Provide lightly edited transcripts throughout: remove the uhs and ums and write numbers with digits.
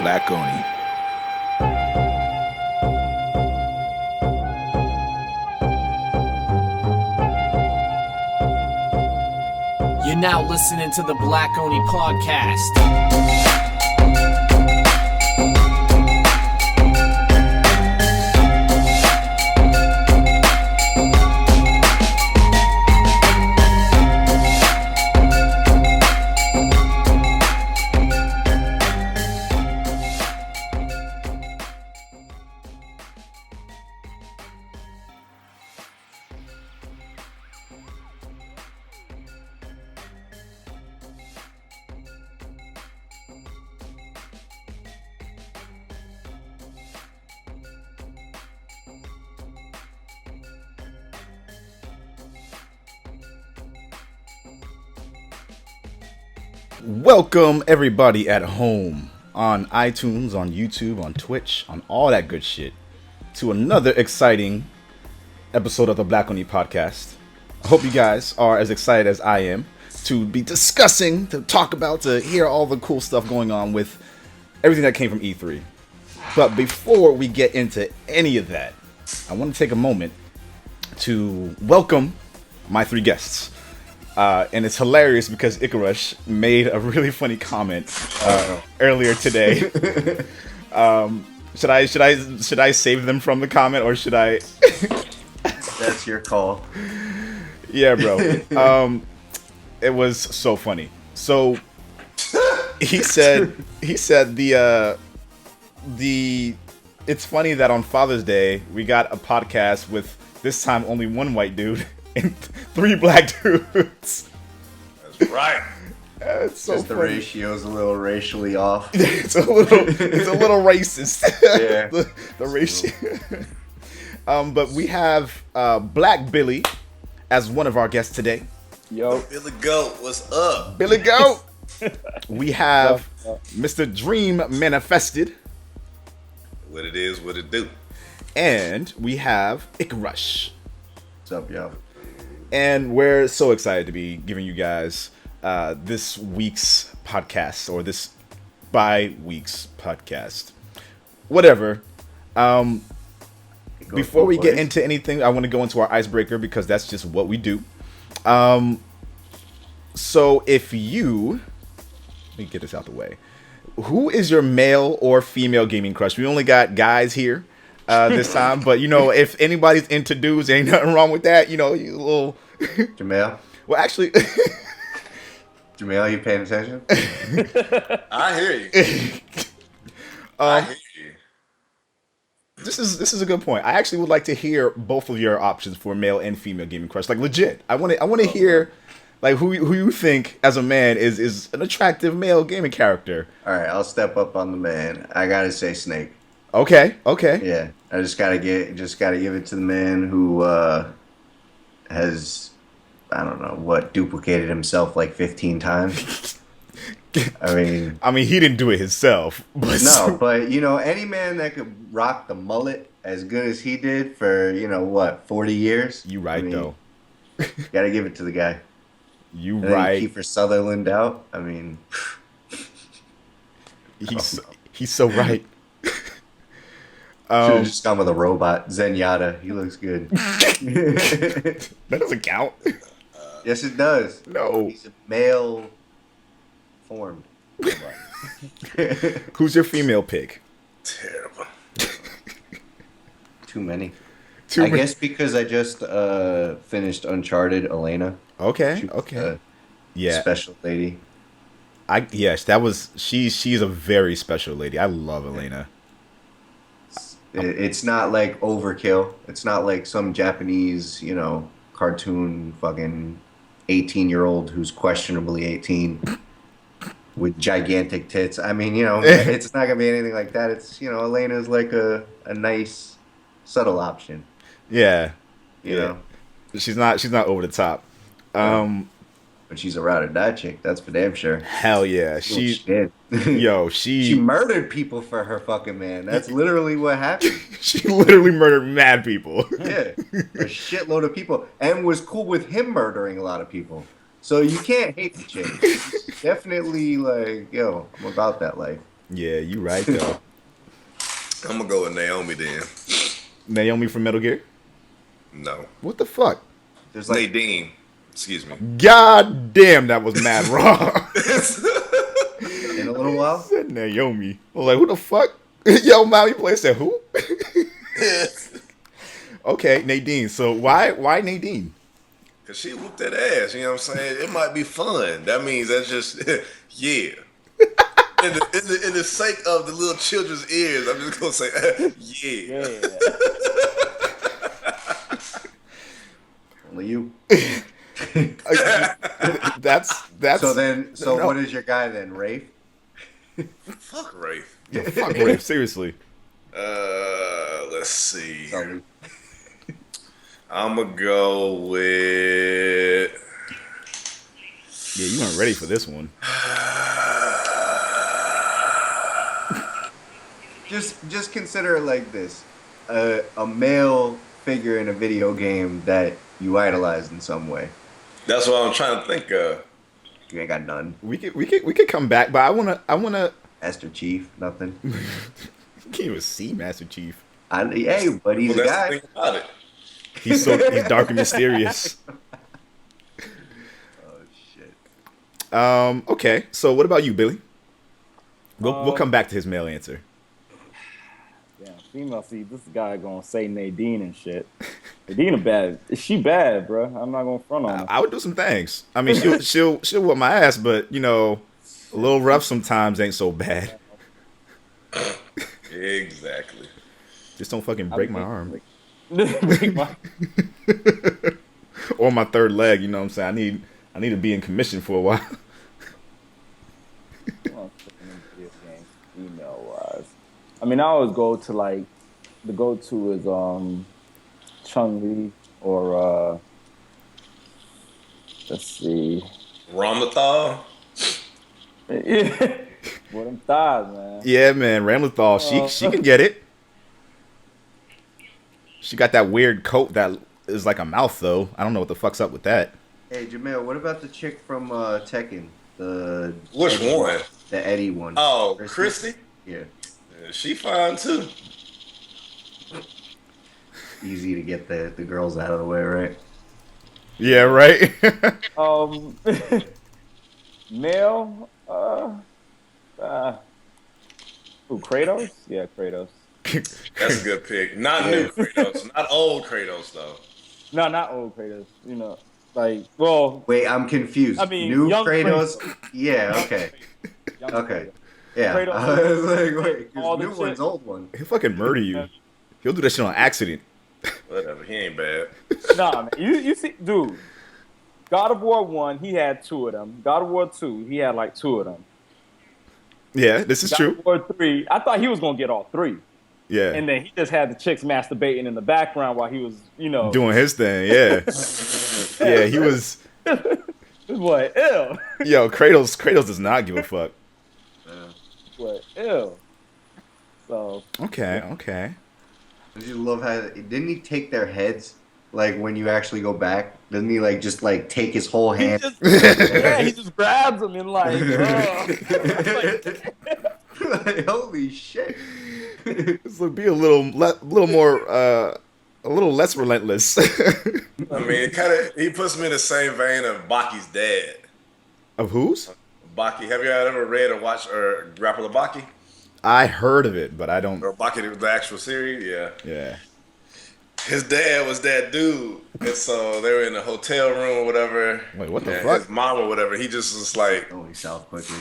Black Oni. You're now listening to the Black Oni Podcast. Welcome everybody at home on iTunes, on YouTube, on Twitch, on all that good shit to another exciting episode of the Black Oni Podcast. I hope you guys are as excited as I am to be discussing, to talk about, to hear all the cool stuff going on with everything that came from E3. But before we get into any of that, I want to take a moment to welcome my three guests. And it's hilarious because Icarus made a really funny comment earlier today. Should I save them from the comment or should I? That's your call. Yeah, bro. It was so funny. So he said the it's funny that on Father's Day we got a podcast with this time only one white dude and three black dudes. That's right. It's so just the funny. ratio's a little racially off. it's a little racist. Yeah. the ratio. But we have Black Billy as one of our guests today. Yo, Billy Goat, what's up? Billy Goat. We have Mr. Dream Manifested. What it is, what it do. And we have Icarus. What's up, yo? And we're so excited to be giving you guys this week's podcast, or this bi-week's podcast. Whatever. Before we get into anything, I want to go into our icebreaker because that's just what we do. So if you... Let me get this out the way. Who is your male or female gaming crush? We only got guys here this time, but you know, if anybody's into dudes, ain't nothing wrong with that. You know, you little... Jamel? Well, actually... Jamel, you paying attention? I hear you. I hear you. This is a good point. I actually would like to hear both of your options for male and female gaming crush. Like legit. I want to hear like who you think as a man is an attractive male gaming character. All right, I'll step up on the man. I gotta say Snake. Okay. Yeah, I just gotta give it to the man who has, I don't know what, duplicated himself like 15 times. I mean, he didn't do it himself. But no, but you know, any man that could rock the mullet as good as he did for, you know, what, 40 years? You right, though. Gotta give it to the guy. You and right. Kiefer Sutherland out. I mean, he's so right. Should have just gone with a robot. Zenyatta. He looks good. That doesn't count. Yes, it does. No. He's a male formed robot. Who's your female pick? Terrible. Too many. Too I many. guess because I just finished Uncharted, Elena. Okay. She was Okay. a Yeah. special lady. She's a very special lady. I love Elena. It's not like overkill. It's not like some Japanese, you know, cartoon fucking 18-year-old who's questionably 18 with gigantic tits. I mean, you know, it's not gonna be anything like that. It's, you know, Elena's like a nice, subtle option. Yeah. You know, She's not over the top. but she's a ride or die chick. That's for damn sure. Hell yeah. She did. She She murdered people for her fucking man. That's literally what happened. she literally murdered mad people. Yeah, a shitload of people, and was cool with him murdering a lot of people. So you can't hate the chick. Definitely, like, yo, I'm about that life. Yeah, you right though. I'm gonna go with Naomi then. Naomi from Metal Gear. No, What the fuck? There's like Nadine. Excuse me. God damn, that was mad wrong. in a little while. Said Naomi. I was like, who the fuck? Yo, Maui Play said who? Okay, Nadine. So why Nadine? Cause she whooped that ass. You know what I'm saying? It might be fun. That means that's just yeah. In the sake of the little children's ears, I'm just gonna say yeah. Only you. That's So no. what is your guy then, Rafe? Fuck Rafe. Fuck Rafe, seriously. Let's see. Sully. I'm gonna go with. Yeah, you weren't ready for this one. Just consider it like this: a male figure in a video game that you idolize in some way. That's what I'm trying to think of. You ain't got none. We could come back, but I wanna. Master Chief, nothing. You can't even see Master Chief. Hey, but he's Well, a that's guy. the thing about it. He's dark and mysterious. Oh shit. Okay. So what about you, Billy? We'll come back to his male answer. Yeah, female. See, this guy gonna say Nadine and shit. Nadine a bad. She bad, bro. I'm not gonna front on her. I would do some things. I mean, she'll whip my ass, but you know, a little rough sometimes ain't so bad. Exactly. Just don't fucking break my arm Break my- or my third leg. You know what I'm saying? I need to be in commission for a while. Female wise, I mean, I always go to like the go-to is Chun-Li or let's see. Ramathal. Yeah. What them thighs, man. Yeah, man, Ramlethal, she can get it. She got that weird coat that is like a mouth, though. I don't know what the fuck's up with that. Hey, Jamil, what about the chick from Tekken? The Which one? The Eddie one. Oh, Christy? Yeah. Yeah, she fine too. Easy to get the girls out of the way, right? Yeah, right. Male, Kratos? Yeah, Kratos. That's a good pick. Not new Kratos. Not old Kratos though. No, not old Kratos. You know, like, well, Wait, I'm confused. I mean, New young Kratos? Kratos. Yeah, okay. young Okay. Kratos. Yeah. Kratos- I was like, wait, All because the new one's shit. old one. He'll fucking murder you. He'll do that shit on accident. Whatever. He ain't bad. Nah, man. You see, dude, God of War 1, he had 2 of them. God of War 2, he had like 2 of them. Yeah, this is God true. of War 3, I thought he was going to get all 3. Yeah. And then he just had the chicks masturbating in the background while he was, you know. Doing his thing, yeah. Yeah, he was. What? Ew. Yo, Kratos does not give a fuck. What? Ew. So. Okay. I just love how didn't he take their heads like when you actually go back? Doesn't he like just like take his whole He hand? he just grabs them and like, Like, holy shit! This would be a little more, a little less relentless. I mean, he puts me in the same vein of Baki's dad. Of whose? Baki. Have you ever read or watched or Grapple of Baki? I heard of it, but I don't. Or Baki, the actual series? Yeah. Yeah. His dad was that dude. And so they were in a hotel room or whatever. Wait, what the and fuck? His mom or whatever, he just was like, Holy south quickly.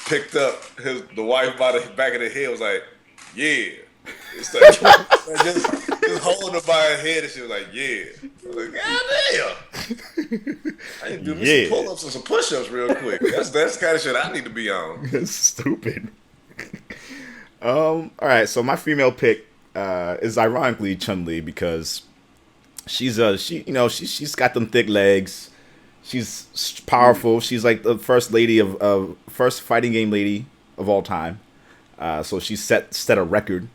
picked up the wife by the back of the head, was like, yeah. It's like, just holding her by her head, and she was like, yeah. I was like, God damn. I need to do me Yeah. some pull-ups and some push-ups real quick. That's the kind of shit I need to be on. That's stupid. All right, so my female pick is ironically Chun-Li because she's got them thick legs. She's powerful. She's like the first lady of first fighting game lady of all time. So she set a record.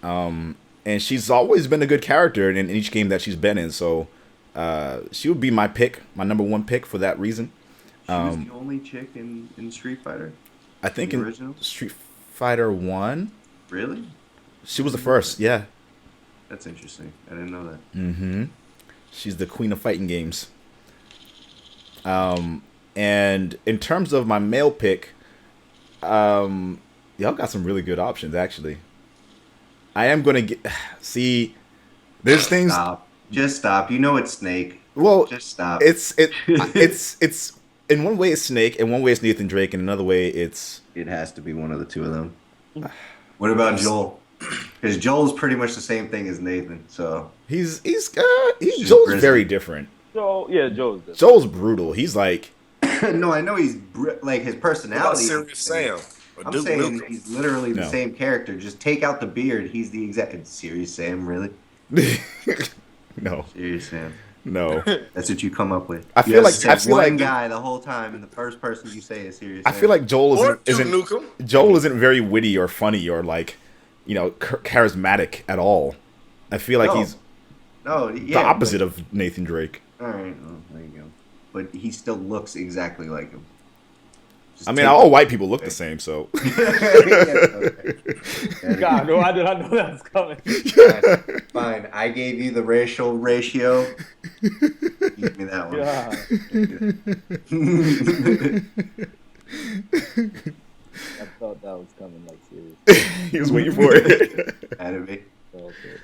And she's always been a good character in each game that she's been in. So she would be my pick, my number one pick for that reason. She was the only chick in Street Fighter. I think The in original? Street Fighter 1. Really? She was the first, yeah. That's interesting. I didn't know that. Mm-hmm. She's the queen of fighting games. And in terms of my male pick, y'all got some really good options, actually. I am going to get... See, there's things... Stop. Just stop. You know it's Snake. Well, Just stop. it's in one way it's Snake, in one way it's Nathan Drake, and another way it's... It has to be one of the two of them. What about Joel? Because Joel's pretty much the same thing as Nathan. So He's Just Joel's grizzly. very different. Joe's different. Joel's brutal. He's like... no, I know he's like his What about personality. Serious Sam? Or I'm Duke saying Nukem? he's literally the No. same character. Just take out the beard. He's the exact. Serious Sam, really? No, Serious Sam. no. That's what you come up with. I You feel have like- to I say feel one like- guy the whole time, and the first person you say is Serious I Sam. feel like Joel Or isn't Duke Nukem? Joel isn't very witty or funny or like, charismatic at all. I feel like No. he's no, the yeah, opposite of Nathan Drake. All right, well, there you go. But he still looks exactly like him. Just I mean, take- all white people look the same, so God, no, I did not know that was coming. Fine. I gave you the racial ratio. Give me that one. God, I thought that was coming like serious. he was waiting for it. Had to be. Okay.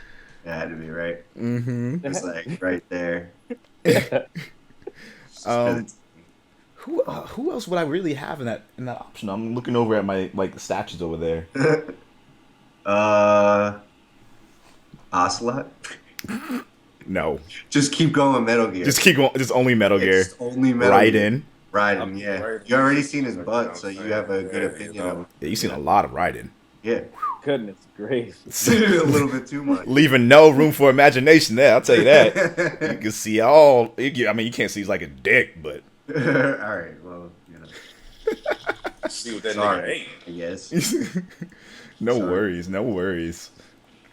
It had to be right. hmm It's like right there. Who else would I really have in that option? I'm looking over at my the statues over there. Ocelot. No, Just keep going, Metal Gear. just keep going. Just only Metal Gear. It's only Metal Right Gear. in. Raiden, yeah. Raiden. You already seen his butt, so you have a good opinion of him. Yeah, you've seen a lot of Raiden. Yeah. Goodness gracious. a little bit too much. Leaving no room for imagination there. I'll tell you that. You can see all. I mean, you can't see he's like a dick, but All right, well, you know. See what that nigga Sorry, ain't. I guess. no Sorry. worries, no worries.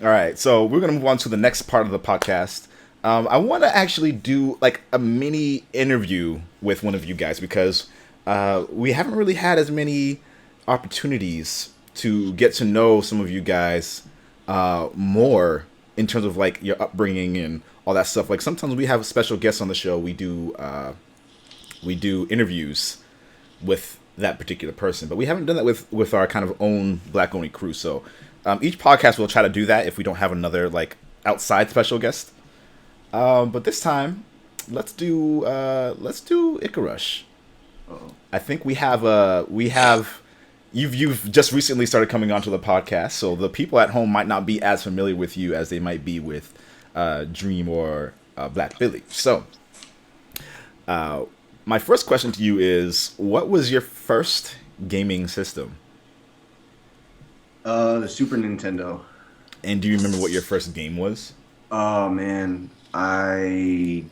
All right, so we're gonna move on to the next part of the podcast. I want to actually do like a mini interview with one of you guys because we haven't really had as many opportunities to get to know some of you guys more in terms of like your upbringing and all that stuff. Like sometimes we have special guests on the show. We do interviews with that particular person, but we haven't done that with our kind of own Black Only crew. So each podcast will try to do that if we don't have another like outside special guest. But this time, let's do Ikarush. Uh-oh. I think we have you've just recently started coming onto the podcast, so the people at home might not be as familiar with you as they might be with Dream or Black Billy. So, my first question to you is, what was your first gaming system? The Super Nintendo. And do you remember what your first game was? Oh man, I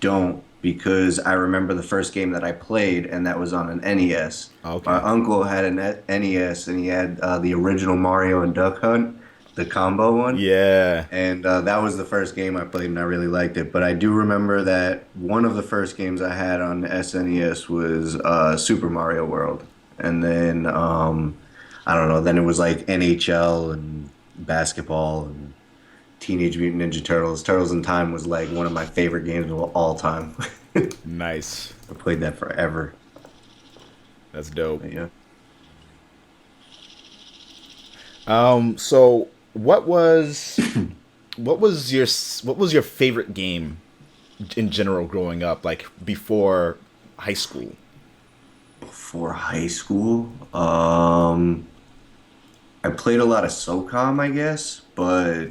don't, because I remember the first game that I played, and that was on an NES. Okay. My uncle had an NES, and he had the original Mario and Duck Hunt, the combo one. Yeah. And that was the first game I played, and I really liked it. But I do remember that one of the first games I had on the SNES was Super Mario World. And then, I don't know, then it was like NHL and basketball and Teenage Mutant Ninja Turtles. Turtles in Time was like one of my favorite games of all time. Nice. I played that forever. That's dope. But yeah. So what was your favorite game in general growing up, like before high school? Before high school, I played a lot of SOCOM, I guess, but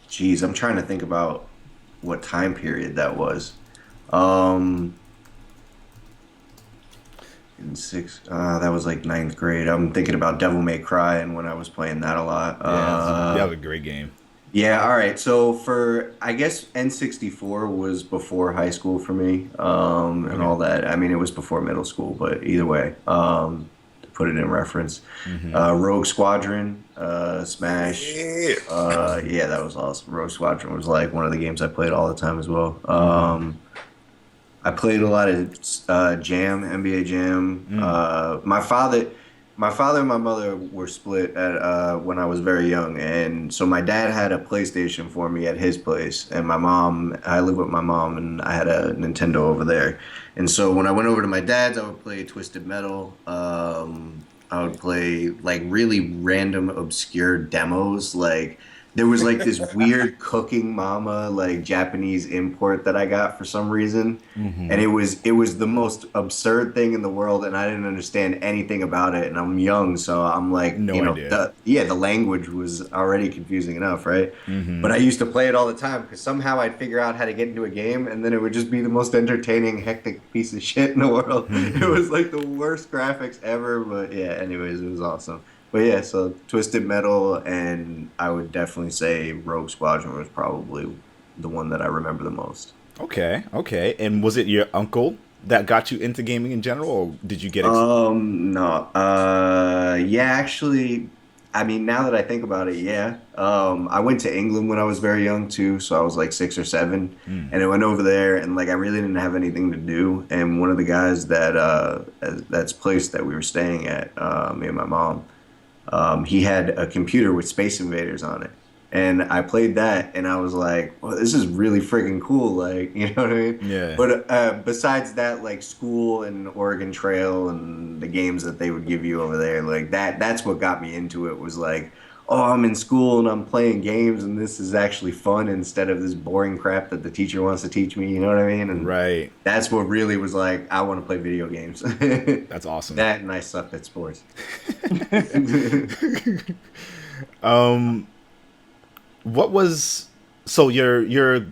geez, I'm trying to think about what time period that was. That was like ninth grade. I'm thinking about Devil May Cry and when I was playing that a lot. Yeah, that was a great game. Yeah, all right. So I guess N64 was before high school for me, and all that. I mean, it was before middle school, but either way, to put it in reference. Rogue Squadron, Smash. Yeah. Yeah, that was awesome. Rogue Squadron was like one of the games I played all the time as well. I played a lot of Jam, NBA Jam. My My father and my mother were split at when I was very young, and so my dad had a PlayStation for me at his place, and my mom, I live with my mom, and I had a Nintendo over there. And so when I went over to my dad's, I would play Twisted Metal. I would play like really random, obscure demos. Like there was like this weird Cooking Mama like Japanese import that I got for some reason, and it was the most absurd thing in the world, and I didn't understand anything about it. And I'm young, so I'm like, No you know, idea. the language was already confusing enough, right? But I used to play it all the time because somehow I'd figure out how to get into a game, and then it would just be the most entertaining, hectic piece of shit in the world. It was like the worst graphics ever, but yeah. Anyways, it was awesome. But yeah, so Twisted Metal, and I would definitely say Rogue Squadron was probably the one that I remember the most. Okay, okay. And was it your uncle that got you into gaming in general, or did you get? No. Yeah, actually, I mean, now that I think about it, yeah. I went to England when I was very young too, so I was like 6 or 7, and I went over there, and like I really didn't have anything to do. And one of the guys that's place that we were staying at, me and my mom. He had a computer with Space Invaders on it. And I played that, and I was like, well, this is really freaking cool. Like, you know what I mean? Yeah. But besides that, like school and Oregon Trail and the games that they would give you over there, like that's what got me into it was like, oh, I'm in school and I'm playing games, and this is actually fun instead of this boring crap that the teacher wants to teach me. You know what I mean? And Right. that's what really was like, I want to play video games. That's awesome. That and I sucked at sports. What was your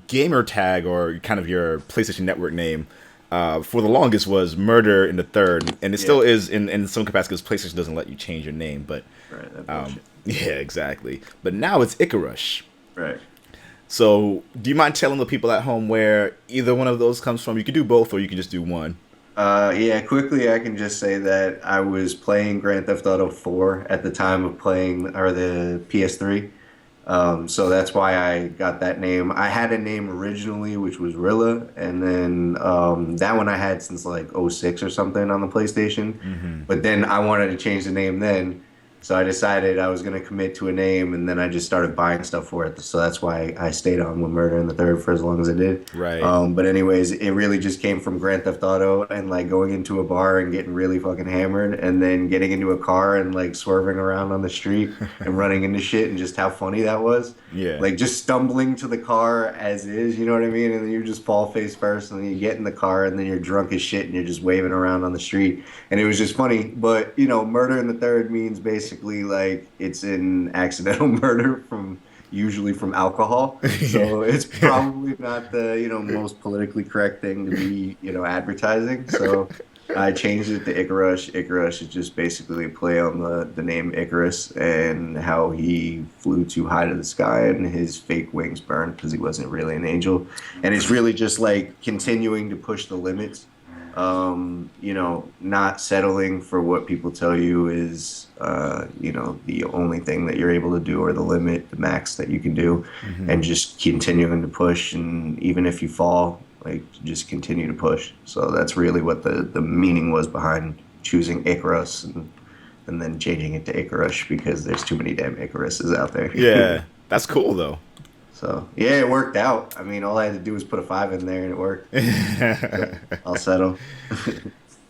gamer tag or kind of your PlayStation Network name for the longest was Murder in the Third, and it still is in some capacity because PlayStation doesn't let you change your name. But Right, that bullshit. yeah, exactly. But now it's Icarush. Right. So do you mind telling the people at home where either one of those comes from? You could do both, or you could just do one. Yeah, quickly I can just say that I was playing Grand Theft Auto 4 at the time of playing, or the PS3. So that's why I got that name. I had a name originally, which was Rilla, and then that one I had since like '06 or something on the PlayStation. But then I wanted to change the name then. So I decided I was going to commit to a name, and then I just started buying stuff for it. So that's why I stayed on with Murder in the Third for as long as I did. Right. But anyways, it really just came from Grand Theft Auto and like going into a bar and getting really fucking hammered, and then getting into a car and like swerving around on the street and running into shit, and just how funny that was. Yeah. Like just stumbling to the car as is, you know what I mean? And then you just fall face first, and then you get in the car, and then you're drunk as shit, and you're just waving around on the street. And it was just funny. But, you know, Murder in the Third means basically like it's an accidental murder usually from alcohol. So it's probably not the, you know, most politically correct thing to be, you know, advertising. So I changed it to Icarush. Icarush is just basically a play on the name Icarus and how he flew too high to the sky and his fake wings burned because he wasn't really an angel. And it's really just like continuing to push the limits. You know, not settling for what people tell you is, you know, the only thing that you're able to do, or the limit, the max that you can do, and just continuing to push. And even if you fall, like, just continue to push. So that's really what the meaning was behind choosing Icarus and then changing it to Icarush, because there's too many damn Icaruses out there. Yeah. That's cool though. So yeah, it worked out. I mean, all I had to do was put a 5 in there and it worked. So I'll settle.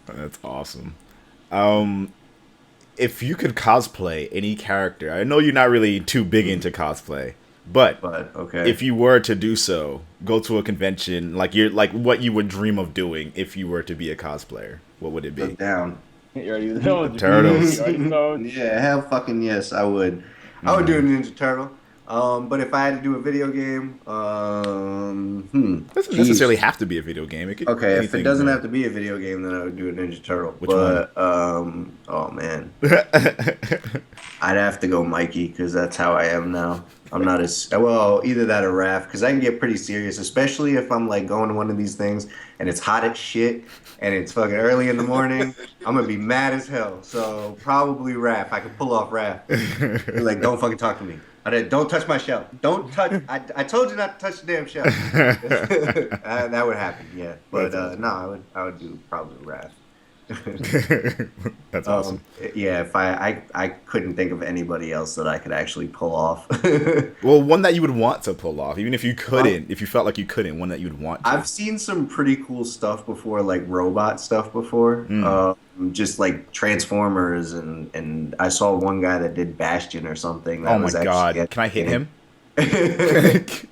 That's awesome. If you could cosplay any character, I know you're not really too big into cosplay, but Okay. if you were to do so, go to a convention, like what you would dream of doing if you were to be a cosplayer, what would it be? Down. You already know. Turtles. You already know. Yeah, hell fucking yes, I would. I would do a Ninja Turtle. But if I had to do a video game, Doesn't necessarily have to be a video game. It could Okay, if it anything, doesn't but- have to be a video game, then I would do a Ninja Turtle. Which one? Oh man, I'd have to go Mikey, because that's how I am now. I'm not as well, either that or Raph, because I can get pretty serious, especially if I'm like going to one of these things and it's hot as shit and it's fucking early in the morning. I'm gonna be mad as hell. So probably Raph. I could pull off Raph. Like, don't fucking talk to me. Don't touch my shell. Don't touch. I told you not to touch the damn shell. That would happen, yeah. But no, I would do probably Raph. That's awesome. Yeah, if I couldn't think of anybody else that I could actually pull off. Well, one that you would want to pull off, even if you couldn't, if you felt like you couldn't, one that you'd want to. I've seen some pretty cool stuff before, like robot stuff before. Just like Transformers, and I saw one guy that did Bastion or something. That Oh my was god! actually Can I hit him?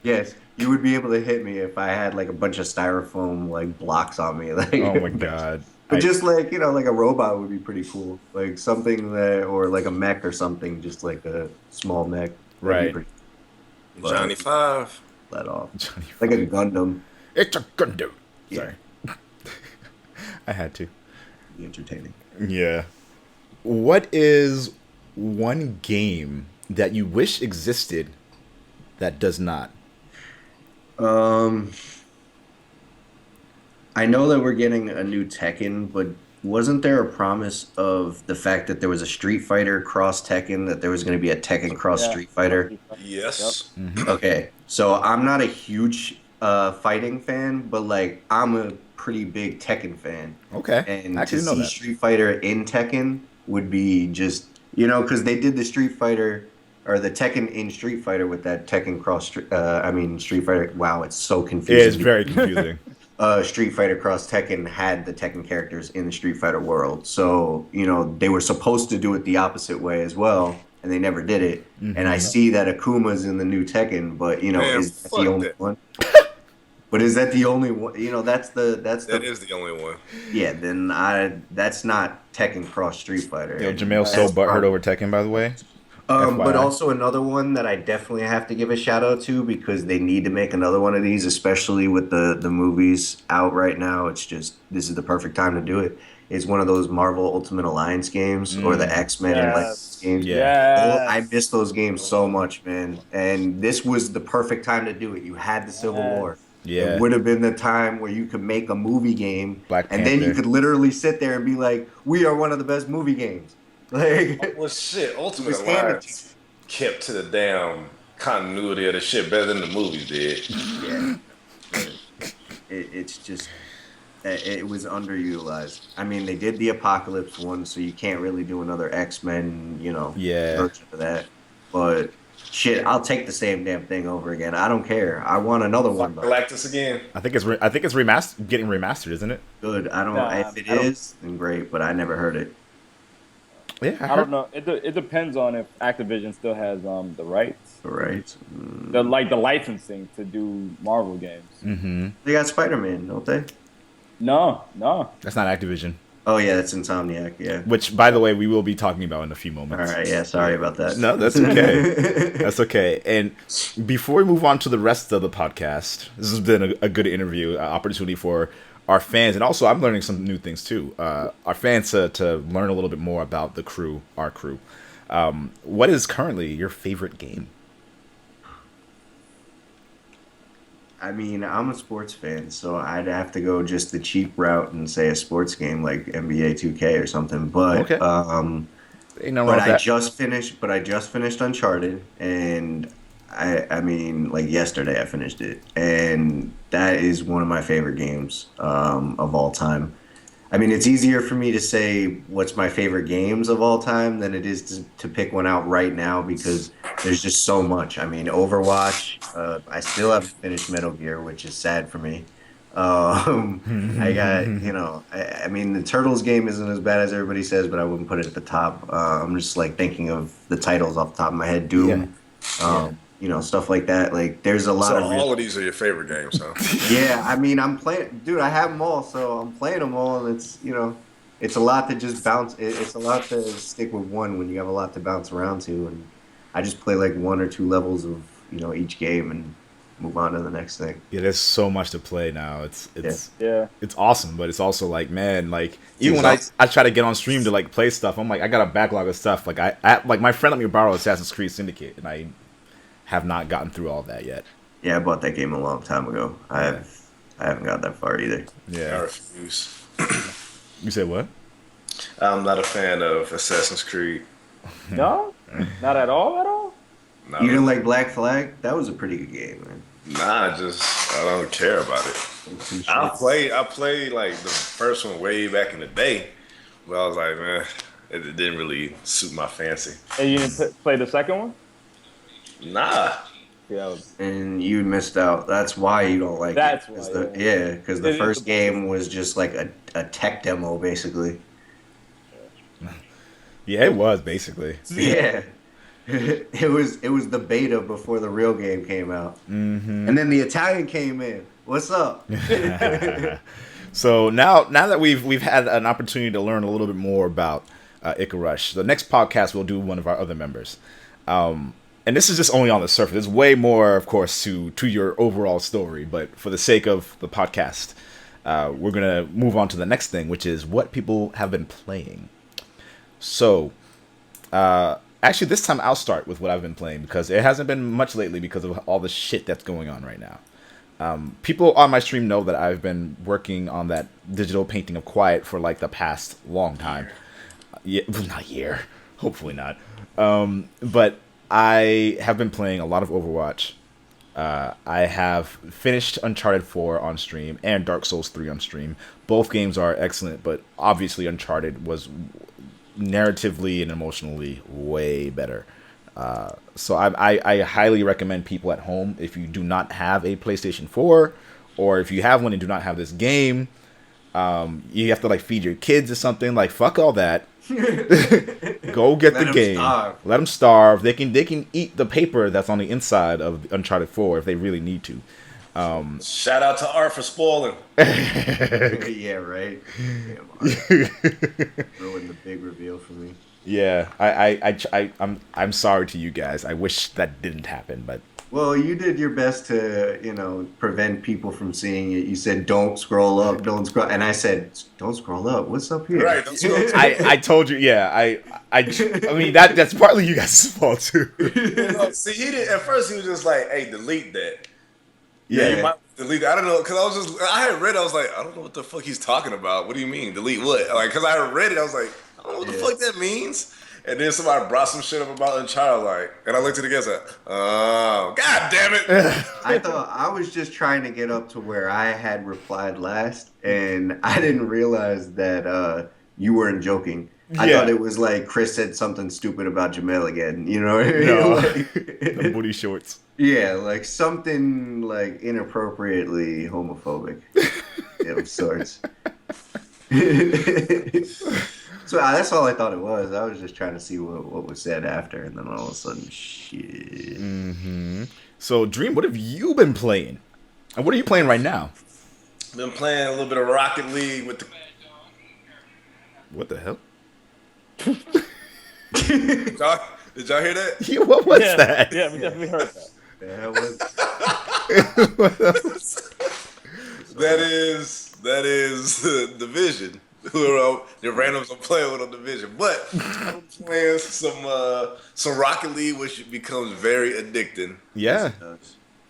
Yes, you would be able to hit me if I had like a bunch of styrofoam like blocks on me. Like, Oh my god! but just like like a robot would be pretty cool. Like something that, or like a mech or something, just like a small mech. That'd be Right. pretty- Johnny Five. Let off. Johnny Like a Gundam. It's a Gundam. Yeah. Sorry, I had to. Be entertaining. Yeah. What is one game that you wish existed that does not? I know that we're getting a new Tekken, but wasn't there a promise of the fact that there was a Street Fighter cross Tekken, that there was going to be a Tekken cross Yeah. Street Fighter? Yes. Okay, so I'm not a huge fighting fan, but like I'm a pretty big Tekken fan. Okay. And I actually to didn't know see that. Street Fighter in Tekken would be just, because they did the Street Fighter or the Tekken in Street Fighter with that Tekken cross. Street Fighter. Wow, it's so It confusing. is very confusing. Street Fighter Cross Tekken had the Tekken characters in the Street Fighter world. So, they were supposed to do it the opposite way as well, and they never did it. And I see that Akuma's in the new Tekken, but, Man, is that fuck the only that. one? But is that the only one? That's That the is the only one. yeah, then that's not Tekken Cross Street Fighter. Yo, And Jamel's so that's butthurt probably- over Tekken, by the way. But FYI. also another one that I definitely have to give a shout out to, because they need to make another one of these, especially with the movies out right now. It's just, this is the perfect time to do it. Is one of those Marvel Ultimate Alliance games or the X-Men and Yes. games. Yeah. Oh, I miss those games so much, man. And this was the perfect time to do it. You had the Civil Yes. War. Yeah. It would have been the time where you could make a movie game, Black and then you Panther. could literally sit there and be like, "We are one of the best movie games." Like, Well, shit, Ultimate Just hand it Alliance kept to the damn continuity of the shit better than the movies did. yeah, it's just it was underutilized. I mean, they did the Apocalypse one, so you can't really do another X-Men, Yeah. version of that. But shit, I'll take the same damn thing over again. I don't care. I want another one. But Galactus again. I think it's getting remastered, isn't it? good. I don't. Nah, If it I don't- is, then great. But I never heard it. Yeah, I don't know. It depends on if Activision still has the rights, All right. the licensing to do Marvel games. Mm-hmm. They got Spider-Man, don't they? No. That's not Activision. Oh yeah, that's Insomniac. Yeah. Which, by the way, we will be talking about in a few All moments. right. Yeah. Sorry about that. No, that's okay. That's okay. And before we move on to the rest of the podcast, this has been a good interview, opportunity for our fans, and also I'm learning some new things too. Our fans to learn a little bit more about the crew, our crew. What is currently your favorite game? I mean, I'm a sports fan, so I'd have to go just the cheap route and say a sports game like NBA 2K or something. But Okay. Ain't nothing wrong with I that. just finished Uncharted, and I mean, like yesterday I finished it, and that is one of my favorite games of all time. I mean, it's easier for me to say what's my favorite games of all time than it is to pick one out right now, because there's just so much. I mean, Overwatch. I still haven't finished Metal Gear, which is sad for me. I got, I mean, the Turtles game isn't as bad as everybody says, but I wouldn't put it at the top. I'm just like thinking of the titles off the top of my head. Doom, stuff like that. Like, there's a lot So of all of these are your favorite games, huh? yeah, I mean, I'm playing, dude. I have them all, so I'm playing them all, and it's a lot to just bounce. It's a lot to stick with one when you have a lot to bounce around to, and I just play like one or two levels of each game and move on to the next thing. Yeah, there's so much to play now. It's Yeah. it's awesome, but it's also like, man, like even when I try to get on stream to like play stuff, I'm like, I got a backlog of stuff. Like like my friend let me borrow Assassin's Creed Syndicate, and I have not gotten through all that yet. Yeah, I bought that game a long time ago. I haven't got that far either. I Yeah. refuse. You said what? I'm not a fan of Assassin's Creed. No, not at all. No. You didn't like Black Flag? That was a pretty good game, man. Nah, I don't care about it. I played like the first one way back in the day, But I was like, man, it didn't really suit my fancy. And you didn't play the second one? Nah. Yeah, And you missed out. That's why you don't like That's it. 'Cause why, because It the is first the game was just like a tech demo, basically. Yeah, it was basically. Yeah. It was the beta before the real game came out. Mm-hmm. And then the Italian came in. What's up? So now that we've had an opportunity to learn a little bit more about Ikarush, the next podcast we'll do one of our other members. And this is just only on the surface. There's way more, of course, to your overall story. But for the sake of the podcast, we're gonna move on to the next thing, which is what people have been playing. So, actually, this time I'll start with what I've been playing because it hasn't been much lately because of all the shit that's going on right now. People on my stream know that I've been working on that digital painting of Quiet for like the past long time. Yeah, not year. Hopefully not. But I have been playing a lot of Overwatch. I have finished Uncharted 4 on stream and Dark Souls 3 on stream. Both games are excellent, but obviously Uncharted was narratively and emotionally way better. So I highly recommend people at home, if you do not have a PlayStation 4, or if you have one and do not have this game, you have to like feed your kids or something. Like fuck all that. Go get the game. Let them starve. They can eat the paper that's on the inside of Uncharted 4 if they really need to. Shout out to Art for spoiling. Yeah, right. Damn, ruined the big reveal for me. Yeah, I'm sorry to you guys. I wish that didn't happen, but Well, you did your best to, prevent people from seeing it. You said, "Don't scroll up, don't scroll," and I said, "Don't scroll up. What's up here?" Right. That's what I'm I told you. Yeah, I mean that's partly you guys' fault too. See, he did. At first, he was just like, "Hey, delete that." Yeah. You might delete that. I don't know, because I had read it. I was like, I don't know what the fuck he's talking about. What do you mean, delete what? Like, because I had read it, I was like, I don't know what the fuck that means. And then somebody brought some shit up about Uncharted, and I looked at it again, and said, oh, god damn it. I thought I was just trying to get up to where I had replied last, and I didn't realize that you weren't joking. I thought it was like Chris said something stupid about Jamel again. You know what I mean? No. Like, The booty shorts. yeah, like something like inappropriately homophobic of sorts. So that's all I thought it was. I was just trying to see what was said after, and then all of a sudden, shit. Mm-hmm. So, Dream, what have you been playing? And what are you playing right now? Been playing a little bit of Rocket League with the... What the hell? Did y'all hear that? Yeah, what was that? Yeah, we definitely heard that. That is Division. The randoms I'm playing with on Division, but I'm playing some Rocket League, which becomes very addicting. Yeah.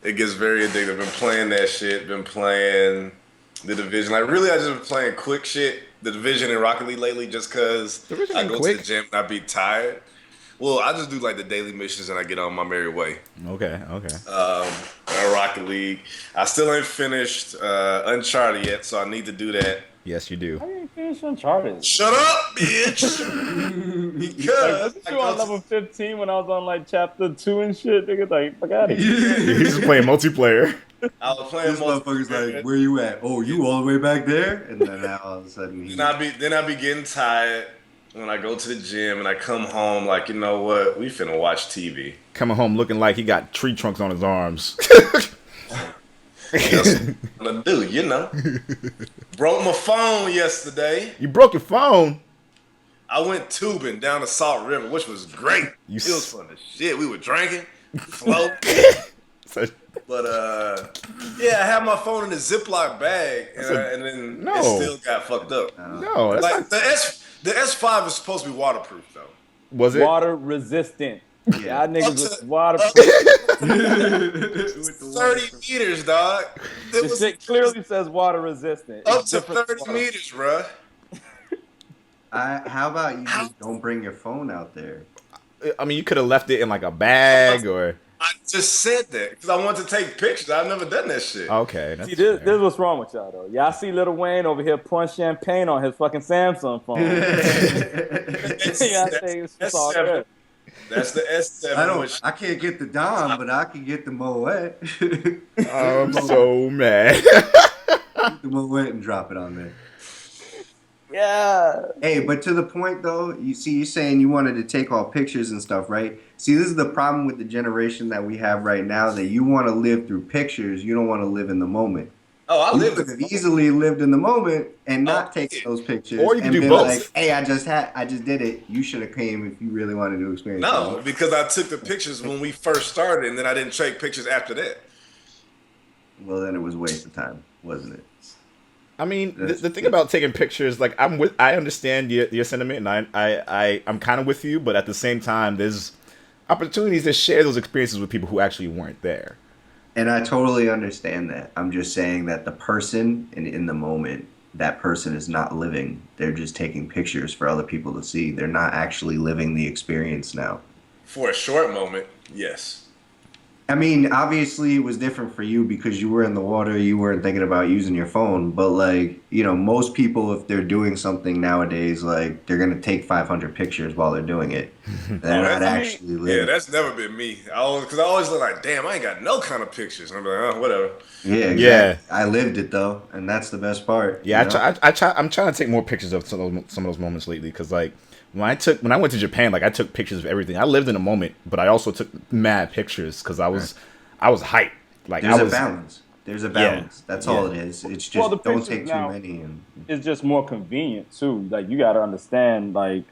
It gets very addictive. Been playing that shit. Been playing the Division. Like really, I just been playing quick shit. The Division and Rocket League lately, just because I go to the gym and I be tired. Well, I just do like the daily missions and I get on my merry way. Okay. Rocket League. I still ain't finished Uncharted yet, so I need to do that. Yes, you do. How you finish Uncharted? Shut up, bitch! Because Like, you on level 15 when I was on like chapter 2 and shit. Nigga, like, fuck out of here. He's just playing multiplayer. I was playing This motherfucker's like, where you at? Oh, you all the way back there? And then now all of a sudden, Then I be getting tired when I go to the gym and I come home like, you know what? We finna watch TV. Coming home looking like he got tree trunks on his arms. That's what I'm gonna do, you know. Broke my phone yesterday. You broke your phone. I went tubing down the Salt River, which was great. You It was fun as shit. We were drinking, floating. But yeah, I had my phone in a Ziploc bag, and then it still got fucked up. No, that's Like not... the S5 is supposed to be waterproof though. Was it? Water resistant. Y'all niggas was waterproof. 30 meters, dog. It This was shit clearly says water resistant. up It's to different 30 water. meters, bruh. how about you just don't bring your phone out there? I mean, you could have left it in like a bag or... I just said that because I wanted to take pictures. I've never done that shit. Okay, that's See, this fair. is what's wrong with y'all though. Y'all see Lil Wayne over here pouring champagne on his fucking Samsung phone. Y'all think it's That's all seven. good. That's the S7. I don't. Which, I can't get the Dom, but I can get the Moet. I'm so mad. the Moet and drop it on there. Yeah. Hey, but to the point though, you see, you're saying you wanted to take all pictures and stuff, right? See, this is the problem with the generation that we have right now, that you want to live through pictures, you don't want to live in the moment. I You live could have easily lived in the moment and not Oh, taken yeah. those pictures, Or you can and do been both. like, "Hey, I just did it. You should have came if you really wanted to experience No, it." because I took the pictures when we first started, and then I didn't take pictures after that. Well, then it was a waste of time, wasn't it? I mean, the thing about taking pictures, like I understand your sentiment, and I'm kind of with you, but at the same time, there's opportunities to share those experiences with people who actually weren't there. And I totally understand that. I'm just saying that the person in the moment, that person is not living. They're just taking pictures for other people to see. They're not actually living the experience now. For a short moment, yes. I mean, obviously it was different for you because you were in the water, you weren't thinking about using your phone, but like, most people, if they're doing something nowadays, like they're going to take 500 pictures while they're doing it. They're not actually Yeah, living. that's never been me. Because I always look like, damn, I ain't got no kind of pictures. And I'm like, oh, whatever. Yeah, exactly. Yeah. I lived it though, and that's the best part. Yeah, you know? I'm trying to take more pictures of some of those moments lately, because like when I went to Japan, like I took pictures of everything. I lived in a moment, but I also took mad pictures because I was hyped. Like There's I was a balance. There's a balance. That's all it is. It's just the don't pictures take too now- many. And It's just more convenient too. Like you got to understand, like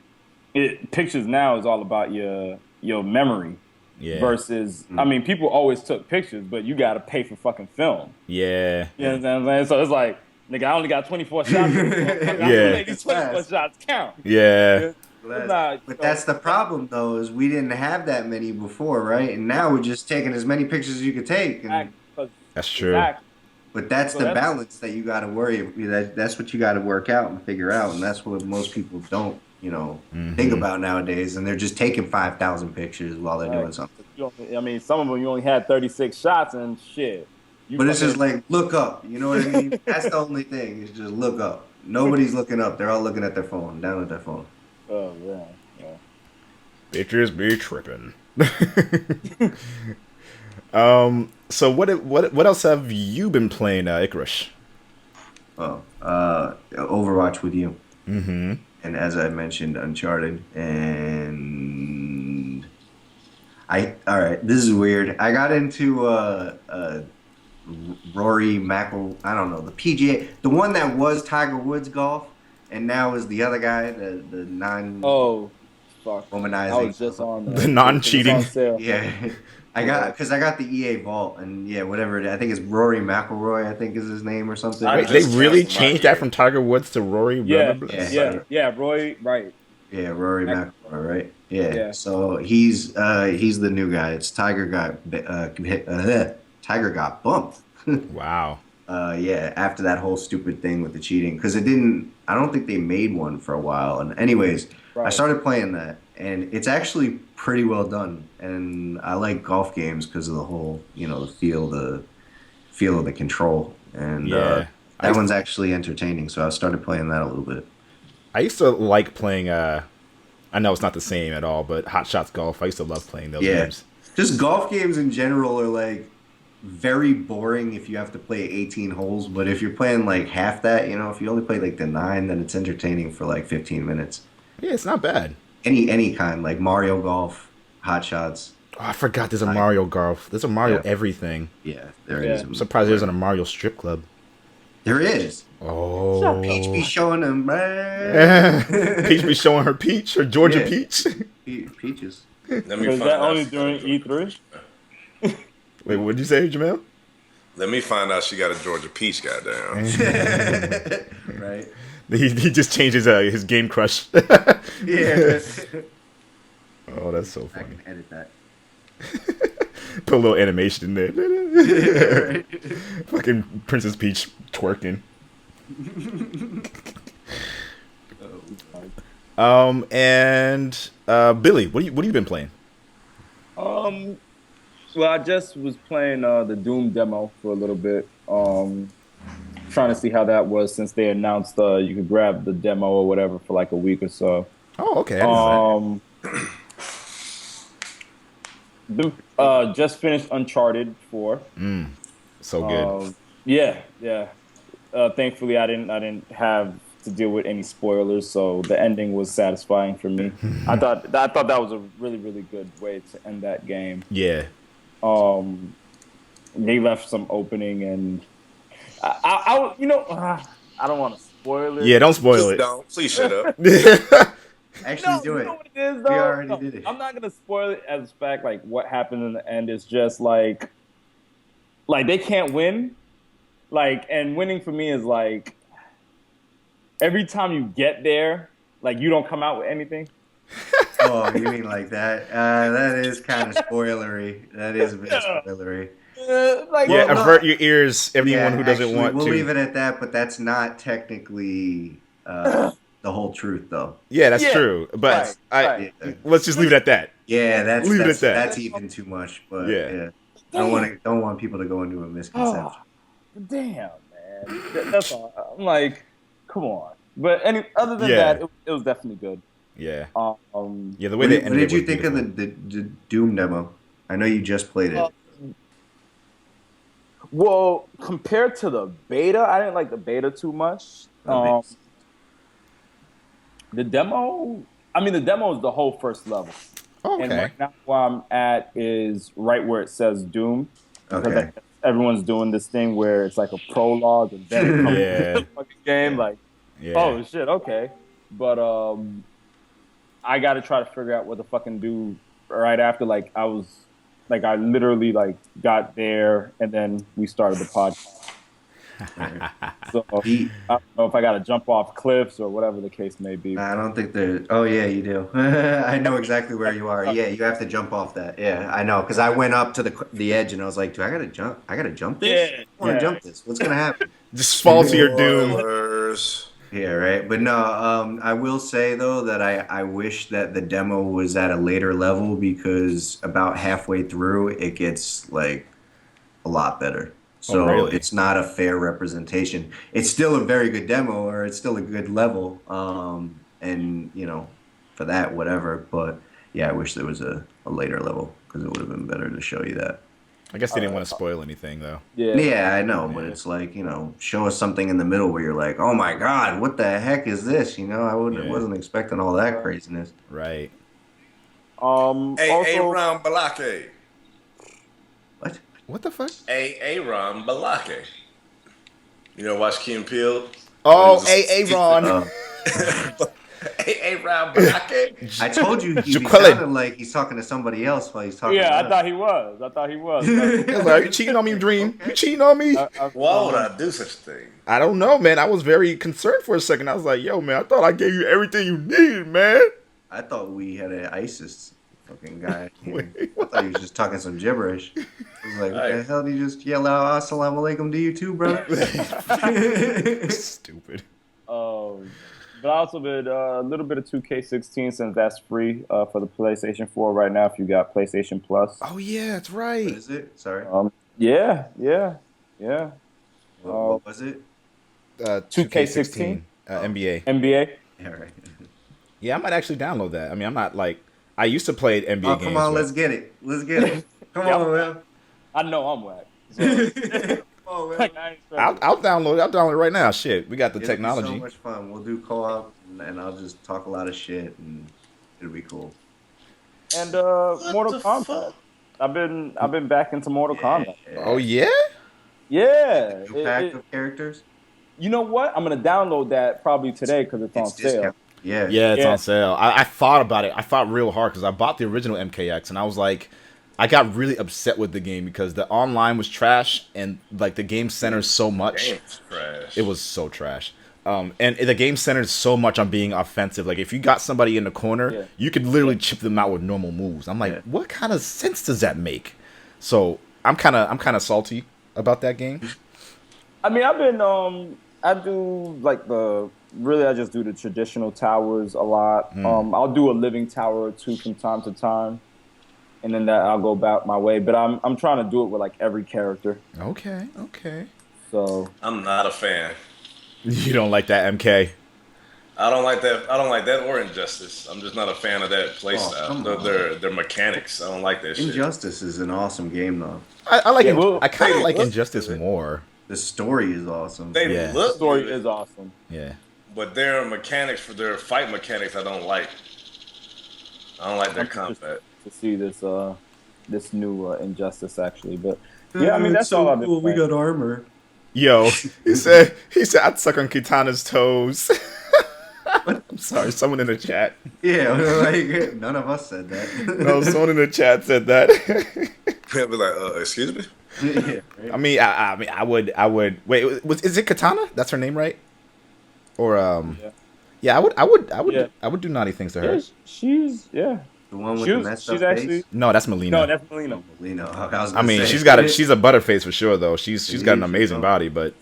pictures now is all about your memory. Yeah. Versus, I mean, people always took pictures, but you got to pay for fucking film. Yeah. You know what I'm saying? So it's like, nigga, I only got 24 shots. I'm Yeah. gonna make these 24 shots count. Yeah. It's not- But that's the problem, though, is we didn't have that many before, right? And now we're just taking as many pictures as you could take. And, That's true. Exactly. but that's So the that's- balance that you got to worry. That's what you got to work out and figure out, and that's what most people don't, think about nowadays. And they're just taking 5,000 pictures while they're doing something. I mean, some of them you only had 36 shots and shit. But it's just like, look up. You know what I mean? That's the only thing. Is just look up. Nobody's looking up. They're all looking at their phone, down at their phone. Oh yeah. Bitches be tripping. So what else have you been playing, Icarus? Oh, Overwatch with you. Mm-hmm. And as I mentioned, Uncharted. And all right, this is weird. I got into Rory McIlroy. I don't know, the PGA, the one that was Tiger Woods golf, and now is the other guy, the non. Oh, fuck. Womanizing. I was just on The non-cheating. it's on sale. Yeah, I got the EA Vault, and yeah, whatever it is. I think it's Rory McIlroy. I think is his name or something. I Wait, they just really cast my changed that ear. from Tiger Woods to Rory? Yeah, blah, blah, blah? yeah, Roy, right. Yeah, Rory McIlroy, right? Yeah. Yeah. So he's the new guy. It's Tiger got bumped. Wow. Yeah, after that whole stupid thing with the cheating, because I don't think they made one for a while. And anyways, I Right. started playing that, and it's actually pretty well done. And I like golf games because of the whole, the feel of the control. And Yeah. that one's actually entertaining. So I started playing that a little bit. I used to like playing. I know it's not the same at all, but Hot Shots Golf. I used to love playing those Yeah. games. Just golf games in general are like very boring if you have to play 18 holes. But if you're playing like half that, if you only play like the 9, then it's entertaining for like 15 minutes. Yeah, it's not bad. Any kind, like Mario Golf, Hot Shots. Oh, I forgot there's a Mario Golf. There's a Mario Yeah. everything. Yeah, there Yeah. is. I'm surprised there isn't a Mario strip club. There is. Oh. Peach be showing them, man. Peach be showing her peach, her Georgia Yeah. peach. Peaches. Let me So is find that out only she got a during Georgia- E3? Wait, what'd you say, Jamel? Let me find out she got a Georgia peach, goddamn. Right? He just changed his game crush. Yeah. Oh, that's so I funny. can edit that. Put a little animation in there. Right. Fucking Princess Peach twerking. And Billy, what have you been playing? Well, I just was playing the Doom demo for a little bit, trying to see how that was since they announced you could grab the demo or whatever for like a week or so. Oh, okay. I didn't know Just finished Uncharted 4. that. So good. Yeah. Thankfully, I didn't have to deal with any spoilers, so the ending was satisfying for me. I thought that was a really, really good way to end that game. Yeah. They left some opening, and I don't want to spoil it. Yeah, don't spoil Just it. don't. Please shut up. Actually, do it. You know what it is, We though? already No, did it. I'm not gonna spoil it as fact. Like what happened in the end is just like they can't win. Like, and winning for me is like every time you get there, like you don't come out with anything. Oh, you mean like that? That is kind of spoilery. That is a bit spoilery. Like, Yeah, Well, no. avert your ears, everyone who doesn't actually, want we'll to. leave it at that, but that's not technically the whole truth, though. Yeah, that's Yeah, true. But right. Yeah, let's just leave it at that. that's Leave it at that. that's even too much. But Yeah. I don't want people to go into a misconception. Oh, damn, man. That's all. I'm like, come on. But other than Yeah. that, it was definitely good. Yeah. Um, Yeah, the way What they did, ended what did it you was think beautiful. of the Doom demo? I know you just played it. Well, compared to the beta, I didn't like the beta too much. The demo is the whole first level. Oh, And okay. right now where I'm at is right where it says Doom. Because Okay. everyone's doing this thing where it's like a prologue and then it comes Yeah. to the fucking game. Like, Yeah. oh shit, okay. But I got to try to figure out what to fucking do right after. I literally got there and then we started the podcast. So The- I don't know if I got to jump off cliffs or whatever the case may be. I don't think there. Oh yeah, you do. I know exactly where you are. Yeah, you have to jump off that. Yeah, I know because I went up to the edge and I was like, "Do I gotta jump? I gotta jump this? Yeah, I want to yeah. jump this. What's gonna happen?" Just fall to your doom. Spoilers. Yeah, right. But no, I will say though that I wish that the demo was at a later level because about halfway through it gets like a lot better. So really? it's not a fair representation. It's still a very good demo or it's still a good level. And for that, whatever. But yeah, I wish there was a later level because it would have been better to show you that. I guess they didn't want to spoil anything, though. Yeah. Yeah, I know, but it's like, show us something in the middle where you're like, oh my God, what the heck is this? I wasn't expecting all that craziness. Right. Hey, Also, Aaron Balake. What? What the fuck? Aaron Balake. You know, watch Key and Peele? Oh, Aaron. Aaron Balake. I told you he Jaqueline. sounded like he's talking to somebody else while he's talking yeah, I to us. thought he was. I was like, you cheating on me, Dream? You cheating on me? Why would I do such a thing? I don't know, man. I was very concerned for a second. I was like, yo, man, I thought I gave you everything you needed, man. I thought we had an ISIS fucking guy. Wait, I thought he was just talking some gibberish. I was like, what the Right. hell did you just yell out assalamu alaikum to you too, brother? Stupid. But I also did a little bit of 2K16 since that's free for the PlayStation 4 right now if you got PlayStation Plus. Oh, yeah, that's What right. is it? Sorry. Yeah. What was it? 2K16. NBA. NBA. Yeah, right. Yeah, I might actually download that. I mean, I'm not like, I used to play NBA Oh, games. come on, but- let's get it. Let's get it. Come Yeah. on, man. I know I'm whack. So, Come on, man. like, I ain't struggling. I'll download it. I'll download it right now. Shit, we got the It'll be technology. so much fun. We'll do co-op, and I'll just talk a lot of shit, and it'll be cool. And Mortal Kombat. I've been back into Mortal Kombat. Oh, yeah? Yeah. New pack of characters. You know what? I'm gonna download that probably today because it's on It's sale. discount. Yeah. Yeah, it's Yeah. on sale. I thought about it. I thought real hard because I bought the original MKX and I was like, I got really upset with the game because the online was trash and like the game centers so much. Game's trash. It was so trash. And the game centers so much on being offensive. Like if you got somebody in the corner, Yeah. you could literally chip them out with normal moves. I'm like, Yeah. what kind of sense does that make? So I'm kind of salty about that game. I mean, I've been I do like I just do the traditional towers a lot. I'll do a living tower or two from time to time. and then that I'll go about my way. But I'm trying to do it with like every character. Okay. So I'm not a fan. You don't like that MK? I don't like that. I don't like that or Injustice. I'm just not a fan of that playstyle. come on. Their mechanics. I don't like that shit. Injustice is an awesome game though. I like Yeah, it. well, I kind of hey, like look- Injustice more. The story is awesome. They Yeah. the look story good, is awesome. Yeah. but their mechanics for their fight mechanics, I don't like. I don't like their I'm just- combat. To see this new Injustice actually, but yeah, I mean that's all I've been playing. got armor. Yo, he said I'd suck on Kitana's toes. I'm sorry, someone in the chat. Yeah, like none of us said that. No, someone in the chat said that. I'd be like, excuse me? Yeah, right? I mean, I would. Wait, is it Katana? That's her name, right? Or yeah, I would do naughty things to her. Yeah, she's The one with She the was- messed she's up actually- face. No, that's Melina. no, that's Melina. Lino. I mean, she's a butterface for sure, though. She's got an amazing body, but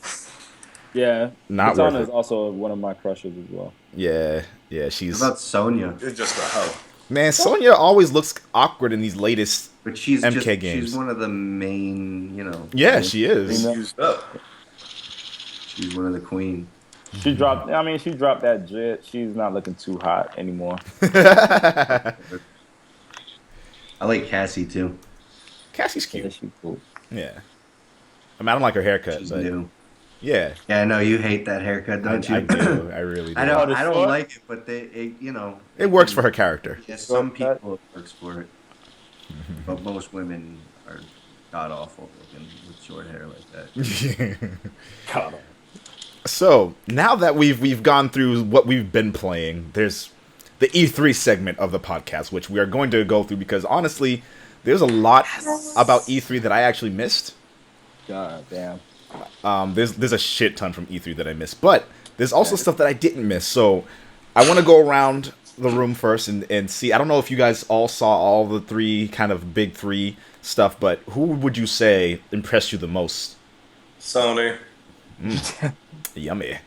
Yeah, Not Katana worth is it. also one of my crushes as well. yeah, What she's about Sonya? It's just a hoe. man. Sonya always looks awkward in these latest. But she's MK just, games. She's one of the main, Yeah, she is. Melina. Used up. She's one of the queen. She dropped. I mean, she dropped that jet. She's not looking too hot anymore. I like Cassie too. Cassie's Yeah, cute. she's cool. Yeah. I mean, I don't like her haircut, She's but new. yeah, Yeah, I know you hate that haircut, don't you? I do. I really do. I don't. the I don't short? like it, but it It works for her character. Yeah, some Short cut? people it works for it, but most women are god awful looking with short hair like that. God. So now that we've gone through what we've been playing, there's the E3 segment of the podcast, which we are going to go through because honestly, there's a lot about E3 that I actually missed. God damn. There's a shit ton from E3 that I missed, but there's also stuff that I didn't miss. So I want to go around the room first and see. I don't know if you guys all saw all the three kind of big three stuff, but who would you say impressed you the most? Sony. Yummy.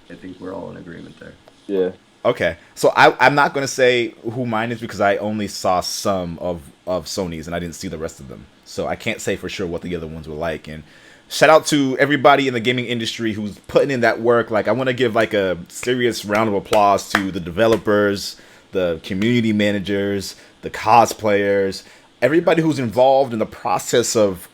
I think we're all in agreement there. Yeah. Okay, so I'm not going to say who mine is because I only saw some of Sony's and I didn't see the rest of them. So I can't say for sure what the other ones were like. And shout out to everybody in the gaming industry who's putting in that work. Like, I want to give like a serious round of applause to the developers, the community managers, the cosplayers, everybody who's involved in the process of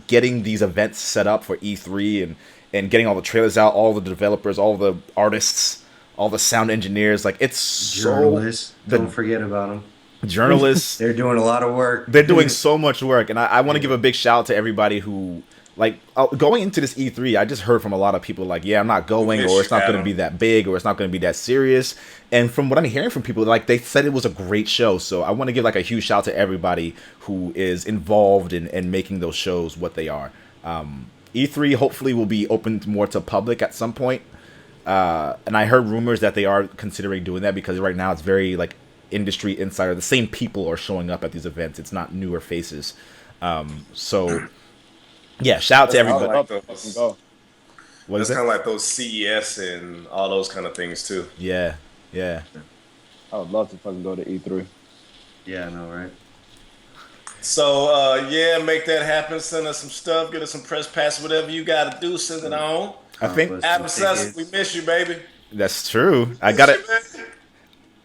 getting these events set up for E3 and getting all the trailers out, all the developers, all the artists, all the sound engineers. Like, it's Journalists, so don't forget about them. journalists. They're doing a lot of work. They're doing so much work, and I want to give a big shout out to everybody who, like, going into this E3, I just heard from a lot of people like, yeah, I'm not going, or it's not going to be that big, or it's not going to be that serious. And from what I'm hearing from people, like, they said it was a great show. So I want to give like a huge shout out to everybody who is involved in making those shows what they are. E3 hopefully will be open more to public at some point. And I heard rumors that they are considering doing that because right now it's very like industry insider. The same people are showing up at these events. It's not newer faces. So yeah, shout out to everybody. like Up, those. go. What That's is kind it? of like those CES and all those kind of things too. Yeah, yeah. I would love to fucking go to E3. Yeah, I know, right? So yeah, make that happen. Send us some stuff. Get us some press pass. Whatever you got to do, send it on. I think Let's Adam see Sessler, we tickets. miss you, baby. that's true. I got it.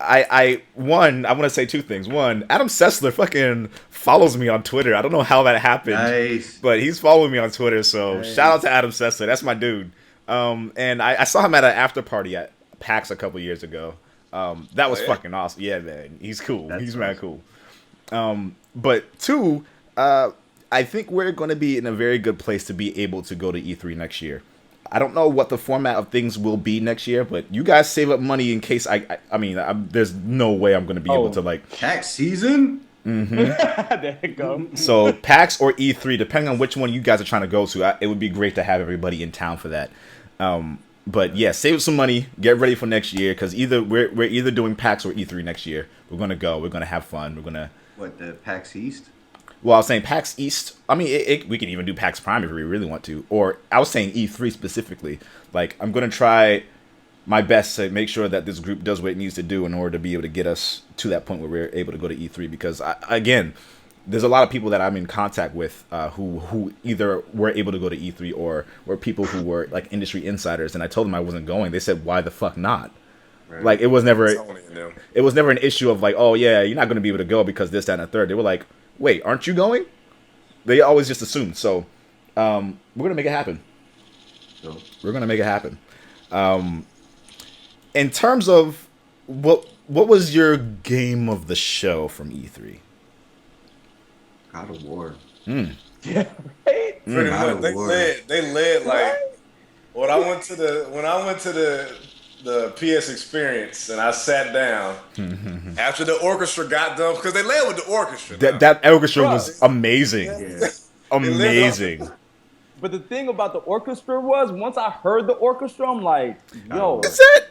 I want to say two things. One, Adam Sessler fucking follows me on Twitter. I don't know how that happened. Nice. But he's following me on Twitter, so Nice. shout out to Adam Sessler. That's my dude. And I saw him at an after party at PAX a couple years ago. That was yeah? fucking awesome. Yeah, man, he's cool. That's He's mad awesome. cool. But two, I think we're going to be in a very good place to be able to go to E3 next year. I don't know what the format of things will be next year, but you guys save up money in case there's no way I'm going to be able to like. Tax season? There you go. So PAX or E3, depending on which one you guys are trying to go to, it would be great to have everybody in town for that. But yeah, save some money, get ready for next year because we're either doing PAX or E3 next year. We're gonna go. We're gonna have fun. We're gonna. What, the PAX East? Well, I was saying PAX East. I mean, we can even do PAX Prime if we really want to. Or I was saying E3 specifically. Like, I'm gonna try my best to make sure that this group does what it needs to do in order to be able to get us to that point where we're able to go to E3. Because again, there's a lot of people that I'm in contact with who either were able to go to E3 or were people who were like industry insiders, and I told them I wasn't going. They said, "Why the fuck not?" Right. Like it was never Sony and them. it was never an issue of like, "Oh yeah, you're not going to be able to go because this, that, and the third." They were like, "Wait, aren't you going?" They always just assumed. So we're gonna make it happen. So, We're gonna make it happen. In terms of what was your game of the show from E3? God of War. Yeah, right. Pretty God much. of They War. led like when I went to the PS experience and I sat down after the orchestra got done because they led with the orchestra. now. That orchestra was Bruh. amazing, Yeah. amazing. But the thing about the orchestra was, once I heard the orchestra, I'm like, yo, That's it.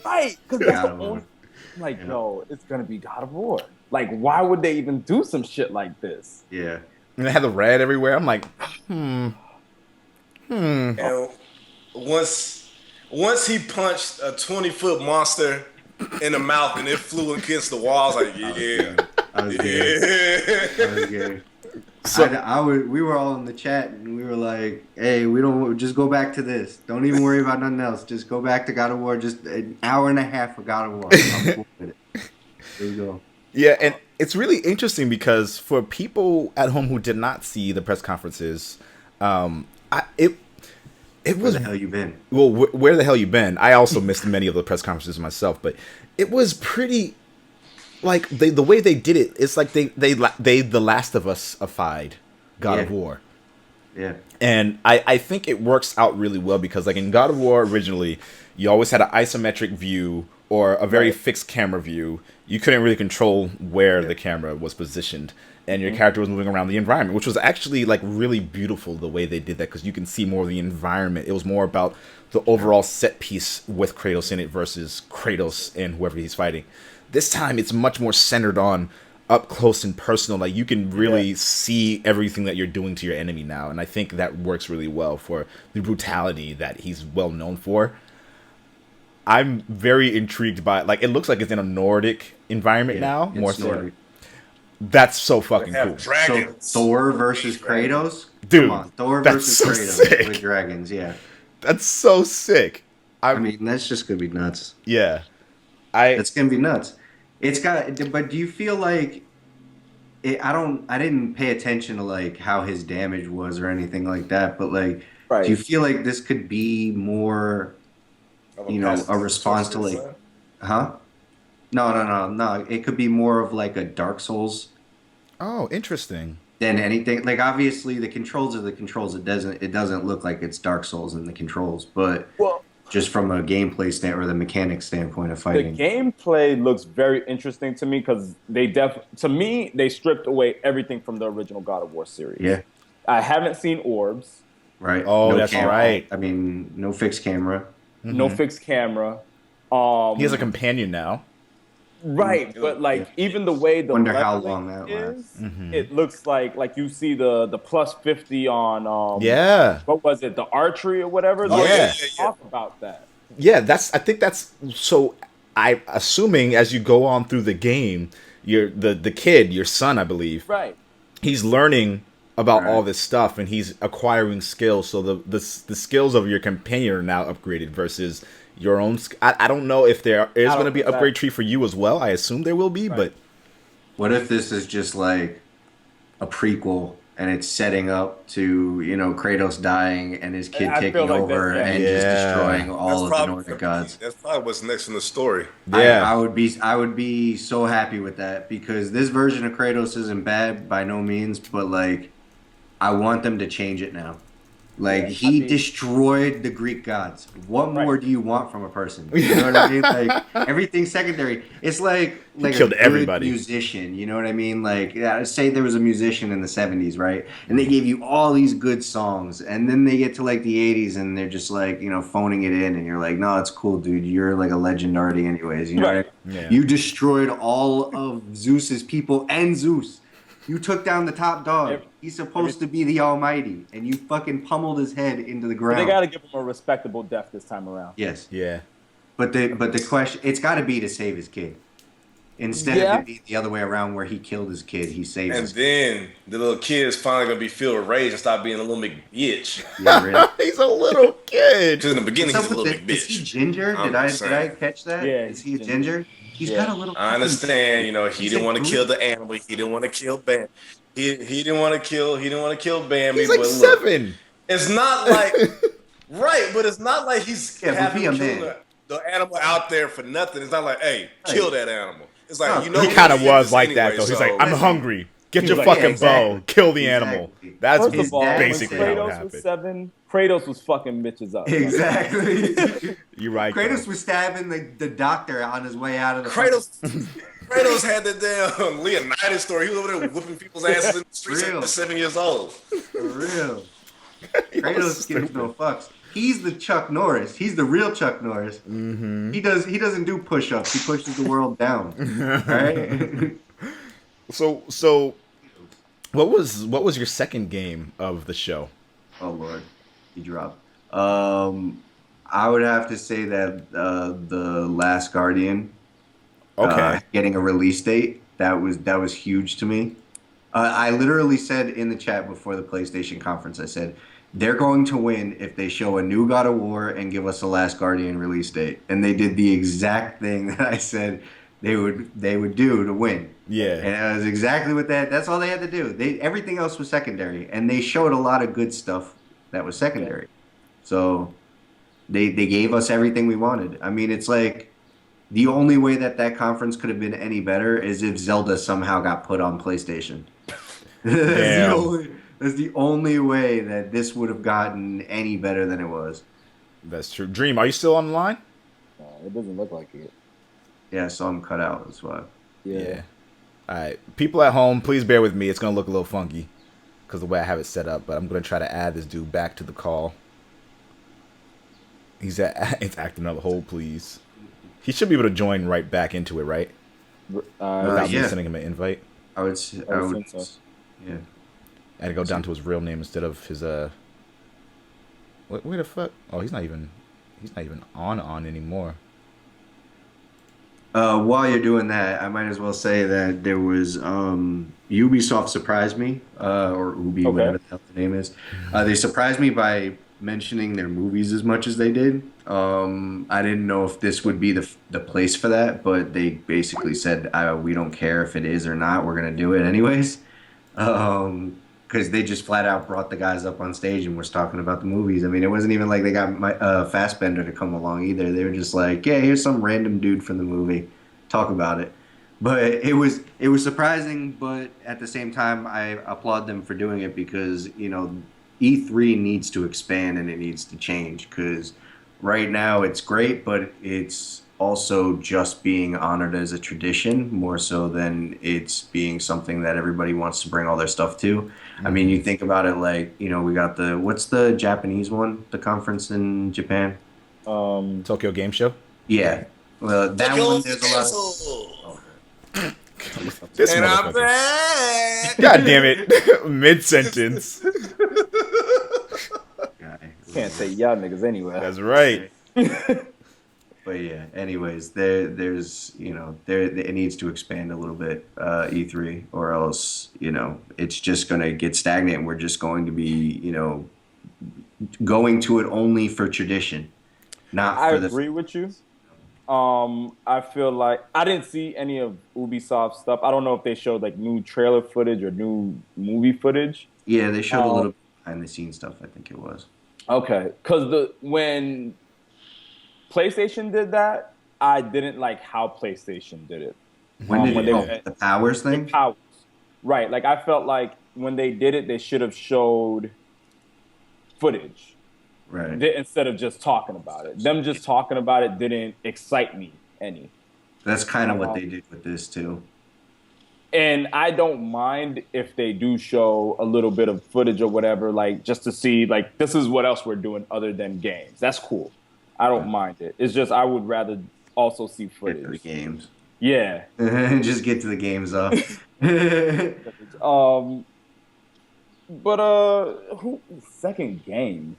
right, because that's God the of War. only. I'm like, yo, it's gonna be God of War. Like, why would they even do some shit like this? Yeah. And they had the red everywhere. I'm like, And once he punched a 20-foot monster in the mouth and it flew against the walls, like yeah, I was good. I yeah. was good. so We were all in the chat and we were like, "Hey, we don't just go back to this. Don't even worry about nothing else. Just go back to God of War. Just an hour and a half for God of War. I'm cool with it." There you go. yeah, and it's really interesting because for people at home who did not see the press conferences, it Where was the hell you been? well, where the hell you been? I also missed many of the press conferences myself, but it was pretty. Like the way they did it, it's like they The Last of Us-ified God of Yeah. War, Yeah. and I think it works out really well because like in God of War originally, you always had an isometric view or a very fixed camera view. You couldn't really control where the camera was positioned, and your character was moving around the environment, which was actually like really beautiful the way they did that because you can see more of the environment. It was more about the overall set piece with Kratos in it versus Kratos and whoever he's fighting. This time it's much more centered on up close and personal. Like you can really see everything that you're doing to your enemy now, and I think that works really well for the brutality that he's well known for. I'm very intrigued by it. Like it looks like it's in a Nordic environment now, It's more so. Nordic. That's so fucking Have cool. So dragons. Thor versus Kratos? Dude, Come on. Thor that's versus so Kratos sick. with dragons, yeah. That's so sick. I mean, that's just gonna be nuts. Yeah. It's gonna be nuts. It's got, but do you feel like I didn't pay attention to like how his damage was or anything like that, but like, Right. do you feel like this could be more, a response to like, huh? No. It could be more of like a Dark Souls Oh, interesting. than anything. Like obviously the controls are the controls. It doesn't look like it's Dark Souls in the controls, but Well, just from a gameplay or the mechanics standpoint of the fighting. gameplay looks very interesting to me because to me, they stripped away everything from the original God of War series. Yeah, I haven't seen orbs, right. Oh, that's right. I mean, no fixed camera. no fixed camera. He has a companion now. Right, but like even the way the Wonder how leveling long that is, lasts. it looks like you see the plus 50 on Yeah. what was it, the archery or whatever? Oh, They yeah. talk about that. Yeah, I think that's so. I assuming as you go on through the game, the kid, your son, I believe, Right. he's learning about Right. all this stuff and he's acquiring skills. So the skills of your companion are now upgraded versus your own. I don't know if there is going to be an upgrade tree for you as well. I assume there will be, but What if this is just like a prequel and it's setting up to, Kratos dying and his kid I taking feel like over that, yeah. and just Yeah. destroying all of the Nordic gods? That's probably what's next in the story. yeah, I would be so happy with that because this version of Kratos isn't bad by no means, but like I want them to change it now. Like he destroyed the Greek gods. What more do you want from a person? You know what I mean? Like everything's secondary. It's like killed a good everybody. musician. You know what I mean? Like say there was a musician in the 70s, right? And they gave you all these good songs, and then they get to like the 80s, and they're just like phoning it in, and you're like, no, it's cool, dude. You're like a legend already, anyways. You know Right. what I mean? Yeah. You destroyed all of Zeus's people and Zeus. You took down the top dog. He's supposed to be the Almighty, and you fucking pummeled his head into the But ground. they got to give him a respectable death this time around. Yes, yeah. but the question, it's got to be to save his kid. Instead of it being the other way around where he killed his kid, he saved And his kid. then the little kid is finally gonna be filled with rage and stop being a little bitch. Yeah, really. He's a little kid. Because in the beginning What's he's up a with little big this? Is he bitch. ginger? I'm Did I just saying. catch that? Yeah, Is he a he's ginger? He's Yeah. got a little. I understand, he He's didn't a want to goose. kill the animal. He didn't want to kill Bam. He didn't want to kill Bambi. He's like but look, 7. it's not like right, but it's not like he's Yeah, but having be a killing man. the animal out there for nothing. It's not like, hey, kill that animal. It's like No, He we're kind gonna of eat was this like that anyway, though. He's so- like, I'm hungry. Get He your was like, fucking yeah, exactly. bow. Kill the animal. Exactly. That's First His of all, dad when basically how it Kratos was happened. 7, Kratos was fucking bitches up. Exactly. You're right. Kratos though. was stabbing the doctor on his way out of the. Kratos had the damn Leonidas story. He was over there whooping people's asses in the streets Real. at 7 years old. For real. He was Kratos gives no fucks. He's the Chuck Norris. He's the real Chuck Norris. Mm-hmm. He doesn't do push-ups. He pushes the world down. Right? So what was your second game of the show? Oh Lord, he dropped. I would have to say that the Last Guardian. Okay. Getting a release date that was huge to me. I literally said in the chat before the PlayStation conference, I said they're going to win if they show a new God of War and give us a Last Guardian release date, and they did the exact thing that I said they would do to win. Yeah. And it was exactly what that's all they had to do. Everything else was secondary, and they showed a lot of good stuff that was secondary. So they gave us everything we wanted. I mean, it's like the only way that conference could have been any better is if Zelda somehow got put on PlayStation. That's the only way that this would have gotten any better than it was. That's true. Dream, are you still online? It doesn't look like it. Yeah, so I'm cut out. That's why. Yeah. All right. People at home, please bear with me. It's going to look a little funky because the way I have it set up, but I'm going to try to add this dude back to the call. It's acting up. Hold, please. He should be able to join right back into it, right? Without me yeah. sending him an invite. I would think so. Yeah. I had to go down to his real name instead of his where the fuck? Oh, he's not even on anymore. While you're doing that, I might as well say that there was Ubisoft surprised me, or Ubi, Okay. whatever the hell the name is. They surprised me by mentioning their movies as much as they did. I didn't know if this would be the place for that, but they basically said, we don't care if it is or not, we're going to do it anyways. Because they just flat out brought the guys up on stage and was talking about the movies. I mean, it wasn't even like they got Fassbender to come along either. They were just like, yeah, here's some random dude from the movie. Talk about it. But it was surprising, but at the same time, I applaud them for doing it because, E3 needs to expand and it needs to change because right now it's great, but it's also just being honored as a tradition more so than it's being something that everybody wants to bring all their stuff to. I mean, you think about it like, we got what's the Japanese one, the conference in Japan? Tokyo Game Show. Yeah. Well, that one, there's a lot of... This And I'm motherfucker. back. God damn it! Mid sentence. Can't say y'all niggas anyway. That's right. But yeah, anyways, there's it needs to expand a little bit, E3, or else it's just gonna get stagnant. And we're just going to be going to it only for tradition, not I for the. agree with you. I feel like I didn't see any of Ubisoft stuff. I don't know if they showed like new trailer footage or new movie footage. Yeah, they showed a little behind the scenes stuff. I think it was. Okay, because when PlayStation did that, I didn't like how PlayStation did it. When did they the powers thing? powers. Right, like I felt like when they did it, they should have showed footage Right. instead of just talking about it. Them just talking about it didn't excite me any. That's kind of what they did with this too. And I don't mind if they do show a little bit of footage or whatever, like just to see, like, this is what else we're doing other than games. That's cool. I don't mind it. It's just I would rather also see Get to the footage. games. Yeah. Just get to the games off. Who second game?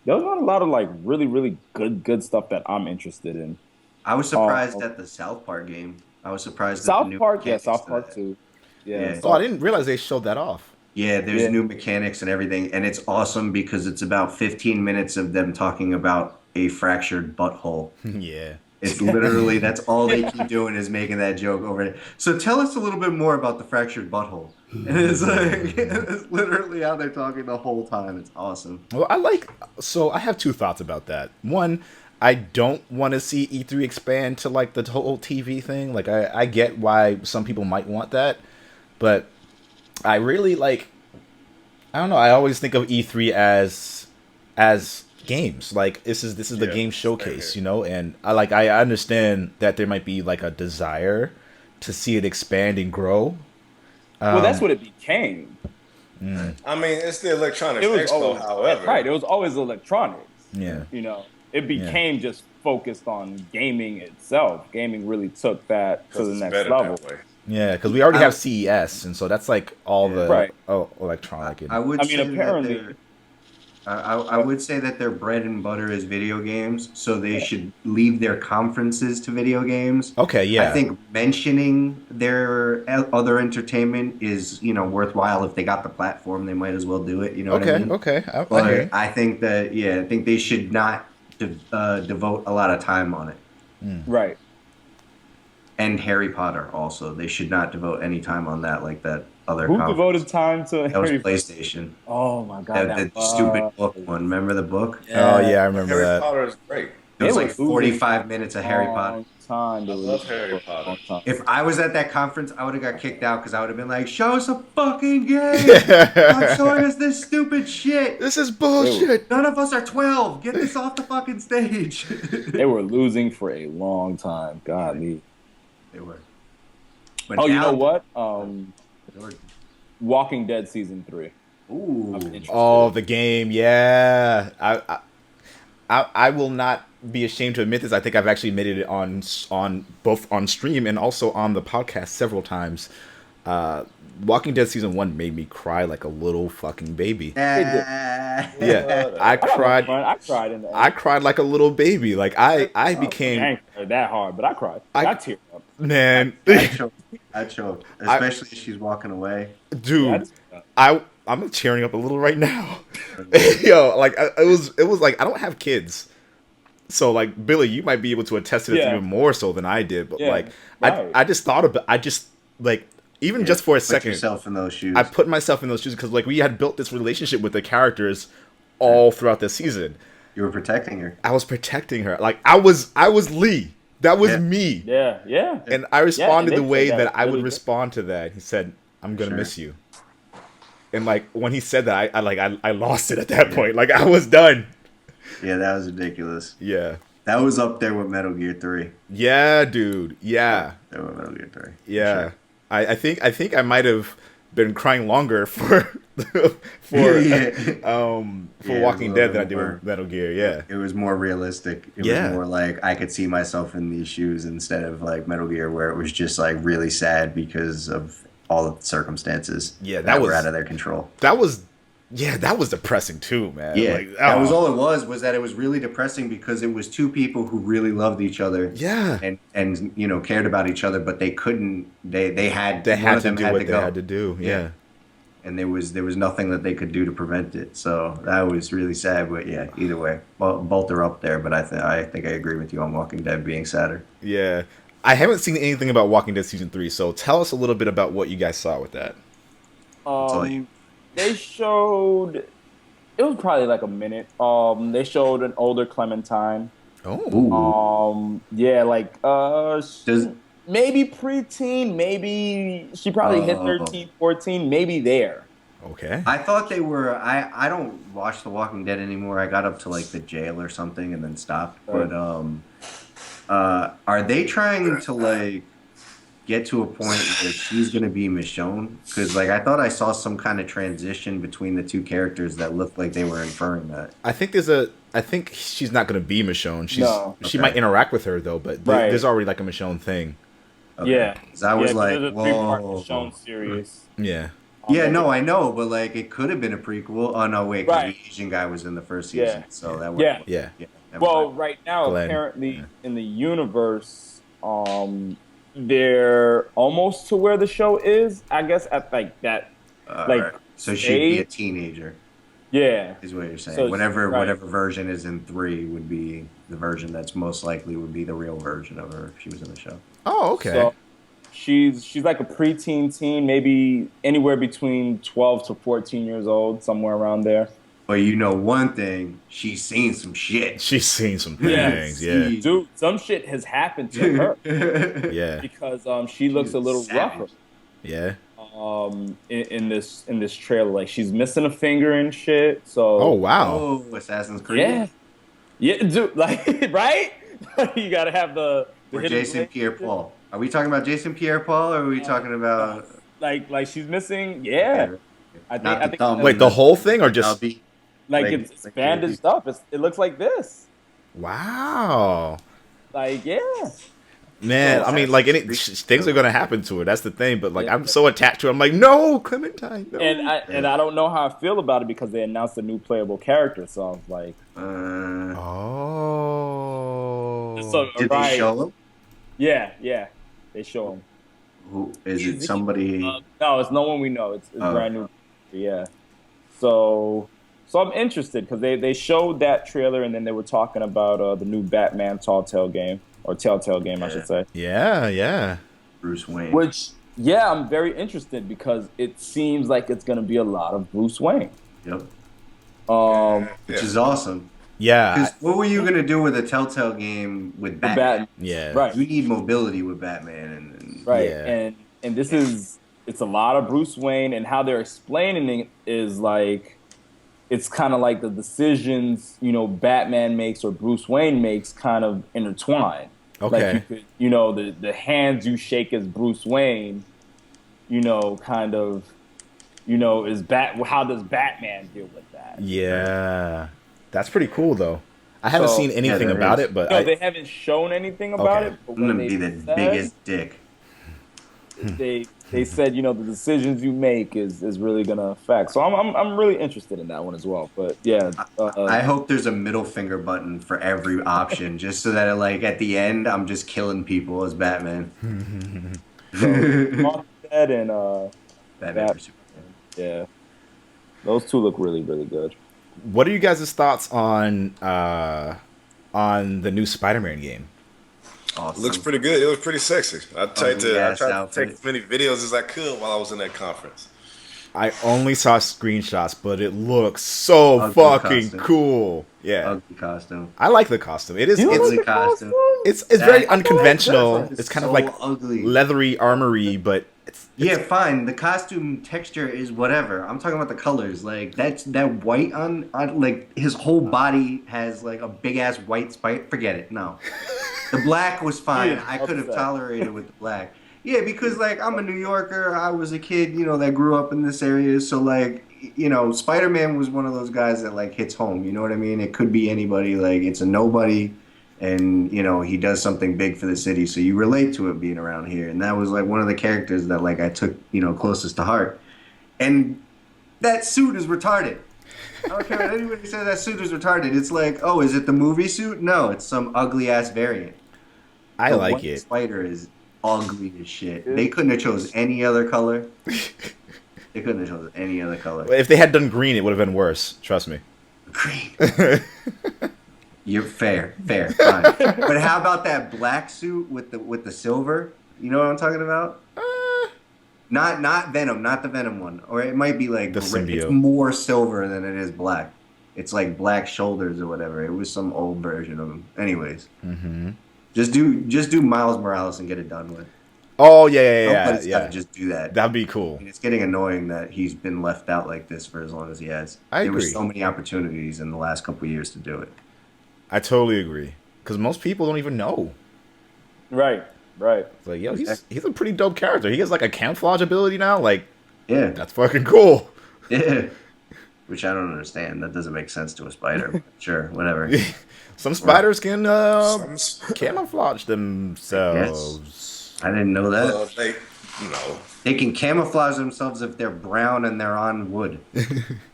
There's not a lot of like really, really good stuff that I'm interested in. I was surprised at the South Park game. I was surprised. At the South new Park, yeah, mechanics South to Park that. too. Yeah. Yeah. Oh, I didn't realize they showed that off. Yeah, there's Yeah. new mechanics and everything, and it's awesome because it's about 15 minutes of them talking about a fractured butthole. Yeah. It's literally that's all they keep doing is making that joke over it. So tell us a little bit more about the fractured butthole. And it's like it's literally how they're talking the whole time. It's awesome. Well, I have two thoughts about that. One, I don't want to see E3 expand to like the whole TV thing. Like I get why some people might want that, but I really like, I don't know, I always think of E3 as games. Like this is the Yeah, game same showcase, here. you know, and I understand that there might be like a desire to see it expand and grow. Well, that's what it became. I mean, it's the Electronics It was Expo, always however. right. It was always electronics. Yeah. You know, it became just focused on gaming itself. Gaming really took that to 'Cause the it's next better level. that way. Yeah, because we already have CES, and so that's like all the Right. electronic. And, I would I mean, say apparently- that I would say that their bread and butter is video games, so they should leave their conferences to video games. okay, yeah. I think mentioning their other entertainment is, worthwhile. If they got the platform, they might as well do it. You know what I Okay, mean? okay. I hear But you. I think that, I think they should not devote a lot of time on it. Right. And Harry Potter also, they should not devote any time on that like that other. Who conference. devoted time to That was Harry? PlayStation. Oh my god, The stupid book one. Remember the book? Oh yeah, I remember Harry that. Potter is great. It was They like were losing 45 minutes of Harry Potter. Time, I love Harry Potter. If I was at that conference, I would have got kicked out because I would have been like, "Show us a fucking game! Stop showing us this stupid shit! This is bullshit. None of us are 12. Get this off the fucking stage." They were losing for a long time. God, me. They were. But Oh, you now- know what? Walking Dead season 3. Ooh. I'm interested. Oh, the game, yeah. I will not be ashamed to admit this. I think I've actually admitted it on both on stream and also on the podcast several times. Walking Dead season 1 made me cry like a little fucking baby. Yeah, I cried. I cried in the end. I cried like a little baby. Like I became, I ain't cried that hard, but I cried. I teared up. man, I choked. Especially if she's walking away. dude. I'm tearing up a little right now. Yo, like it was like I don't have kids, so like Billy, you might be able to attest to this Yeah. even more so than I did. But Yeah, like right. I just thought about like even just for a Put second, yourself in those shoes. I put myself in those shoes because like we had built this relationship with the characters all throughout the season. You were protecting her. I was protecting her. Like I was Lee. That was Yeah. me. Yeah, yeah. And I responded they the way said that that I would really good. respond to that. He said, "I'm gonna Sure. miss you." And like when he said that, I lost it at that point. Like I was done. Yeah, that was ridiculous. Yeah, That was up there with Metal Gear 3. yeah, dude. Yeah, That was Metal Gear 3. yeah. Sure. I think I might have been crying longer for for Yeah. for Yeah, Walking a Dead than I little did more. with Metal Gear. Yeah, It was more realistic. It Yeah. was more like I could see myself in these shoes instead of like Metal Gear, where it was just like really sad because of all of the circumstances. Yeah, that that were was- out of their control. that was depressing too, man. Yeah, like, that was oh. all it was that it was really depressing because it was two people who really loved each other. Yeah, And cared about each other, but they couldn't. They had they one had of to them do had what to they go. had to do. Yeah. And there was nothing that they could do to prevent it. So that was really sad. But yeah, either way, both are up there. But I think I agree with you on Walking Dead being sadder. Yeah. I haven't seen anything about Walking Dead season 3, so tell us a little bit about what you guys saw with that. all you- They showed. It was probably like a minute. They showed an older Clementine. Oh. Yeah, like Does maybe preteen, maybe she probably hit Oh. 13, 14, maybe there. Okay. I thought they were. I don't watch The Walking Dead anymore. I got up to like the jail or something and then stopped. Right. But are they trying to like get to a point where she's gonna be Michonne? Because like I thought I saw some kind of transition between the two characters that looked like they were inferring that. I think she's not going to be Michonne. No. She Okay. might interact with her though, but Right. there's already like a Michonne thing. Okay. Yeah. 'Cause I was Yeah, like, there's a three-part whoa. Michonne series. Yeah. Yeah, no, I know, but like it could have been a prequel. Oh no, wait, because Right. the Asian guy was in the first Yeah. season, so that would Yeah. Yeah. never Well, mind. right now, Glenn. apparently in the universe, they're almost to where the show is, I guess, at like that, like Right. So she'd be a stage. teenager, Yeah, is what you're saying. So- whatever right. whatever version is in 3 would be the version that's most likely would be the real version of her if she was in the show. Oh, okay. So she's like a preteen teen, maybe anywhere between 12 to 14 years old, somewhere around there. But you know one thing, she's seen some shit. She's seen some Yes. things. Yeah. Dude, some shit has happened to her Yeah. because she looks a little savage. rougher. Yeah. In this trailer, like she's missing a finger and shit. So Oh, wow. Oh, Assassin's Creed. yeah, dude, like right? You gotta have the Or hidden Jason blade. Pierre-Paul. Are we talking about Jason Pierre-Paul or are we talking about... Like she's missing. Yeah, I Not the think thumb. Wait, the whole thing or just. Nubby? like like- it's like bandaged up. It looks like this. Wow. Like yeah. Man, I mean, like, things are going to happen to her. That's the thing. But, like, I'm so attached to her. I'm like, no, Clementine, no. And I don't know how I feel about it because they announced a new playable character. So I was like, Oh. so Did right. they show him? Yeah, they show him. Who is it? Somebody? No, it's no one we know. It's Oh. brand new. Yeah. So I'm interested because they showed that trailer and then they were talking about the new Batman Telltale game or Telltale game, I should say. Yeah. Bruce Wayne. Which yeah, I'm very interested because it seems like it's gonna be a lot of Bruce Wayne. Yep. Yeah. Which is awesome. Yeah. 'Cause what were you gonna do with a Telltale game with The Batman? Yeah. Right. You need mobility with Batman, and Right. Yeah. And this is it's a lot of Bruce Wayne and how they're explaining it is like it's kind of like the decisions, Batman makes or Bruce Wayne makes kind of intertwine. Okay. Like you could, the hands you shake as Bruce Wayne, kind of, is how does Batman deal with that? Yeah. That's pretty cool, though. I haven't So- seen anything there about is. it, but No, I, they haven't shown anything about Okay. it. But I'm when gonna they be the said- biggest dick. they said the decisions you make is really gonna affect. So I'm really interested in that one as well. But yeah, I hope there's a middle finger button for every option, just so that like at the end I'm just killing people as Batman. Dead and Batman Bat- for Superman. yeah, those two look really really good. what are you guys' thoughts on the new Spider-Man game? Awesome. Looks pretty good. It was pretty sexy. I tried to ass take outfit. as many videos as I could while I was in that conference. I only saw screenshots, but it looks so Ugly fucking costume. cool. Yeah. Ugly costume. I like the costume. It is. You don't It's like the costume. it's That- very I unconventional. It's It's kind so of like ugly. leathery armory, but it's Yeah, fine. The costume texture is whatever. I'm talking about the colors. Like that white on like his whole body has like a big ass white spike. Forget it. No, the black was fine. Yeah, I could have upset. tolerated with the black. Yeah, because like I'm a New Yorker. I was a kid, that grew up in this area. So like, Spider-Man was one of those guys that like hits home. You know what I mean? It could be anybody. Like it's a nobody. And he does something big for the city, so you relate to it being around here. And that was like one of the characters that like I took closest to heart. And that suit is retarded. I don't care what anybody says that suit is retarded. It's like, oh, is it the movie suit? No, it's some ugly ass variant. I The like White it. Spider is ugly as shit. They couldn't have chose any other color. They couldn't have chose any other color. If they had done green, it would have been worse. Trust me. Green. You're fair, fine. But how about that black suit with the silver? You know what I'm talking about? Not Venom, not the Venom one. Or it might be like The It's symbiote. more silver than it is black. It's like black shoulders or whatever. It was some old version of him. Anyways, just do Miles Morales and get it done with. Oh yeah, Nobody's yeah. gotta just do that. That'd be cool. And it's getting annoying that he's been left out like this for as long as he has. I There were agree. so many opportunities in the last couple of years to do it. I totally agree. Because most people don't even know. Right. It's like, yo, he's a pretty dope character. He has like a camouflage ability now. Like, Yeah. that's fucking cool. Yeah. Which I don't understand. That doesn't make sense to a spider. But sure, whatever. Some spiders can Some- camouflage themselves. I didn't know that. They, no. They can camouflage themselves if they're brown and they're on wood.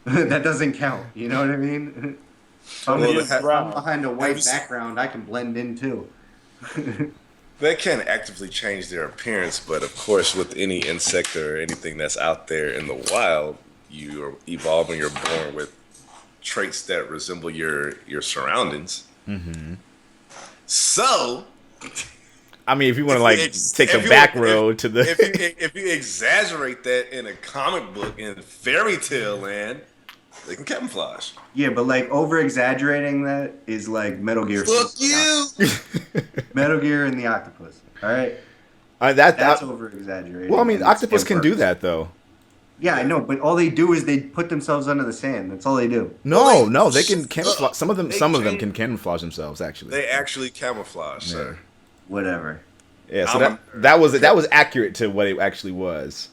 That doesn't count. You know what I mean? If I'm, Well, if the I'm brown. behind a white Have you- background, I can blend in too. they can't actively change their appearance, but of course, with any insect or anything that's out there in the wild, you are evolving. You're born with traits that resemble your surroundings. Mm-hmm. So, I mean, if you want to take the back road to the, if you exaggerate that in a comic book in fairy tale land, they can camouflage. Yeah, but like over exaggerating that is like Metal Gear. Fuck you. Metal Gear and the octopus. All right, that's over exaggerating. Well, I mean, octopus can do that though. Yeah, I know, but all they do is they put themselves under the sand. That's all they do. No, they can camouflage. Some of them can camouflage themselves. Actually, they actually camouflage, sir. Whatever. Yeah, so that was accurate to what it actually was.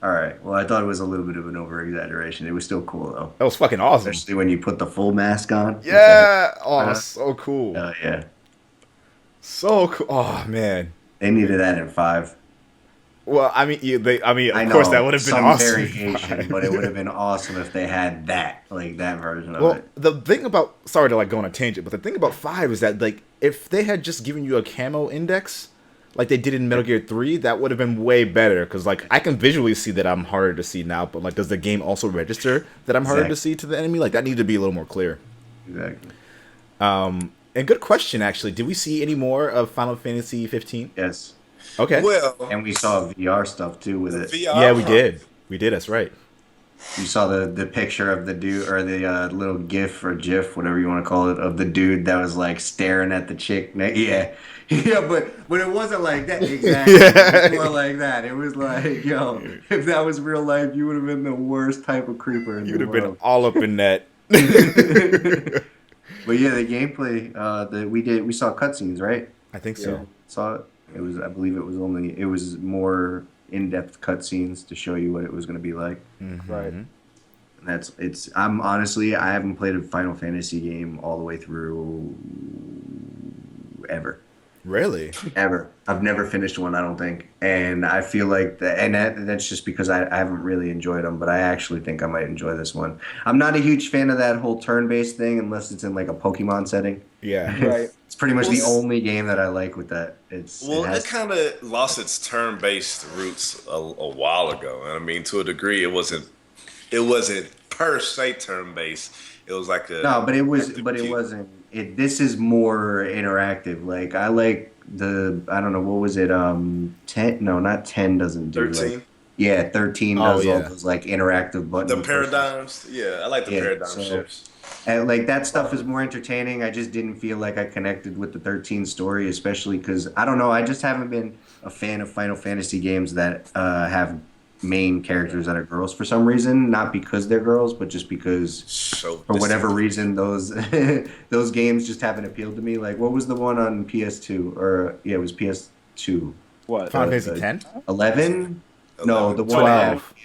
All right. Well, I thought it was a little bit of an over exaggeration. It was still cool though. That was fucking awesome. Especially when you put the full mask on. Yeah. Oh, so cool. Oh yeah. So cool. Oh man. They needed that in 5. Well, I mean, of course, that would have been some awesome. variation, but it would have been awesome if they had that version of Well, it. the thing about sorry to go on a tangent, but the thing about 5 is that if they had just given you a camo index, like they did in Metal Gear 3, that would have been way better. Because I can visually see that I'm harder to see now, but does the game also register that I'm harder to see to the enemy? That needs to be a little more clear. Exactly. And good question, actually. Did we see any more of Final Fantasy 15? Yes. Okay. Well, And we saw VR stuff too with it. VR, Yeah, we did. We did. That's right. You saw the picture of the dude or the little GIF or GIF, whatever you want to call it, of the dude that was staring at the chick. Yeah, but it wasn't like that exactly. It was more like that. It was like, yo, if that was real life, you would have been the worst type of creeper in You the would have world. been all up in that. But yeah, the gameplay that we saw cutscenes, right? I think so. Saw it. I believe it was more in-depth cutscenes to show you what it was going to be like. Mm-hmm. Right. I haven't played a Final Fantasy game all the way through ever. Really? Ever. I've never finished one, I don't think. And I feel like that's just because I haven't really enjoyed them, but I actually think I might enjoy this one. I'm not a huge fan of that whole turn-based thing unless it's in a Pokemon setting. Yeah. Right. It's pretty much the only game that I like with that. It kind of lost its turn-based roots a while ago, and I mean, to a degree, it wasn't per se turn-based. It was like a no, but it wasn't. This is more interactive. I like I don't know, what was it? 10? No, not 10. Doesn't do 13. Yeah, 13 does all those interactive buttons. The paradigms. Yeah, I like the paradigm shifts. And that stuff is more entertaining. I just didn't feel like I connected with the 13 story, especially because I don't know. I just haven't been a fan of Final Fantasy games that have main characters that are girls for some reason. Not because they're girls, but just because for whatever reason those those games just haven't appealed to me. What was the one on PS2? Or yeah, it was PS2. What? Final Fantasy 10? 11? No, the one 12.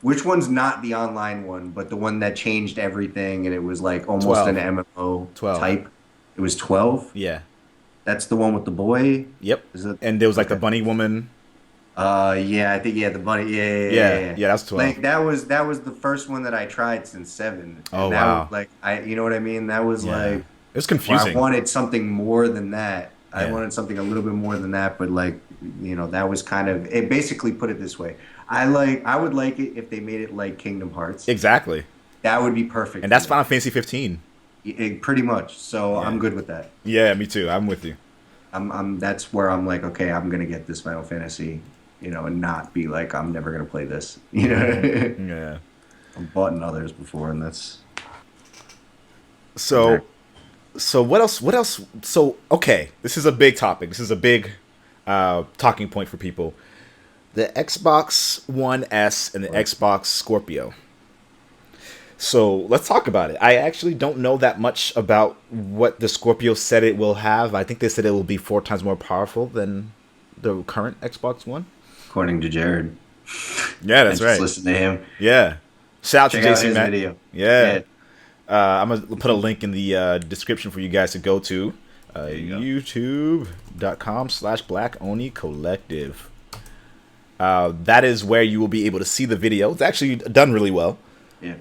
Which one's not the online one, but the one that changed everything and it was almost 12. an MMO 12. type? It was 12? Yeah. That's the one with the boy? Yep. Is it? And there was the bunny woman. Yeah, I think the bunny. Yeah. That's 12. That was the first one that I tried since 7. Oh, and that wow. Was, you know what I mean? That was It was I confusing. wanted something more than that. Yeah. I wanted something a little bit more than that, but that was kind of it. Basically, put it this way, I would like it if they made it like Kingdom Hearts. Exactly. That would be perfect. And that's Final Fantasy 15. Pretty much. So I'm good with that. Yeah, me too. I'm with you. That's where I'm like, okay, I'm gonna get this Final Fantasy, and not be like I'm never gonna play this. Yeah. I've bought in others before, and that's So what else? So, okay, this is a big topic. This is a big talking point for people. The Xbox One S and the Xbox Scorpio. So let's talk about it. I actually don't know that much about what the Scorpio said it will have. I think they said it will be 4 times more powerful than the current Xbox One. according to Jared. Yeah, that's right. Listen to him. Yeah. Shout out Check to out JC his Matt. video. Yeah. I'm going to put a link in the description for you guys to go to. YouTube.com/Black Oni Collective. That is where you will be able to see the video. It's actually done really well. Yeah.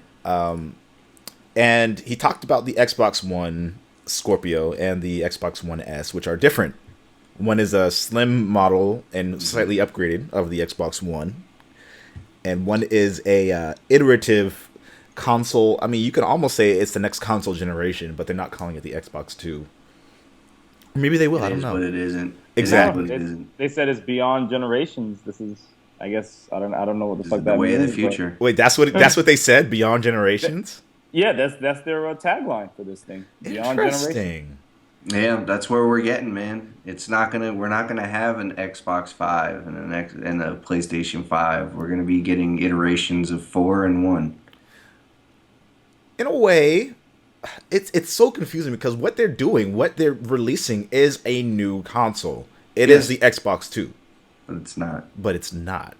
And he talked about the Xbox One Scorpio and the Xbox One S, which are different. One is a slim model and slightly upgraded of the Xbox One, and one is a iterative console. I mean, you can almost say it's the next console generation, but they're not calling it the Xbox Two. Maybe they will. I don't know. But it isn't. Exactly. It isn't. They said it's beyond generations. This is, I guess, I don't know what the This fuck is that the way of means. the future. Wait, that's what they said. Beyond generations. Yeah, that's their tagline for this thing. Beyond generations. Interesting. Yeah, that's where we're getting, man. We're not gonna have an Xbox 5 and a PlayStation 5. We're gonna be getting iterations of 4 and 1. In a way, it's so confusing because what they're releasing is a new console. It is the Xbox Two, But it's not. but it's not.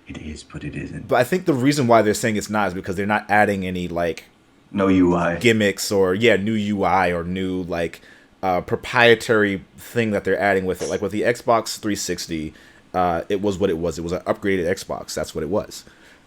It is, but it isn't. But I think the reason why they're saying it's not is because they're not adding any like No UI. gimmicks or new UI or new like proprietary thing that they're adding with it. Like with the Xbox 360, it was what it was. It was an upgraded Xbox. That's what it was.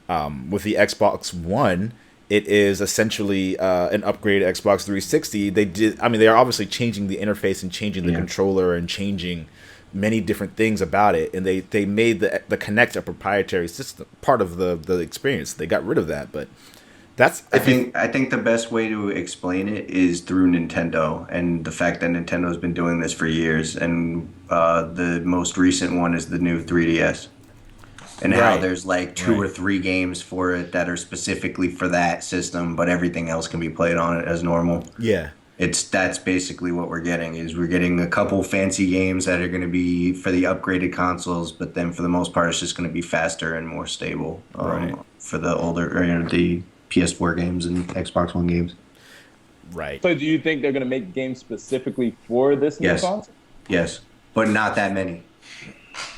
With the Xbox One, it is essentially an upgraded Xbox 360. They are obviously changing the interface and changing the controller and changing many different things about it. And they made the Kinect a proprietary system, part of the experience. They got rid of that, but that's I think the best way to explain it is through Nintendo and the fact that Nintendo's been doing this for years, and the most recent one is the new 3DS. And how there's like 2 or 3 games for it that are specifically for that system, but everything else can be played on it as normal. Yeah. That's basically what we're getting. We're getting a couple fancy games that are going to be for the upgraded consoles, but then for the most part, it's just going to be faster and more stable for the older, the PS4 games and Xbox One games. Right. So do you think they're going to make games specifically for this new console? Yes, but not that many.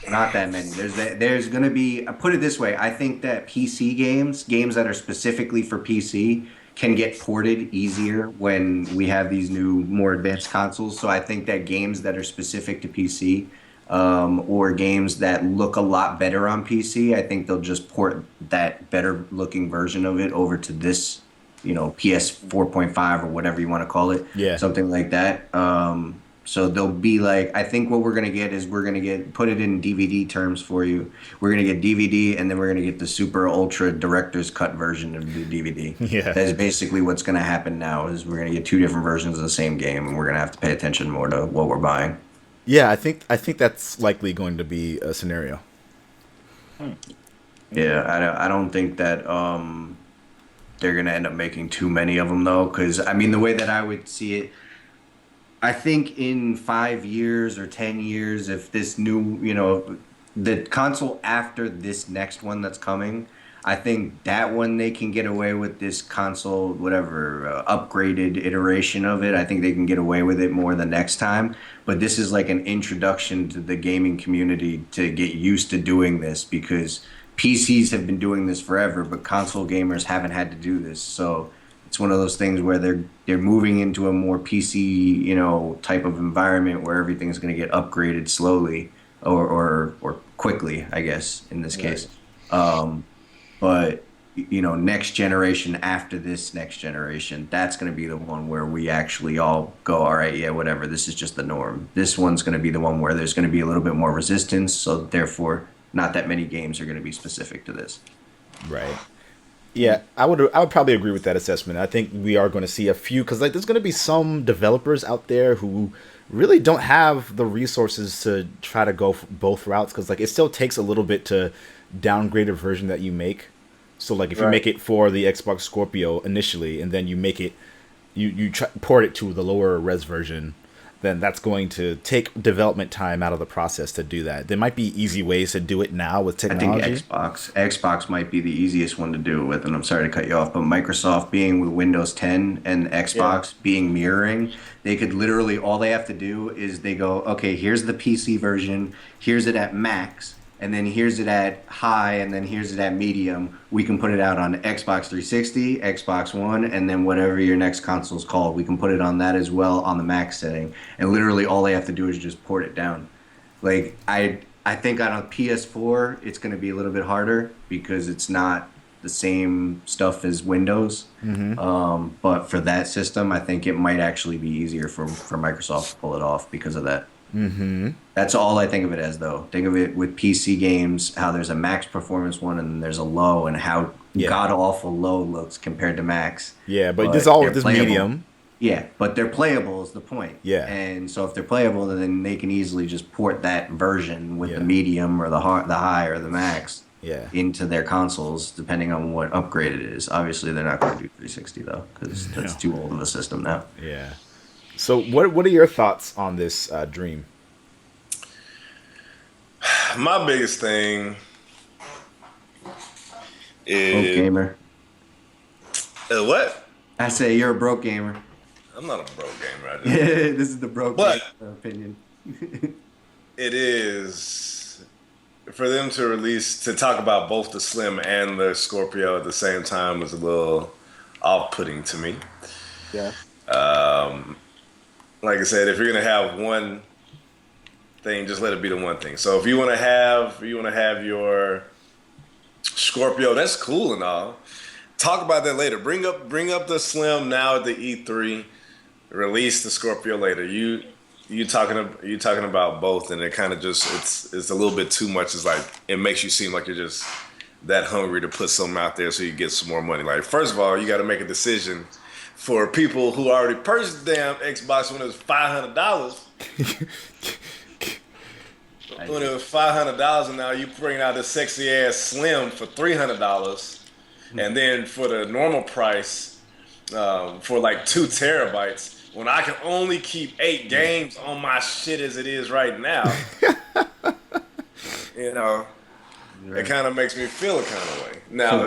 Not that many. There's going to be, put it this way, I think that PC games that are specifically for PC, can get ported easier when we have these new, more advanced consoles. So I think that games that are specific to PC, or games that look a lot better on PC, I think they'll just port that better looking version of it over to this, PS 4.5 or whatever you want to call it. Yeah. Something like that. So they'll be like, I think what we're going to get is put it in DVD terms for you. We're going to get DVD, and then we're going to get the super ultra director's cut version of the DVD. Yeah. That's basically what's going to happen now, is we're going to get 2 different versions of the same game, and we're going to have to pay attention more to what we're buying. Yeah, I think that's likely going to be a scenario. Yeah, I don't think that they're going to end up making too many of them, though, because, I mean, the way that I would see it, I think in 5 years or 10 years, if this new, the console after this next one that's coming, I think that one they can get away with this console, whatever, upgraded iteration of it. I think they can get away with it more the next time. But this is like an introduction to the gaming community to get used to doing this, because PCs have been doing this forever, but console gamers haven't had to do this. So it's one of those things where they're moving into a more PC, type of environment where everything's going to get upgraded slowly or quickly, I guess, in this case. But next generation after this next generation, that's going to be the one where we actually all go, all right, yeah, whatever, this is just the norm. This one's going to be the one where there's going to be a little bit more resistance, so therefore not that many games are going to be specific to this. Right. Yeah, I would probably agree with that assessment. I think we are going to see a few, because there's going to be some developers out there who really don't have the resources to try to go both routes, because it still takes a little bit to downgrade a version that you make. So if you make it for the Xbox Scorpio initially, and then you make it, you port it to the lower res version, then that's going to take development time out of the process to do that. There might be easy ways to do it now with technology. I think Xbox might be the easiest one to do it with, and I'm sorry to cut you off, but Microsoft being with Windows 10 and Xbox being mirroring, they could literally, all they have to do is they go, okay, here's the PC version, here's it at max, and then here's it at high, and then here's it at medium. We can put it out on Xbox 360, Xbox One, and then whatever your next console is called, we can put it on that as well on the max setting. And literally all they have to do is just port it down. I think on a PS4, it's going to be a little bit harder because it's not the same stuff as Windows. But for that system, I think it might actually be easier for Microsoft to pull it off because of that. Mm-hmm. That's all I think of it as, though. Think of it with PC games, how there's a max performance one and there's a low, and how Yeah. god awful low looks compared to max. Yeah, but this all they're this playable. medium. Yeah, but they're playable is the point. Yeah. And so if they're playable, then they can easily just port that version with Yeah. the medium or the high or the max Yeah. into their consoles, depending on what upgrade it is. Obviously, they're not going to do 360 though, because that's too old of a system now. Yeah. So what are your thoughts on this Dream? My biggest thing Broke is gamer. What? I say you're a broke gamer. I'm not a broke gamer. I just, This is the broke But- gamer opinion. it is for them to talk about both the Slim and the Scorpio at the same time was a little off-putting to me. Yeah. Like I said, if you're gonna have one thing, just let it be the one thing. So if you want to have your Scorpio, that's cool and all. Talk about that later. Bring up the Slim now at the E3. Release the Scorpio later. You talking about both, and it kind of just it's a little bit too much. It's like it makes you seem like you're just that hungry to put something out there so you get some more money. Like, first of all, you got to make a decision for people who already purchased the damn Xbox when it was $500. When it was $500, and now you bring out this sexy ass Slim for $300, and then for the normal price, for like 2 terabytes, when I can only keep 8 games on my shit as it is right now, it kind of makes me feel a kind of way. Now, So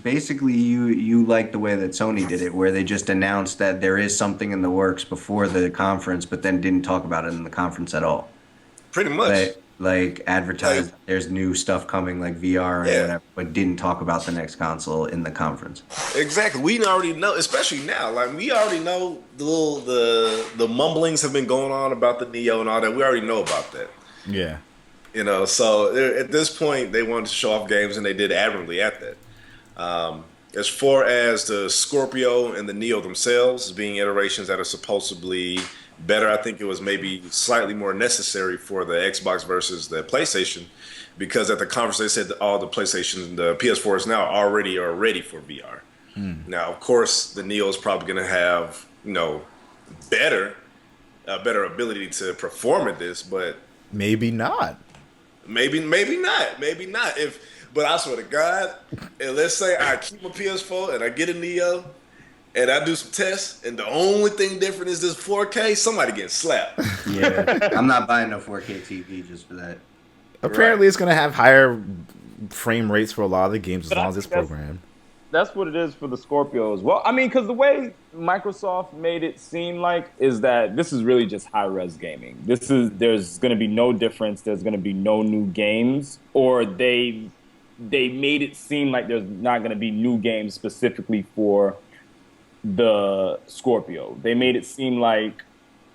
basically, you like the way that Sony did it, where they just announced that there is something in the works before the conference, but then didn't talk about it in the conference at all. pretty much. Like advertised there's new stuff coming, like VR and Yeah. whatever, but didn't talk about the next console in the conference. Exactly. We already know, especially now. Like, we already know the mumblings have been going on about the Neo and all that. We already know about that. Yeah. So at this point, they wanted to show off games, and they did admirably at that. As far as the Scorpio and the Neo themselves being iterations that are supposedly better, I think it was maybe slightly more necessary for the Xbox versus the PlayStation, because at the conference they said that all the PlayStation, the PS4s now already are ready for VR. Now, of course, the Neo is probably going to have better ability to perform at this, but Maybe not. maybe not. But I swear to God, and let's say I keep my PS4 and I get a Neo and I do some tests, and the only thing different is this 4K, somebody getting slapped. Yeah, I'm not buying no 4K TV just for that. Apparently, it's going to have higher frame rates for a lot of the games as But I long as it's think that's- programmed. That's what it is for the Scorpio as well. I mean, because the way Microsoft made it seem like is that this is really just high-res gaming. There's going to be no difference. There's going to be no new games, or they made it seem like there's not going to be new games specifically for the Scorpio. They made it seem like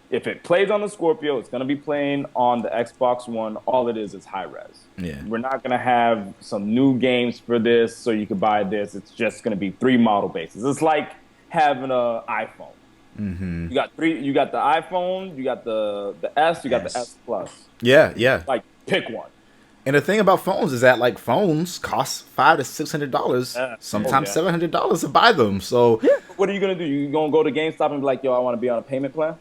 if it plays on the Scorpio, it's going to be playing on the Xbox One. All it is high res. Yeah. We're not going to have some new games for this, so you can buy this. It's just going to be 3 model bases. It's like having an iPhone. Mm-hmm. You got the iPhone, you got the S, you got the S Plus. Yeah. Like, pick one. And the thing about phones is that like phones cost $500 to $600, Yeah. sometimes Oh, yeah. $700 to buy them. So What are you going to do? You going to go to GameStop and be like, yo, I want to be on a payment plan?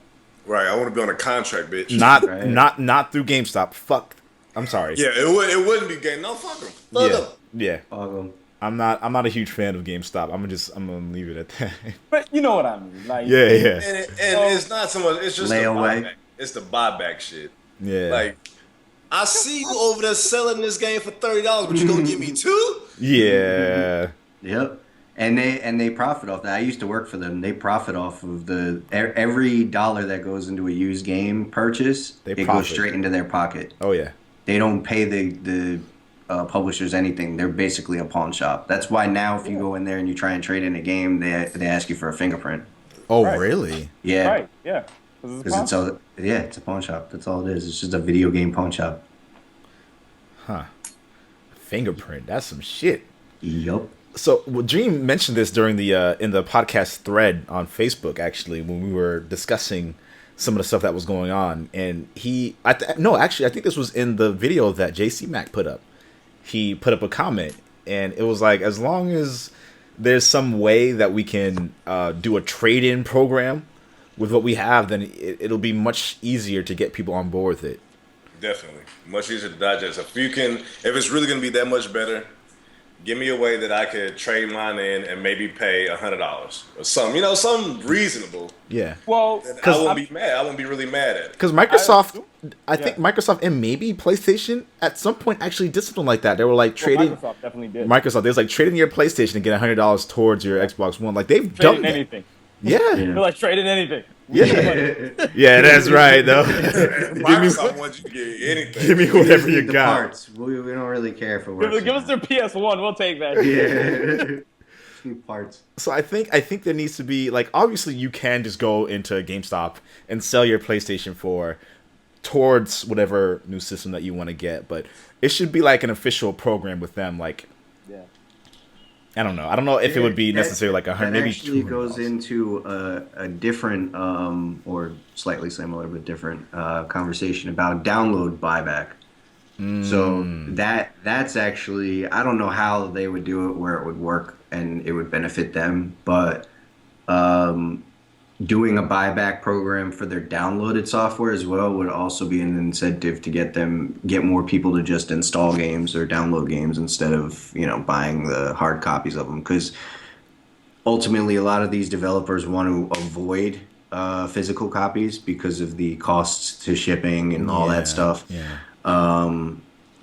Right, I want to be on a contract, bitch. not not through GameStop. Fuck. I'm sorry. Yeah, it wouldn't be game. No, fuck them. Fuck them. Yeah. Um, I'm not a huge fan of GameStop. I'm gonna leave it at that. But you know what I mean. Like, yeah. And it's not so much. It's just Layaway. the buyback. It's the buyback shit. Yeah. Like, I see you over there selling this game for $30, but you gonna give me 2? Yeah. Yep. And they profit off that. I used to work for them. They profit off of every dollar that goes into a used game purchase. They it profit. goes straight into their pocket. Oh yeah. They don't pay the publishers anything. They're basically a pawn shop. That's why now if you go in there and you try and trade in a game, they ask you for a fingerprint. Oh Right. really? Yeah. Right, yeah. 'Cause Because it's a pawn shop. That's all it is. It's just a video game pawn shop. Huh. Fingerprint. That's some shit. Yup. So Dream mentioned this during the in the podcast thread on Facebook, actually, when we were discussing some of the stuff that was going on. And no, actually, I think this was in the video that JC Mac put up. He put up a comment, and it was like, as long as there's some way that we can do a trade-in program with what we have, then it'll be much easier to get people on board with it. Definitely. Much easier to digest. If it's really going to be that much better, give me a way that I could trade mine in and maybe pay $100 or something, something reasonable. Yeah. Well, I won't be mad. I won't be really mad at it. Because Microsoft, I think Microsoft and maybe PlayStation at some point actually did something like that. They were like trading. Microsoft definitely did. Microsoft, they was like trading your PlayStation and get $100 towards your Xbox One. Like they've done Trading that. anything. Yeah. They're like trading anything. Yeah. Yeah, that's right though. Microsoft wants you to get anything. Give me We whatever just you need the got. parts. We don't really care if it works. Give us their PS1. We'll take that. Yeah. Just need parts. So I think there needs to be, like, obviously you can just go into GameStop and sell your PlayStation 4 towards whatever new system that you want to get, but it should be like an official program with them. Like, Yeah. I don't know if it would be necessarily like $100, That maybe actually $200. goes into a different or slightly similar but different conversation about download buyback. So that's actually, I don't know how they would do it where it would work and it would benefit them, but doing a buyback program for their downloaded software as well would also be an incentive to get more people to just install games or download games instead of buying the hard copies of them, because ultimately a lot of these developers want to avoid physical copies because of the costs to shipping and all that stuff.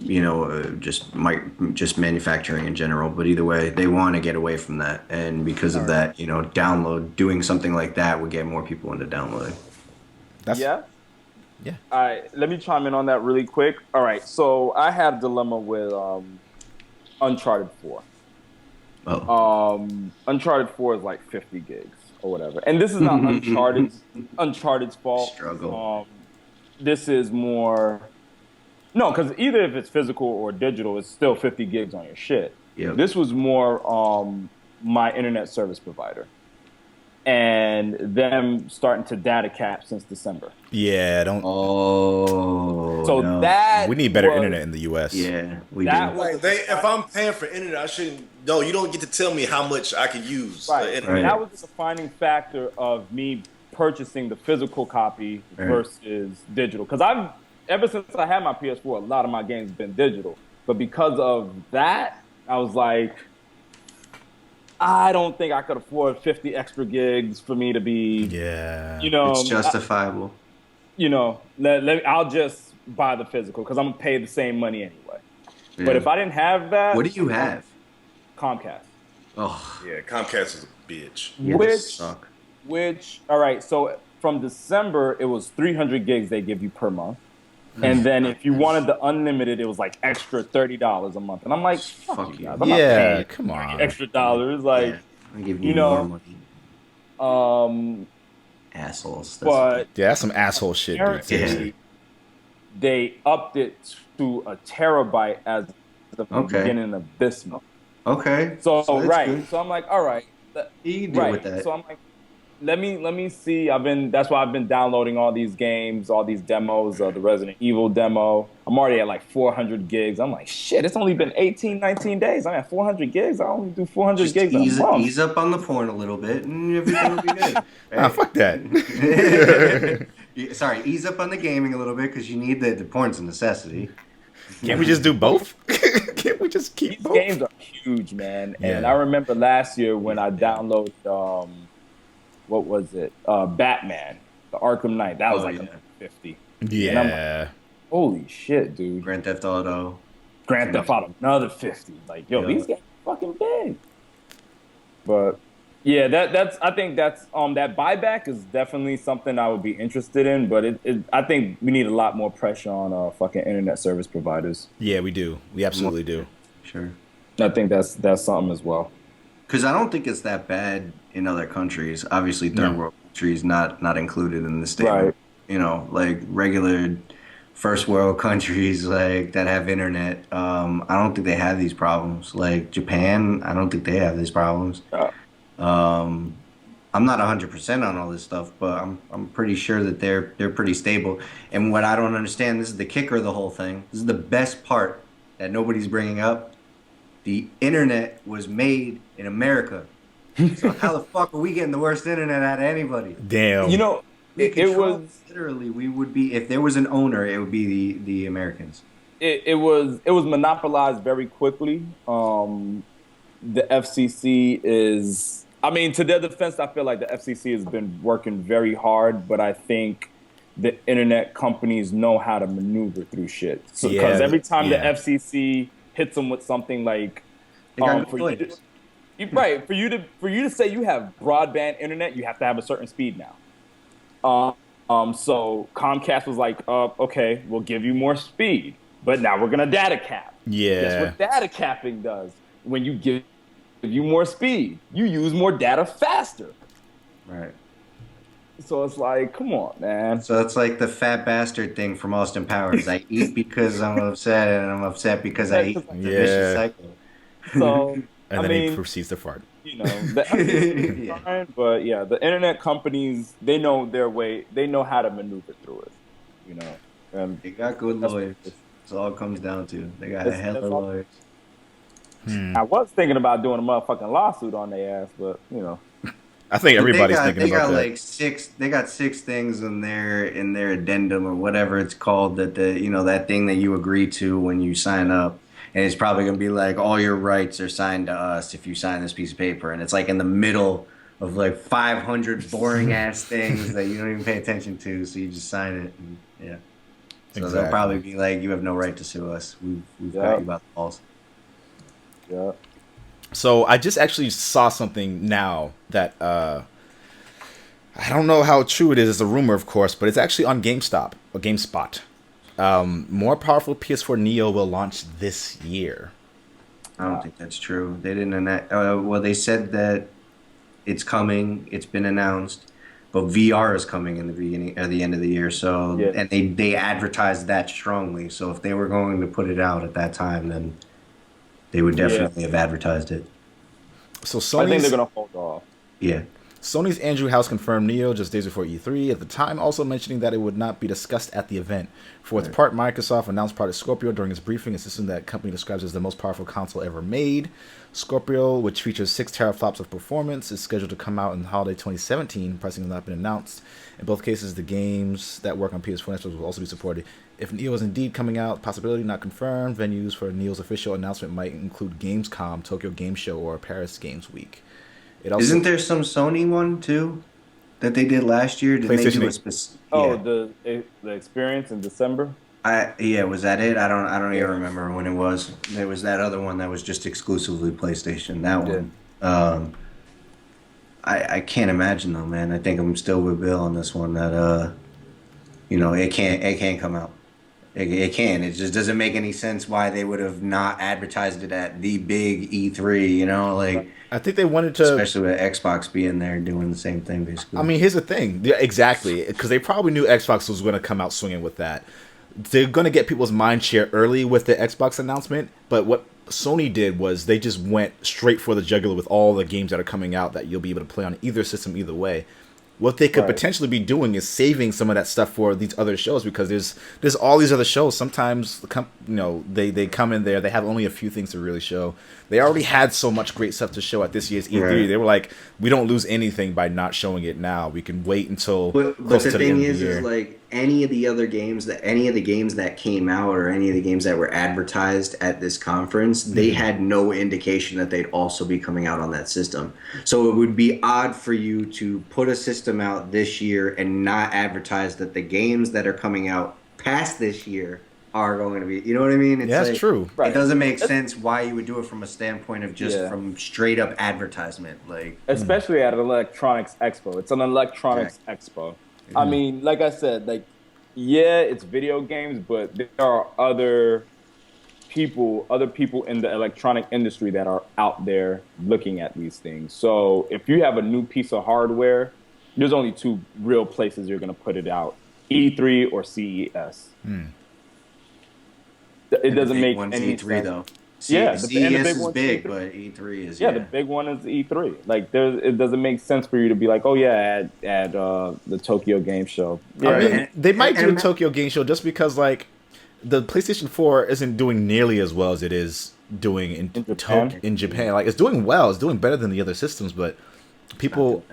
Just manufacturing in general. But either way, they want to get away from that, and because of that, doing something like that would get more people into downloading. Yeah. Yeah. All right, let me chime in on that really quick. All right, so I had a dilemma with Uncharted 4. Uncharted 4 is like 50 gigs or whatever, and this is not Uncharted's fault. Struggle. This is more. No, because either if it's physical or digital, it's still 50 gigs on your shit. Yep. This was more my internet service provider and them starting to data cap since December. Yeah, don't. So that We need better internet in the U.S. Yeah, we That do. was- If I'm paying for internet, I shouldn't. No, you don't get to tell me how much I can use. Right. Internet. That was the defining factor of me purchasing the physical copy versus digital. Because ever since I had my PS4, a lot of my games have been digital. But because of that, I was like, I don't think I could afford 50 extra gigs for me to be, Yeah. It's justifiable. I'll just buy the physical because I'm going to pay the same money anyway. Yeah. But if I didn't have that. What do you have? Comcast. Oh, Yeah, Comcast is a bitch. yeah, they suck. All right, so from December, it was 300 gigs they give you per month. And then if you wanted the unlimited, it was like extra $30 a month. And I'm like, fuck you guys. I'm not Yeah, paying come on. extra dollars. Like, I'm giving you more money. um, Assholes. but Yeah, that's some asshole shit, dude. apparently Seriously. they upped it to a terabyte as the beginning of this month. Okay. So that's right, good. so I'm like, all right, You can deal right. with that. So I'm like, let me see. That's why I've been downloading all these games, all these demos, the Resident Evil demo. I'm already at like 400 gigs. I'm like, shit, it's only been 18, 19 days. I'm at 400 gigs. I only do 400 Just gigs in a month. ease up on the porn a little bit, and everything will be good. Ah, fuck that. Sorry, ease up on the gaming a little bit because you need the porn's a necessity. Can't we just do both? Can't we just keep These both? games are huge, man. And Yeah. I remember last year when I downloaded, what was it? Batman, the Arkham Knight. That was like yeah. 50. Yeah. Holy shit, dude. Grand Theft Auto. Grand Theft Auto, another 50. Like, yo, Yeah. these games are fucking big. But yeah, I think that's that buyback is definitely something I would be interested in. But I think we need a lot more pressure on fucking internet service providers. Yeah, we do. We absolutely do. Sure. I think that's something as well. Because I don't think it's that bad in other countries. Obviously, third world countries not included in this statement. Right. Like regular first world countries like that have internet. I don't think they have these problems. Like Japan, I don't think they have these problems. I'm not 100% on all this stuff, but I'm pretty sure that they're pretty stable. And what I don't understand, this is the kicker of the whole thing. This is the best part that nobody's bringing up. The internet was made in America. So how the fuck are we getting the worst internet out of anybody? Damn. You know, We it control, was literally, we would be, if there was an owner, it would be the Americans. it was monopolized very quickly. The FCC is, I mean, to their defense, I feel like the FCC has been working very hard, but I think the internet companies know how to maneuver through shit. So because Yeah, every time yeah. the FCC hits them with something like, They got for no you to, lawyers. right, for you to say you have broadband internet, you have to have a certain speed now. So Comcast was like, okay, we'll give you more speed, but now we're gonna data cap. Yeah. Guess what data capping does? When you give you more speed, you use more data faster. Right. So it's like, come on, man. So it's like the fat bastard thing from Austin Powers. I eat because I'm upset, and I'm upset because I eat. The vicious Yeah. cycle. So And I then he mean, proceeds to fart. you know, the FCC is fine, but yeah, the internet companies, they know their way. They know how to maneuver through it. You know, and They got good that's- lawyers. That's all it comes down to. They got a That's- hell of that's all- lawyers. I was thinking about doing a motherfucking lawsuit on their ass, but you know, I think everybody's they got, thinking they about got that. like six. They got six things in their addendum or whatever it's called, that that thing that you agree to when you sign up, and it's probably gonna be like all your rights are signed to us if you sign this piece of paper, and it's like in the middle of like 500 boring ass things that you don't even pay attention to, so you just sign it. And, yeah. So Exactly. they'll probably be like, you have no right to sue us. We've Yeah. got you by the balls. yeah. So I just actually saw something now that I don't know how true it is. It's a rumor, of course, but it's actually on GameStop or GameSpot. More powerful PS4 Neo will launch this year. I don't think that's true. They didn't announce. Well, they said that it's coming. It's been announced, but VR is coming in the beginning at the end of the year. So, Yeah. and they advertised that strongly. So, if they were going to put it out at that time, then they would definitely have advertised it. So I think they're Sony's gonna hold off. Yeah. Sony's Andrew House confirmed Neo just days before E3, at the time also mentioning that it would not be discussed at the event. For its part, Microsoft announced Project Scorpio during its briefing, a system that company describes as the most powerful console ever made. Scorpio, which features 6 teraflops of performance, is scheduled to come out in holiday 2017. Pricing has not been announced. In both cases, the games that work on PS4 and Xbox will also be supported. If Neo is indeed coming out, possibility not confirmed. Venues for Neo's official announcement might include Gamescom, Tokyo Game Show, or Paris Games Week. It also, Isn't there some Sony one too that they did last year? Did they PlayStation do a 8. specific? Oh, Yeah. the experience in December. Yeah, was that it? I don't even remember when it was. There was that other one that was just exclusively PlayStation. That one. I can't imagine though, man. I think I'm still with Bill on this one that it can't come out. It can. It just doesn't make any sense why they would have not advertised it at the big E3, like I think they wanted to. especially with Xbox being there doing the same thing basically. I mean, here's the thing. Yeah, exactly. Because they probably knew Xbox was going to come out swinging with that. They're going to get people's mind share early with the Xbox announcement. But what Sony did was they just went straight for the jugular with all the games that are coming out that you'll be able to play on either system either way. What they could Right. potentially be doing is saving some of that stuff for these other shows, because there's all these other shows. Sometimes they come in there, they have only a few things to really show. They already had so much great stuff to show at this year's E3. Right. They were like, we don't lose anything by not showing it now. We can wait until But close the to the thing end of is the year. like any of the games that came out or any of the games that were advertised at this conference, they had no indication that they'd also be coming out on that system. So it would be odd for you to put a system out this year and not advertise that the games that are coming out past this year are going to be, you know what I mean? It's Yeah, that's like, true. Right. It doesn't make sense why you would do it from a standpoint of just Yeah. from straight up advertisement. Like, Especially at an electronics expo. It's an electronics expo. I mean, like I said, like, yeah, it's video games, but there are other people in the electronic industry that are out there looking at these things. So if you have a new piece of hardware, there's only two real places you're going to put it out: E3 or CES. It doesn't make one's any E3 sense. though. Yeah, CES and the big is one's big, E3. but E3 is Yeah, the big one is E3. Like, it doesn't make sense for you to be like, oh yeah, at the Tokyo Game Show. Yeah, I mean, and- they might do a and- Tokyo Game Show just because like the PlayStation 4 isn't doing nearly as well as it is doing in Japan? in Japan. Like it's doing well, it's doing better than the other systems, but people,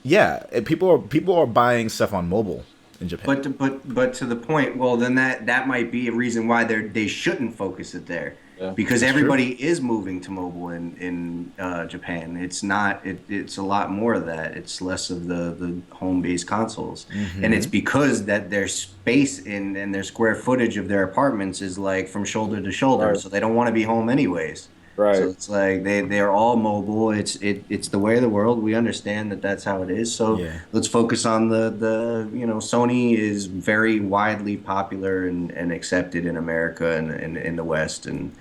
yeah, people are buying stuff on mobile in Japan. But to the point, well, then that might be a reason why they shouldn't focus it there, because That's everybody is moving to mobile in Japan. It's not. It's a lot more of that. It's less of the home based consoles, and it's because that their space and their square footage of their apartments is like from shoulder to shoulder, Right. so they don't want to be home anyways. Right. So it's like they're all mobile. It's the way of the world. We understand that that's how it is. So Yeah. let's focus on the Sony is very widely popular and accepted in America and in the West and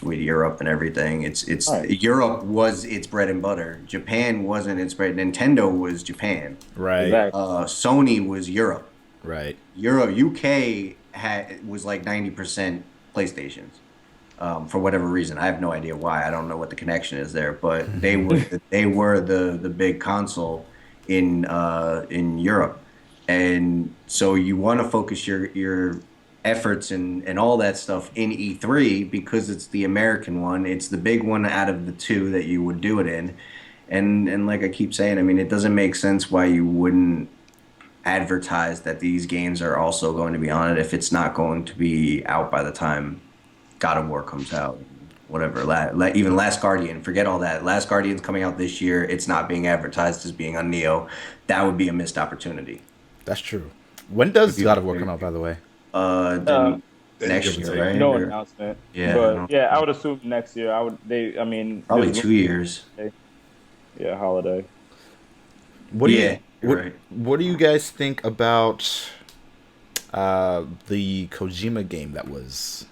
with Europe and everything. It's Right. Europe was its bread and butter. Japan wasn't its bread. Nintendo was Japan. Right, Exactly. Sony was Europe. right. UK was like 90% PlayStations. For whatever reason, I have no idea why. I don't know what the connection is there, but they were the big console in Europe, and so you want to focus your efforts and all that stuff in E3 because it's the American one. It's the big one out of the two that you would do it in, and like I keep saying, I mean, it doesn't make sense why you wouldn't advertise that these games are also going to be on it if it's not going to be out by the time God of War comes out, whatever. Even Last Guardian, forget all that. Last Guardian's coming out this year. It's not being advertised as being on Neo. That would be a missed opportunity. That's true. When does God of War come out, by the way? Next year, right? No Or- announcement. Yeah, But no. yeah, I would assume next year. I mean, Probably there's- 2 years. Yeah, holiday. What do Yeah, you, you're what, right. what do you guys think about the Kojima game that was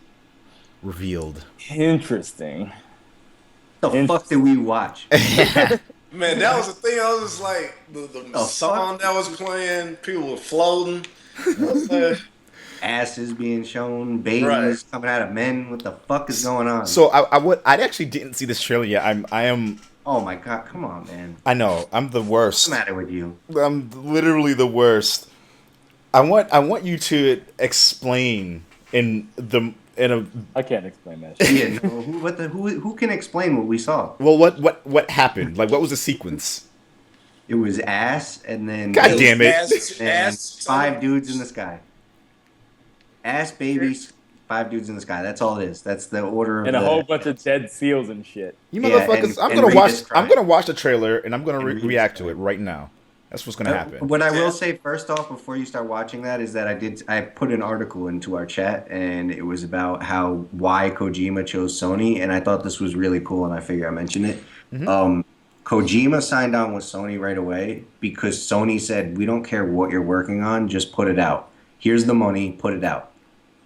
revealed? Interesting. The fuck did we watch? Man, that was the thing. I was just like, the Oh, song fuck. that was playing, people were floating. I was like, Asses being shown, babies Right. coming out of men. What the fuck is going on? So I actually didn't see this trailer yet. Oh my god, come on, man. I know I'm the worst. What's the matter with you? I'm literally the worst. I want you to explain in a I can't explain that shit. Yeah, no, who can explain what we saw? well what happened? Like what was the sequence? It was ass and then God damn it. and five dudes in the sky. Ass babies, five dudes in the sky. That's all it is. That's the order of And a the, whole bunch of dead seals and shit. You Yeah, motherfuckers! and I'm Regis gonna cried. watch the trailer and I'm gonna And Regis react to cried. it right now. That's what's gonna happen. What I will say first off, before you start watching that, is that I put an article into our chat, and it was about why Kojima chose Sony, and I thought this was really cool, and I figure I mentioned it. Kojima signed on with Sony right away because Sony said, "We don't care what you're working on, just put it out. Here's the money, put it out."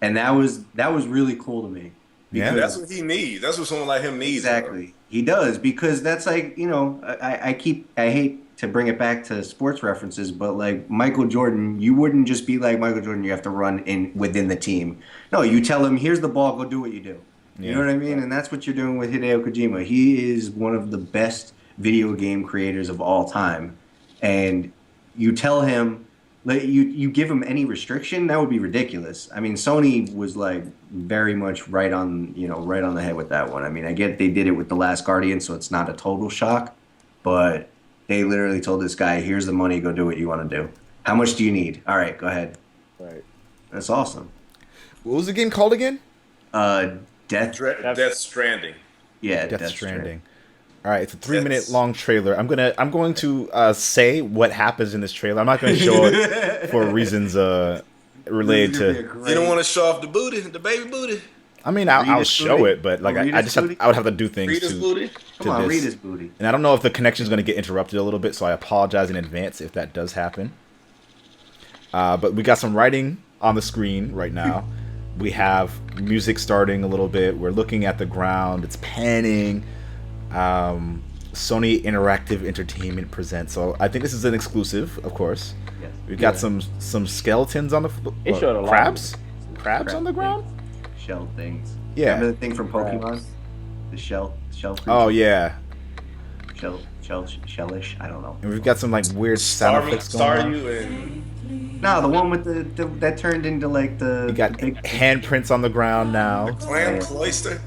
And that was really cool to me. Yeah. that's what he needs. That's what someone like him needs. Exactly. He does, because that's like, I hate to bring it back to sports references, but like Michael Jordan, you wouldn't just be like Michael Jordan, you have to run within the team. No, you tell him, here's the ball, go do what you do. You know what I mean? And that's what you're doing with Hideo Kojima. He is one of the best video game creators of all time. And you tell him, you give him any restriction, that would be ridiculous. I mean, Sony was like very much right on the head with that one. I mean, I get they did it with The Last Guardian, so it's not a total shock, but they literally told this guy, here's the money, go do what you want to do. How much do you need? All right, go ahead. Right. That's awesome. What was the game called again? Death Stranding. Yeah, Death Death Stranding. All right, it's a 3-minute long trailer. I'm going to say what happens in this trailer. I'm not going to show it for reasons related to. You don't want to show off the booty, the baby booty. I mean, I'll Rita's show booty. it, but like Oh, I Rita's just have, booty? I would have to do things Rita's to booty. Come on, this. read his booty. And I don't know if the connection is going to get interrupted a little bit, so I apologize in advance if that does happen. But we got some writing on the screen right now. We have music starting a little bit. We're looking at the ground. It's panning. Sony Interactive Entertainment presents. So I think this is an exclusive, of course. Yes. We've got some skeletons on the It showed a lot. crabs on the ground. Shell things. Yeah. Remember the thing from Pokemon? the shell creature. Oh yeah, Shellish. I don't know. and we've got some like weird sound effects going on. Staryu and No, the one with the that turned into like the. We got big, handprints on the ground now. Clam Cloister.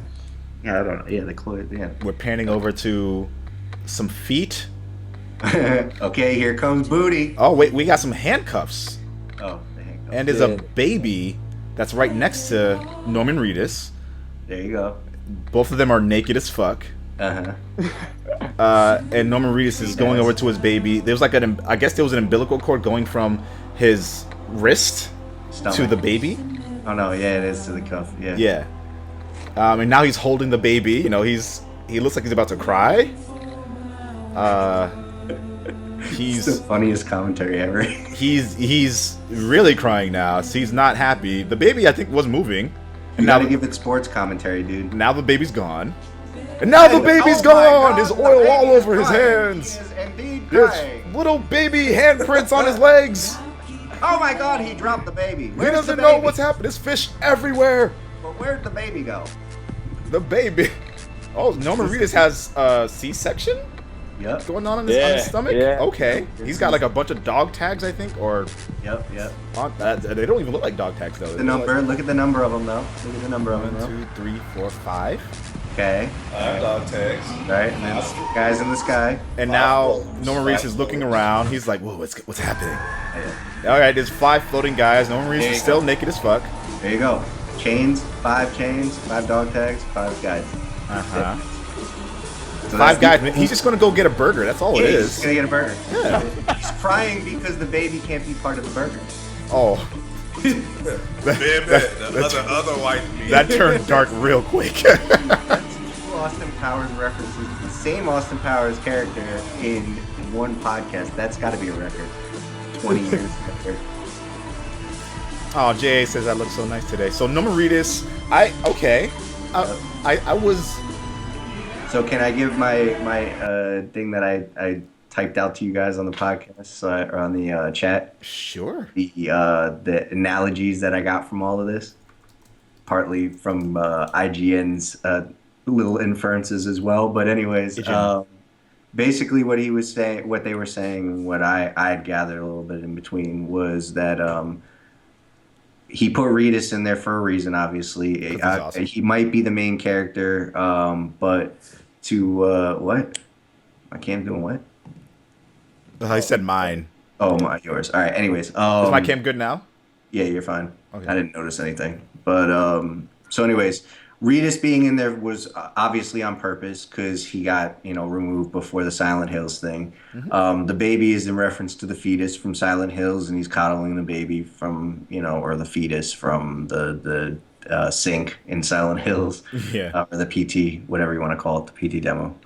Yeah, I don't know. Yeah, the clue. Yeah. We're panning over to some feet. Okay, here comes booty. Oh wait, we got some handcuffs, Oh, the handcuff. and there's a baby that's right next to Norman Reedus. There you go. Both of them are naked as fuck. Uh And Norman Reedus is going over to his baby. There's like I guess there was an umbilical cord going from his wrist huh. to the baby. Oh no, yeah, it is to the cuff. Yeah. Yeah. And now he's holding the baby. You know, he looks like he's about to cry. It's He's the funniest commentary ever. he's really crying now. So he's not happy. The baby, I think, was moving, You and now gotta give it sports commentary, dude. now the baby's gone. And now the baby's Oh my gone. God, There's the oil baby all is over his crying. hands. He is indeed There's crying. little baby handprints on his legs. Oh my God, he dropped the baby. He Where's doesn't the know baby? what's happening. There's fish everywhere. But where'd the baby go? The baby. Oh, Norman Reedus has C-section Yep. going on in his stomach. Yeah. Okay, he's got like a bunch of dog tags, I think, or Yep. they don't even look like dog tags though. The number. Look at the number of them, though. Look at the number of them, 1, though. 2, 3, 4, 5. Okay. I have dog tags. Right. And then guys in the sky. And now Five Norman Reedus is floaters. looking around. He's like, "Whoa, what's happening?" Yeah. All right, there's 5 floating guys. Norman Reedus There is you still go. naked as fuck. There you go. Chains. 5 dog tags. 5 guys. Uh huh. So 5 that's guys. He's just gonna go get a burger. That's all Yeah, it he's is. gonna get a burger. Yeah. He's crying because the baby can't be part of the burger. Oh, Ben, the other white meat. that turned dark real quick. That's 2 Austin Powers references. The same Austin Powers character in one podcast. That's got to be a record. 20 years later. Oh, Jay says I look so nice today. So Norman Reedus, I was. So can I give my thing that I typed out to you guys on the podcast or on the chat? Sure. The analogies that I got from all of this, partly from IGN's little inferences as well. But anyways, basically what he was saying, what they were saying, what I had gathered a little bit in between was that he put Reedus in there for a reason. Obviously, He's awesome. he might be the main character, but to what? I can't do what? I said mine. Oh my, yours. All right. Anyways, Is my cam good now? Yeah, you're fine. Okay. I didn't notice anything. But so anyways, Reedus being in there was obviously on purpose because he got, removed before the Silent Hills thing. The baby is in reference to the fetus from Silent Hills, and he's coddling the baby from, or the fetus from the sink in Silent Hills. Yeah. Or the PT, whatever you want to call it, the PT demo.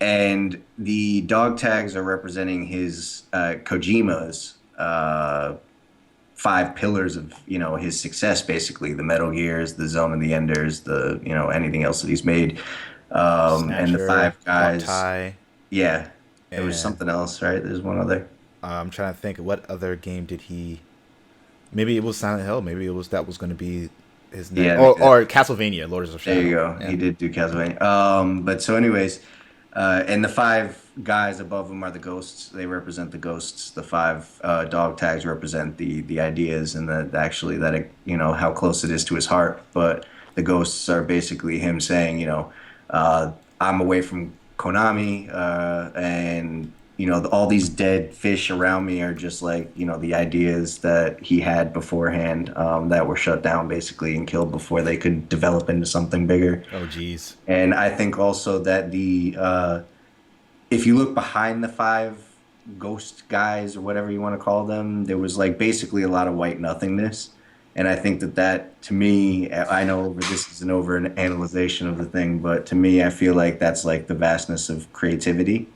And the dog tags are representing his Kojima's 5 pillars of his success, basically the Metal Gears, the Zone of the Enders, the anything else that he's made, and the 5 guys. Tie. Yeah, there was And- something else, right? There's one other. I'm trying to think. What other game did he? Maybe it was Silent Hill. Maybe that was going to be his name. Yeah, or Castlevania, Lords of Shadow. There you go. Yeah. He did do Castlevania. But so anyways, and the 5 guys above him are the ghosts. They represent the ghosts. The 5 dog tags represent the ideas and how close it is to his heart. But the ghosts are basically him saying, I'm away from Konami, and all these dead fish around me are just like the ideas that he had beforehand, that were shut down basically and killed before they could develop into something bigger. Oh, geez. And I think also that if you look behind the 5 ghost guys or whatever you want to call them, there was like basically a lot of white nothingness. And I think that to me, I know this is an over-analyzation of the thing, but to me, I feel like that's like the vastness of creativity.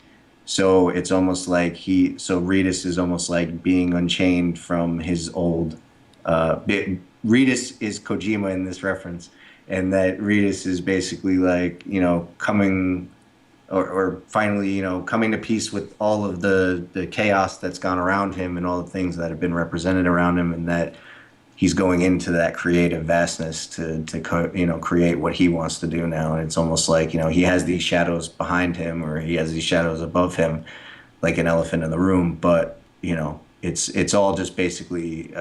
So it's almost like Reedus is almost like being unchained from his old. Reedus is Kojima in this reference, and that Reedus is basically like coming, or finally coming to peace with all of the chaos that's gone around him and all the things that have been represented around him, and that he's going into that creative vastness to create what he wants to do now. And it's almost like, he has these shadows behind him, or he has these shadows above him, like an elephant in the room. But, it's all just basically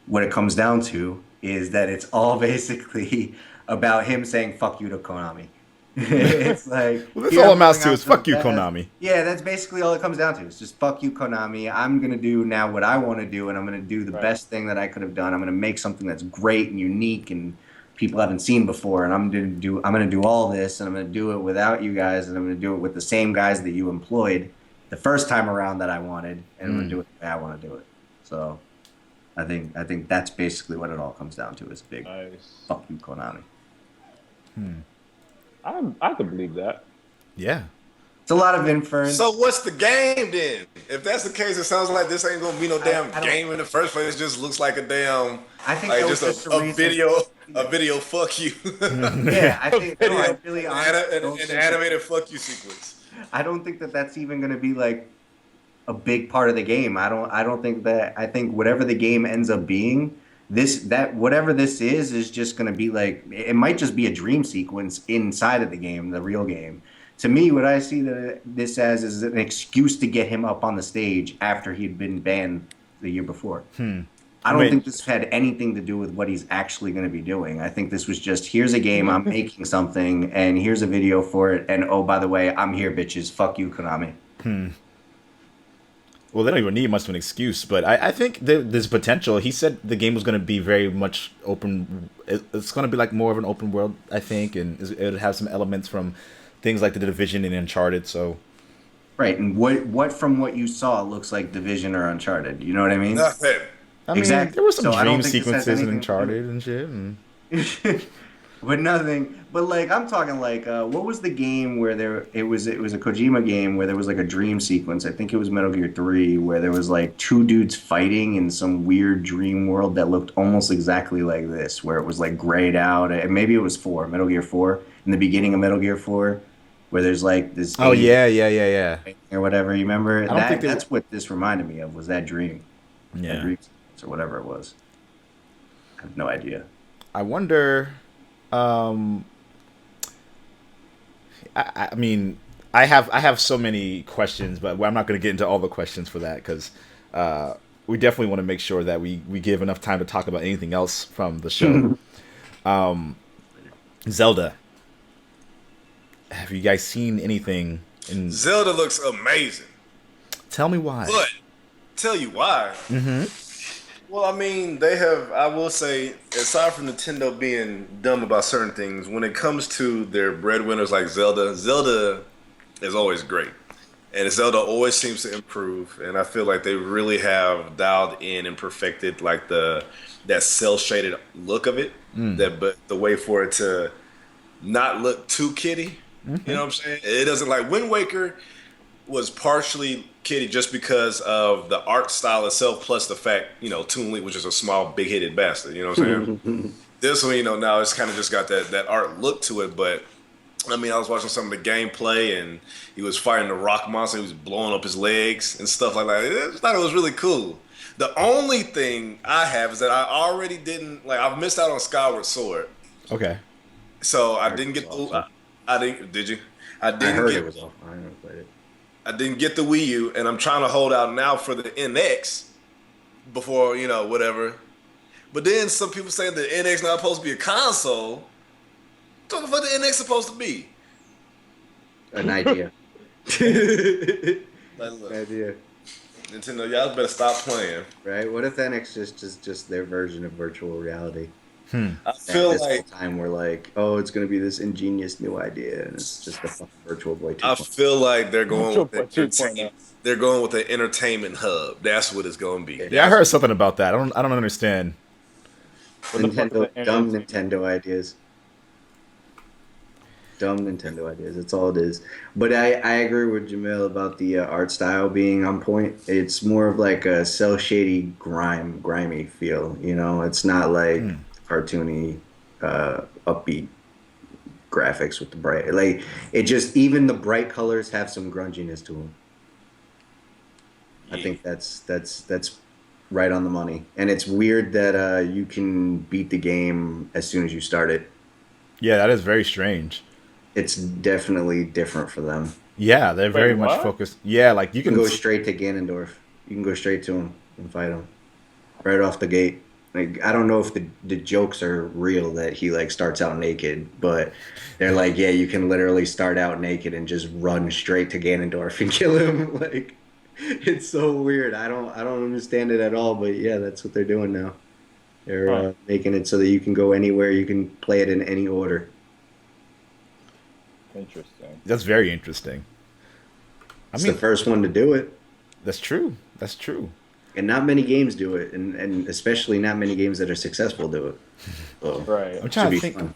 what it comes down to is that it's all basically about him saying "fuck you" to Konami. It's like, well, that's all amounts to is "fuck you, best. Konami." Yeah, that's basically all it comes down to. It's just "fuck you, Konami." I'm gonna do now what I want to do, and I'm gonna do the best thing that I could have done. I'm gonna make something that's great and unique and people haven't seen before, and I'm gonna do all this, and I'm gonna do it without you guys, and I'm gonna do it with the same guys that you employed the first time around that I wanted, and I'm gonna do it the way I want to do it. So, I think that's basically what it all comes down to, is a big "fuck you, Konami." I could believe that. Yeah. It's a lot of inference. So what's the game then? If that's the case, it sounds like this ain't gonna be no damn game in the first place. It just looks like a damn, I think like that was just just a video. Fuck you. Yeah, I think I really honestly don't an think animated fuck you sequence. I don't think that that's even going to be like a big part of the game. I don't think that. I think whatever the game ends up being, whatever this is just going to be like, it might just be a dream sequence inside of the game, the real game. To me, what I see this as is an excuse to get him up on the stage after he'd been banned the year before. I don't think this had anything to do with what he's actually going to be doing. I think this was just, here's a game, I'm making something, and here's a video for it, and oh, by the way, I'm here, bitches. Fuck you, Konami. Well, they don't even need much of an excuse, but I think there's potential. He said the game was going to be very much open. It's going to be like more of an open world, I think, and it would have some elements from things like The Division and Uncharted. So, right, and what from what you saw looks like Division or Uncharted. You know what I mean? Nothing. I mean, Exactly. there were some So I don't dream think this has sequences in anything to do- Uncharted and shit. And But nothing. But like, I'm talking like, what was the game where it was a Kojima game where there was like a dream sequence? I think it was Metal Gear 3, where there was like two dudes fighting in some weird dream world that looked almost exactly like this, where it was like grayed out. And maybe it was Metal Gear 4, in the beginning of Metal Gear 4, where there's like this. oh yeah. Or whatever. You remember? don't think That's what this reminded me of, was that dream. That Yeah. dream sequence or whatever it was. I have no idea. I wonder. I mean, I have so many questions, but I'm not going to get into all the questions for that because we definitely want to make sure that we give enough time to talk about anything else from the show. Zelda. Have you guys seen anything in Zelda looks amazing. Tell me why. But tell you why. Well, I mean, they have. I will say, aside from Nintendo being dumb about certain things, when it comes to their breadwinners like Zelda, Zelda is always great, and Zelda always seems to improve. And I feel like they really have dialed in and perfected like that cell shaded look of it. But the way for it to not look too kiddie. You know what I'm saying? It doesn't, like Wind Waker was partially kiddie just because of the art style itself, plus the fact, Toon Link was just a small, big-headed bastard. You know what I'm saying? This one, now it's kind of just got that art look to it. But I mean, I was watching some of the gameplay, and he was fighting the rock monster. He was blowing up his legs and stuff like that. I thought it was really cool. The only thing I have is that I already didn't I've missed out on Skyward Sword. Okay. So I didn't get the. I didn't. Did you? I heard it was awful. I never played it. I didn't get the Wii U, and I'm trying to hold out now for the NX before whatever. But then some people say the NX not supposed to be a console. What the fuck the NX supposed to be? An idea. Look, idea. Nintendo, y'all better stop playing. Right? What if NX is just their version of virtual reality? I feel this like whole time we're like, oh, it's going to be this ingenious new idea, and it's just a fucking Virtual Boy 2. I feel like they're going with Virtual Boy 2.0. they're going with an entertainment hub. That's what it's going to be. Yeah, I heard something about that. I don't understand. What the fuck is the Dumb NX? Nintendo ideas. Dumb Nintendo ideas. That's all it is. But I agree with Jamil about the art style being on point. It's more of like a cell shady grimy feel. It's not like cartoony, upbeat graphics with the bright. Even the bright colors have some grunginess to them. I think that's right on the money. And it's weird that you can beat the game as soon as you start it. Yeah, that is very strange. It's definitely different for them. Yeah, they're very much what? focused. Yeah, like you You can can go straight to Ganondorf. You can go straight to him and fight him right off the gate. Like I don't know if the jokes are real that he like starts out naked, but they're like, yeah, you can literally start out naked and just run straight to Ganondorf and kill him. Like it's so weird. I don't understand it at all, but yeah, that's what they're doing now. They're making it so that you can go anywhere, you can play it in any order. Interesting. That's very interesting. It's the first one to do it. That's true. That's true. And not many games do it, and especially not many games that are successful do it. So, Right. I'm it trying should to be think. fun.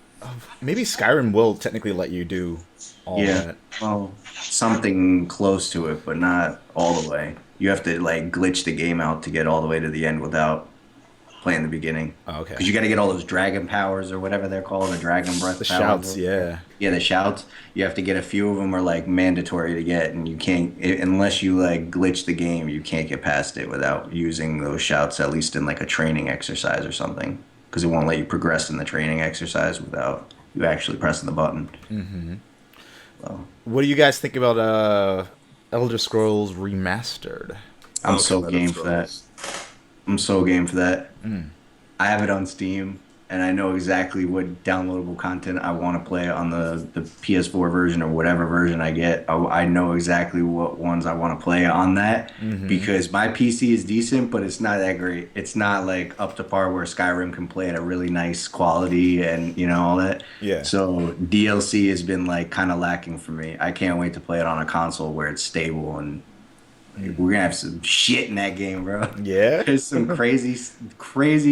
Maybe Skyrim will technically let you do all that. Well, something close to it, but not all the way. You have to like glitch the game out to get all the way to the end without playing the beginning. Oh, okay. Because you got to get all those dragon powers or whatever they're called, the dragon breath The powers. shouts, yeah. Yeah, the shouts. You have to get a few of them are like mandatory to get, and you can't unless you like glitch the game. You can't get past it without using those shouts, at least in like a training exercise or something, because it won't let you progress in the training exercise without you actually pressing the button. Mm-hmm. So, What do you guys think about Elder Scrolls Remastered? I'm so game for that. I'm so game for that. I have it on Steam, and I know exactly what downloadable content I want to play on the PS4 version or whatever version I get. I know exactly what ones I want to play on that because my PC is decent, but it's not that great. It's not like up to par where Skyrim can play at a really nice quality and all that. Yeah. So DLC has been like kind of lacking for me. I can't wait to play it on a console where it's stable and. We're gonna have some shit in that game, bro. Yeah? There's some crazy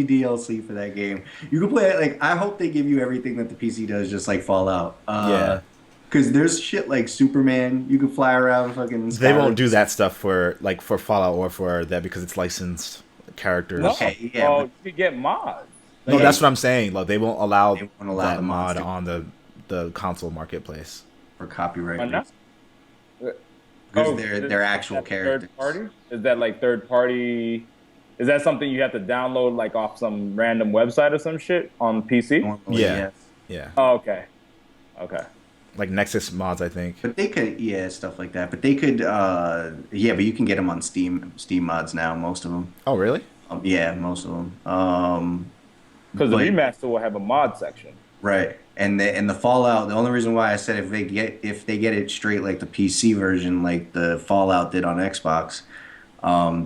DLC for that game. You can play it like I hope they give you everything that the PC does, just like Fallout. Yeah. Because there's shit like Superman. You can fly around fucking. They won't do that stuff for Fallout or for that because it's licensed characters. No. Okay, yeah, Oh, but- you could get mods. No, that's what I'm saying. Like they won't allow, They won't allow that the mods mod to- on the console marketplace. for copyright. Why not? reasons. Because Oh, they're actual that characters. Third party? Is that like third party? Is that something you have to download like off some random website or some shit on PC? Normally, Yeah. yes. Yeah. Oh, okay. Okay. Like Nexus mods, I think. But they could, stuff like that. But they could, but you can get them on Steam mods now. Most of them. Oh, really? Yeah, most of them. Because the But- remaster will have a mod section. Right, and the Fallout. The only reason why I said if they get it straight like the PC version, like the Fallout did on Xbox,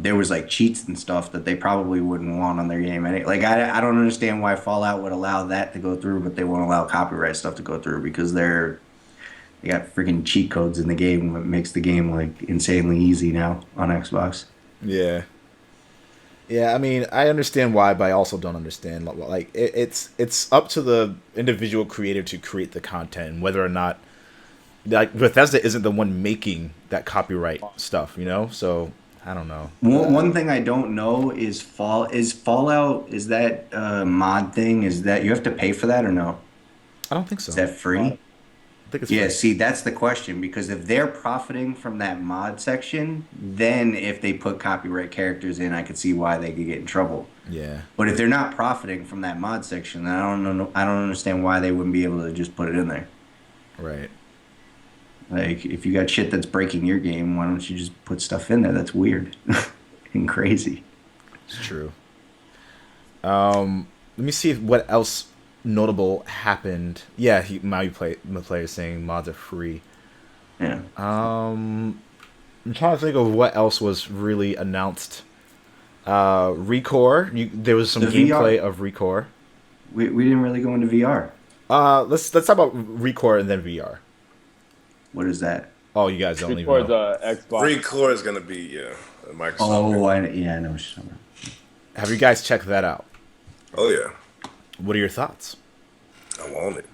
there was like cheats and stuff that they probably wouldn't want on their game. Like I don't understand why Fallout would allow that to go through, but they won't allow copyright stuff to go through because they got freaking cheat codes in the game that makes the game like insanely easy now on Xbox. Yeah. Yeah, I mean, I understand why, but I also don't understand. Like, it's up to the individual creator to create the content, and whether or not, like, Bethesda isn't the one making that copyright stuff, So I don't know. One thing I don't know is Fallout. Is that mod thing? Is that you have to pay for that or no? I don't think so. Is that free? I think it's Yeah, free. see, that's the question because if they're profiting from that mod section, then if they put copyright characters in, I could see why they could get in trouble. Yeah. But if they're not profiting from that mod section, then I don't understand why they wouldn't be able to just put it in there. Right. Like, if you got shit that's breaking your game, why don't you just put stuff in there that's weird and crazy? It's true. Let me see what else notable happened. Yeah, Maui player saying mods are free. Yeah. I'm trying to think of what else was really announced. Recore. There was some The gameplay VR. of Recore. We didn't really go into VR. Let's talk about Recore and then VR. What is that? Oh, you guys don't even Towards know. Xbox. Recore is gonna be a Microsoft. Oh, I know what you're talking about. Have you guys checked that out? Oh yeah, What are your thoughts? I want it.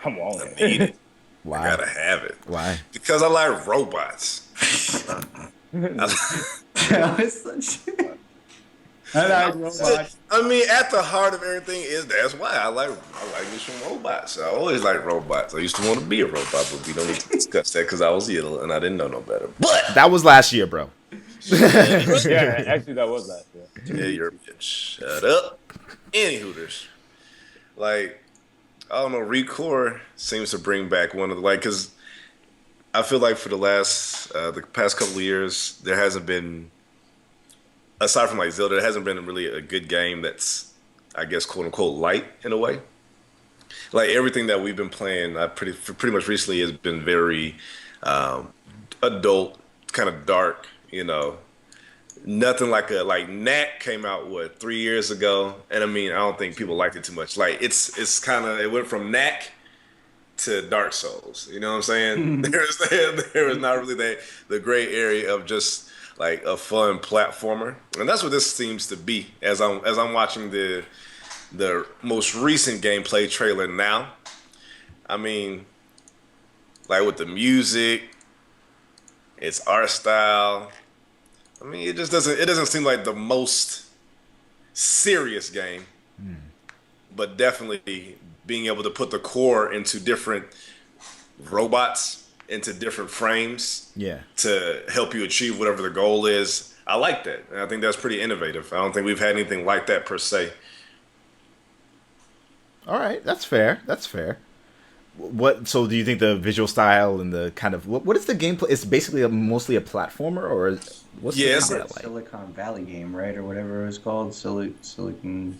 Come on. I need it. Why? I gotta have it Why? because I like robots. That was such. I mean, at the heart of everything that's why I like me some robots. I always like robots. I used to want to be a robot, but we don't need to discuss that because I was little and I didn't know no better. But That was last year, bro. Yeah, actually, that was last year. Yeah, you're a bitch. Shut up. Any Hooters. Like, I don't know, Recore seems to bring back one of the, like, because I feel like for the past couple of years, there hasn't been, aside from like Zelda, there hasn't been really a good game that's, I guess, quote unquote, light in a way. Like everything that we've been playing, pretty much recently has been very adult, kind of dark, you know. Nothing like Knack came out 3 years ago, and I mean I don't think people liked it too much. Like it's kind of, it went from Knack to Dark Souls. You know what I'm saying? There was not really the gray area of just like a fun platformer, and that's what this seems to be. As I'm watching the most recent gameplay trailer now, I mean, like with the music, its art style. I mean, it doesn't seem like the most serious game, but definitely being able to put the core into different robots, into different frames, to help you achieve whatever the goal is. I like that, and I think that's pretty innovative. I don't think we've had anything like that per se. All right, that's fair. That's fair. So do you think the visual style and the kind of what is the gameplay? It's basically mostly a platformer, or what's the gameplay like? Silicon Valley game, right, or whatever it was called, Silicon.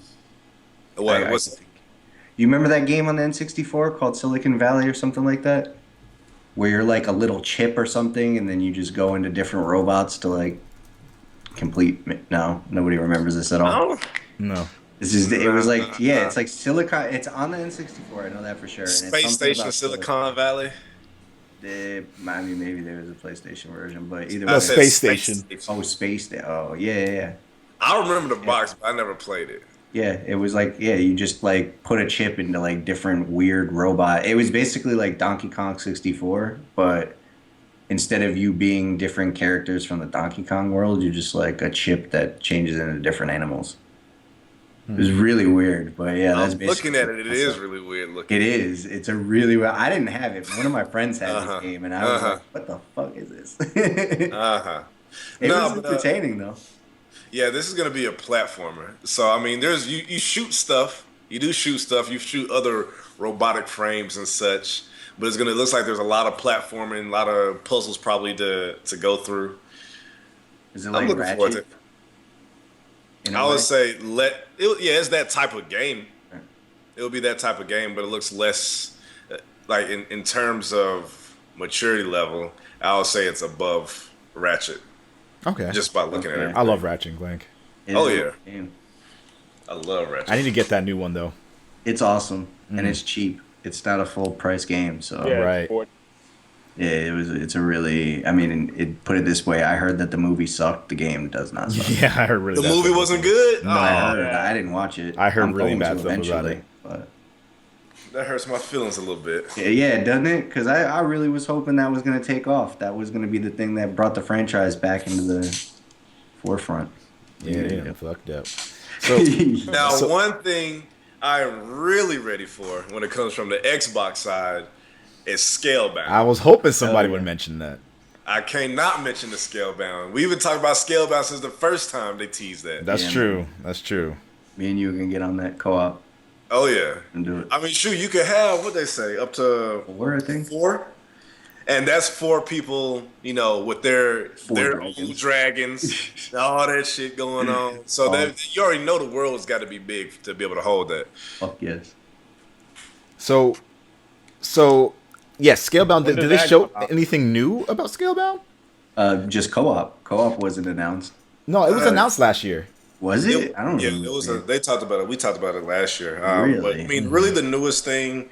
What's you remember that game on the N64 called Silicon Valley or something like that, where you're like a little chip or something, and then you just go into different robots to like complete. No, nobody remembers this at all. No. This is. It was like, yeah, it's like Silicon. It's on the N64. I know that for sure. And Space Station Silicon Valley? I mean, maybe there was a PlayStation version, but either way. No, Space Station. Oh, Space Station. Oh, yeah. I remember the box, but I never played it. Yeah, it was like, you just like put a chip into like different weird robot. It was basically like Donkey Kong 64, but instead of you being different characters from the Donkey Kong world, you're just like a chip that changes into different animals. It was really weird, but yeah, that's basically. Looking at it, it is really weird looking. It is. It's a really weird. I didn't have it. One of my friends had this game, and I was like, "What the fuck is this?" It was entertaining though. Yeah, this is gonna be a platformer. So I mean, there's you shoot stuff. You do shoot stuff. You shoot other robotic frames and such. But it looks like there's a lot of platforming, a lot of puzzles probably to go through. Is it like I'm looking Ratchet? forward to it. I would say it's that type of game. It'll be that type of game, but it looks less like in terms of maturity level. I would say it's above Ratchet. Okay. Just by looking at it. I love Ratchet and Clank. Oh yeah. I love Ratchet. I need to get that new one though. It's awesome and it's cheap. It's not a full price game, so right. Yeah, it's a really. I mean, put it this way: I heard that the movie sucked. The game does not suck. Yeah, I heard really. The movie wasn't good. No, I heard. I didn't watch it. I heard I'm really going bad to stuff about eventually, it. But That hurts my feelings a little bit. yeah, doesn't it? Because I really was hoping that was going to take off. That was going to be the thing that brought the franchise back into the forefront. Yeah, fucked up. So Now, one thing I am really ready for when it comes from the Xbox side is Scalebound. I was hoping somebody would mention that. I cannot mention the Scalebound. We've been talking about Scalebound since the first time they teased that. That's true. That's true. Me and you can get on that co-op Oh yeah. and do it. I mean, shoot, you could have what they say up to 4, I think. 4, and that's 4 people, you know, with their dragons. own dragons, all that shit going on. So you already know the world's got to be big to be able to hold that. Fuck yes. So yes, Scalebound. Did they that show come out? anything new about Scalebound? Just co-op. Co-op wasn't announced. No, it was announced last year. Was it? I don't know. Yeah, it was. They talked about it. We talked about it last year. Really? But I mean, really, the newest thing,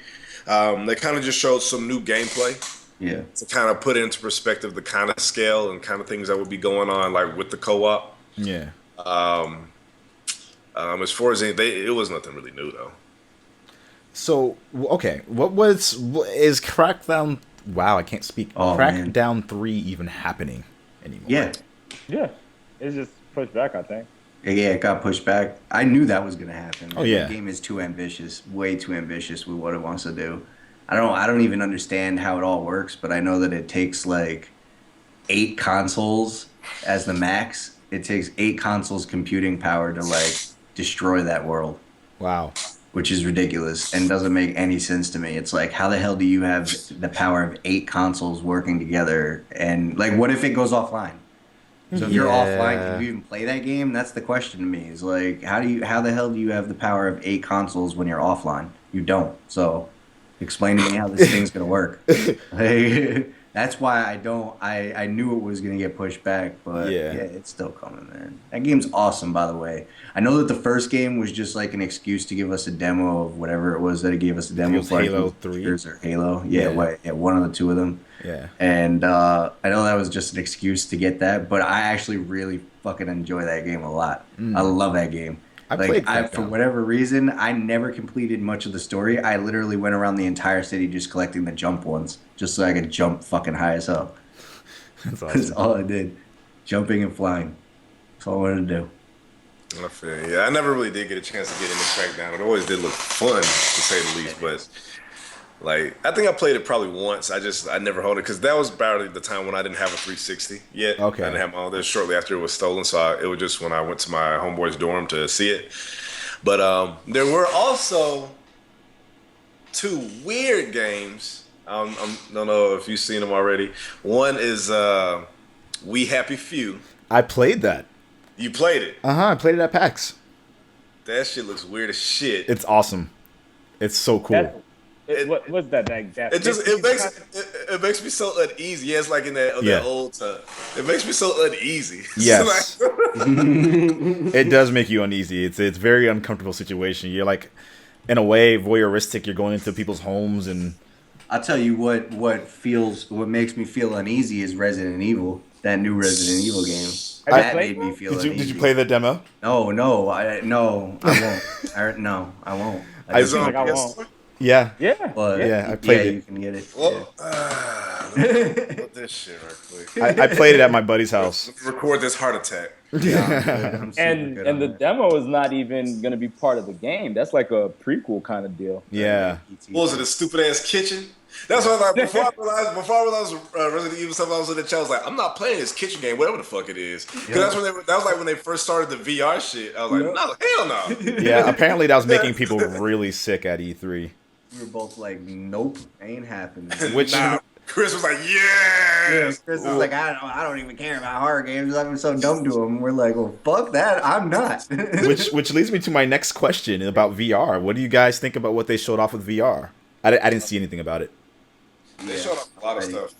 they kind of just showed some new gameplay Yeah. to kind of put into perspective the kind of scale and kind of things that would be going on, like with the co-op. Yeah. As far as anything, it was nothing really new though. So okay, is Crackdown? Wow, I can't speak. Oh, man. Crackdown 3 even happening anymore? Yeah. Yeah, it's just pushed back, I think. Yeah, it got pushed back. I knew that was going to happen. Oh, yeah. The game is too ambitious, way too ambitious with what it wants to do. I don't even understand how it all works, but I know that it takes like 8 consoles as the max. It takes 8 consoles computing power to like destroy that world, Wow. which is ridiculous and doesn't make any sense to me. It's like, how the hell do you have the power of 8 consoles working together? And like, what if it goes offline? So if you're offline, can you even play that game? That's the question to me. Is like, how the hell do you have the power of 8 consoles when you're offline? You don't. So explain to me how this thing's gonna work. Like, that's why I knew it was gonna get pushed back, but Yeah. it's still coming, man. That game's awesome, by the way. I know that the first game was just like an excuse to give us a demo of whatever it was that it gave us a demo it was for. Halo 3. Or Halo. Yeah, Yeah. one of the two of them. Yeah. And I know that was just an excuse to get that, but I actually really fucking enjoy that game a lot. I love that game. I played For Crackdown. whatever reason, I never completed much of the story. I literally went around the entire city just collecting the jump ones, just so I could jump fucking high as hell. That's That's awesome. all I did. Jumping and flying. That's all I wanted to do. I feel you. Yeah, I never really did get a chance to get into Crackdown. It always did look fun, to say the least. But like, I think I played it probably once. I never hold it because that was about the time when I didn't have a 360 yet. Okay. I didn't have my own. That was shortly after it was stolen, so it was just when I went to my homeboy's dorm to see it. But there were also 2 weird games. I don't know if you've seen them already. One is We Happy Few. I played that. You played it. I played it at PAX. That shit looks weird as shit. It's awesome. It's so cool. What's that? It makes me so uneasy. Yeah, it's like in that old time. It makes me so uneasy. Yes. Like- It does make you uneasy. It's very uncomfortable situation. You're like, in a way, voyeuristic. You're going into people's homes and I'll tell you what makes me feel uneasy is Resident Evil. That new Resident Evil game. Have you That played made me feel did uneasy. you play the demo? No, I won't. I won't. It's on like I PS4? won't. Yeah. Yeah. But Yeah, I played it. You can get it. Well, let me put this shit right quick. I played it at my buddy's house. Let me record this heart attack. I'm super And good on the that. demo is not even gonna be part of the game. That's like a prequel kind of deal. Yeah. What was it, a stupid ass kitchen? That's what I was like. Before I realized Resident Evil stuff, I was in the chat. I was like, I'm not playing this kitchen game, whatever the fuck it is. Because that was like when they first started the VR shit. I was like, no, hell no. Yeah, apparently that was making people really sick at E3. We were both like, nope, ain't happening. Which Nah, Chris was like, yes. Chris is like, I don't even care about horror games. I'm so dumb to him. We're like, well, fuck that. I'm not. which leads me to my next question about VR. What do you guys think about what they showed off with VR? I didn't see anything about it. They showed off a lot of stuff.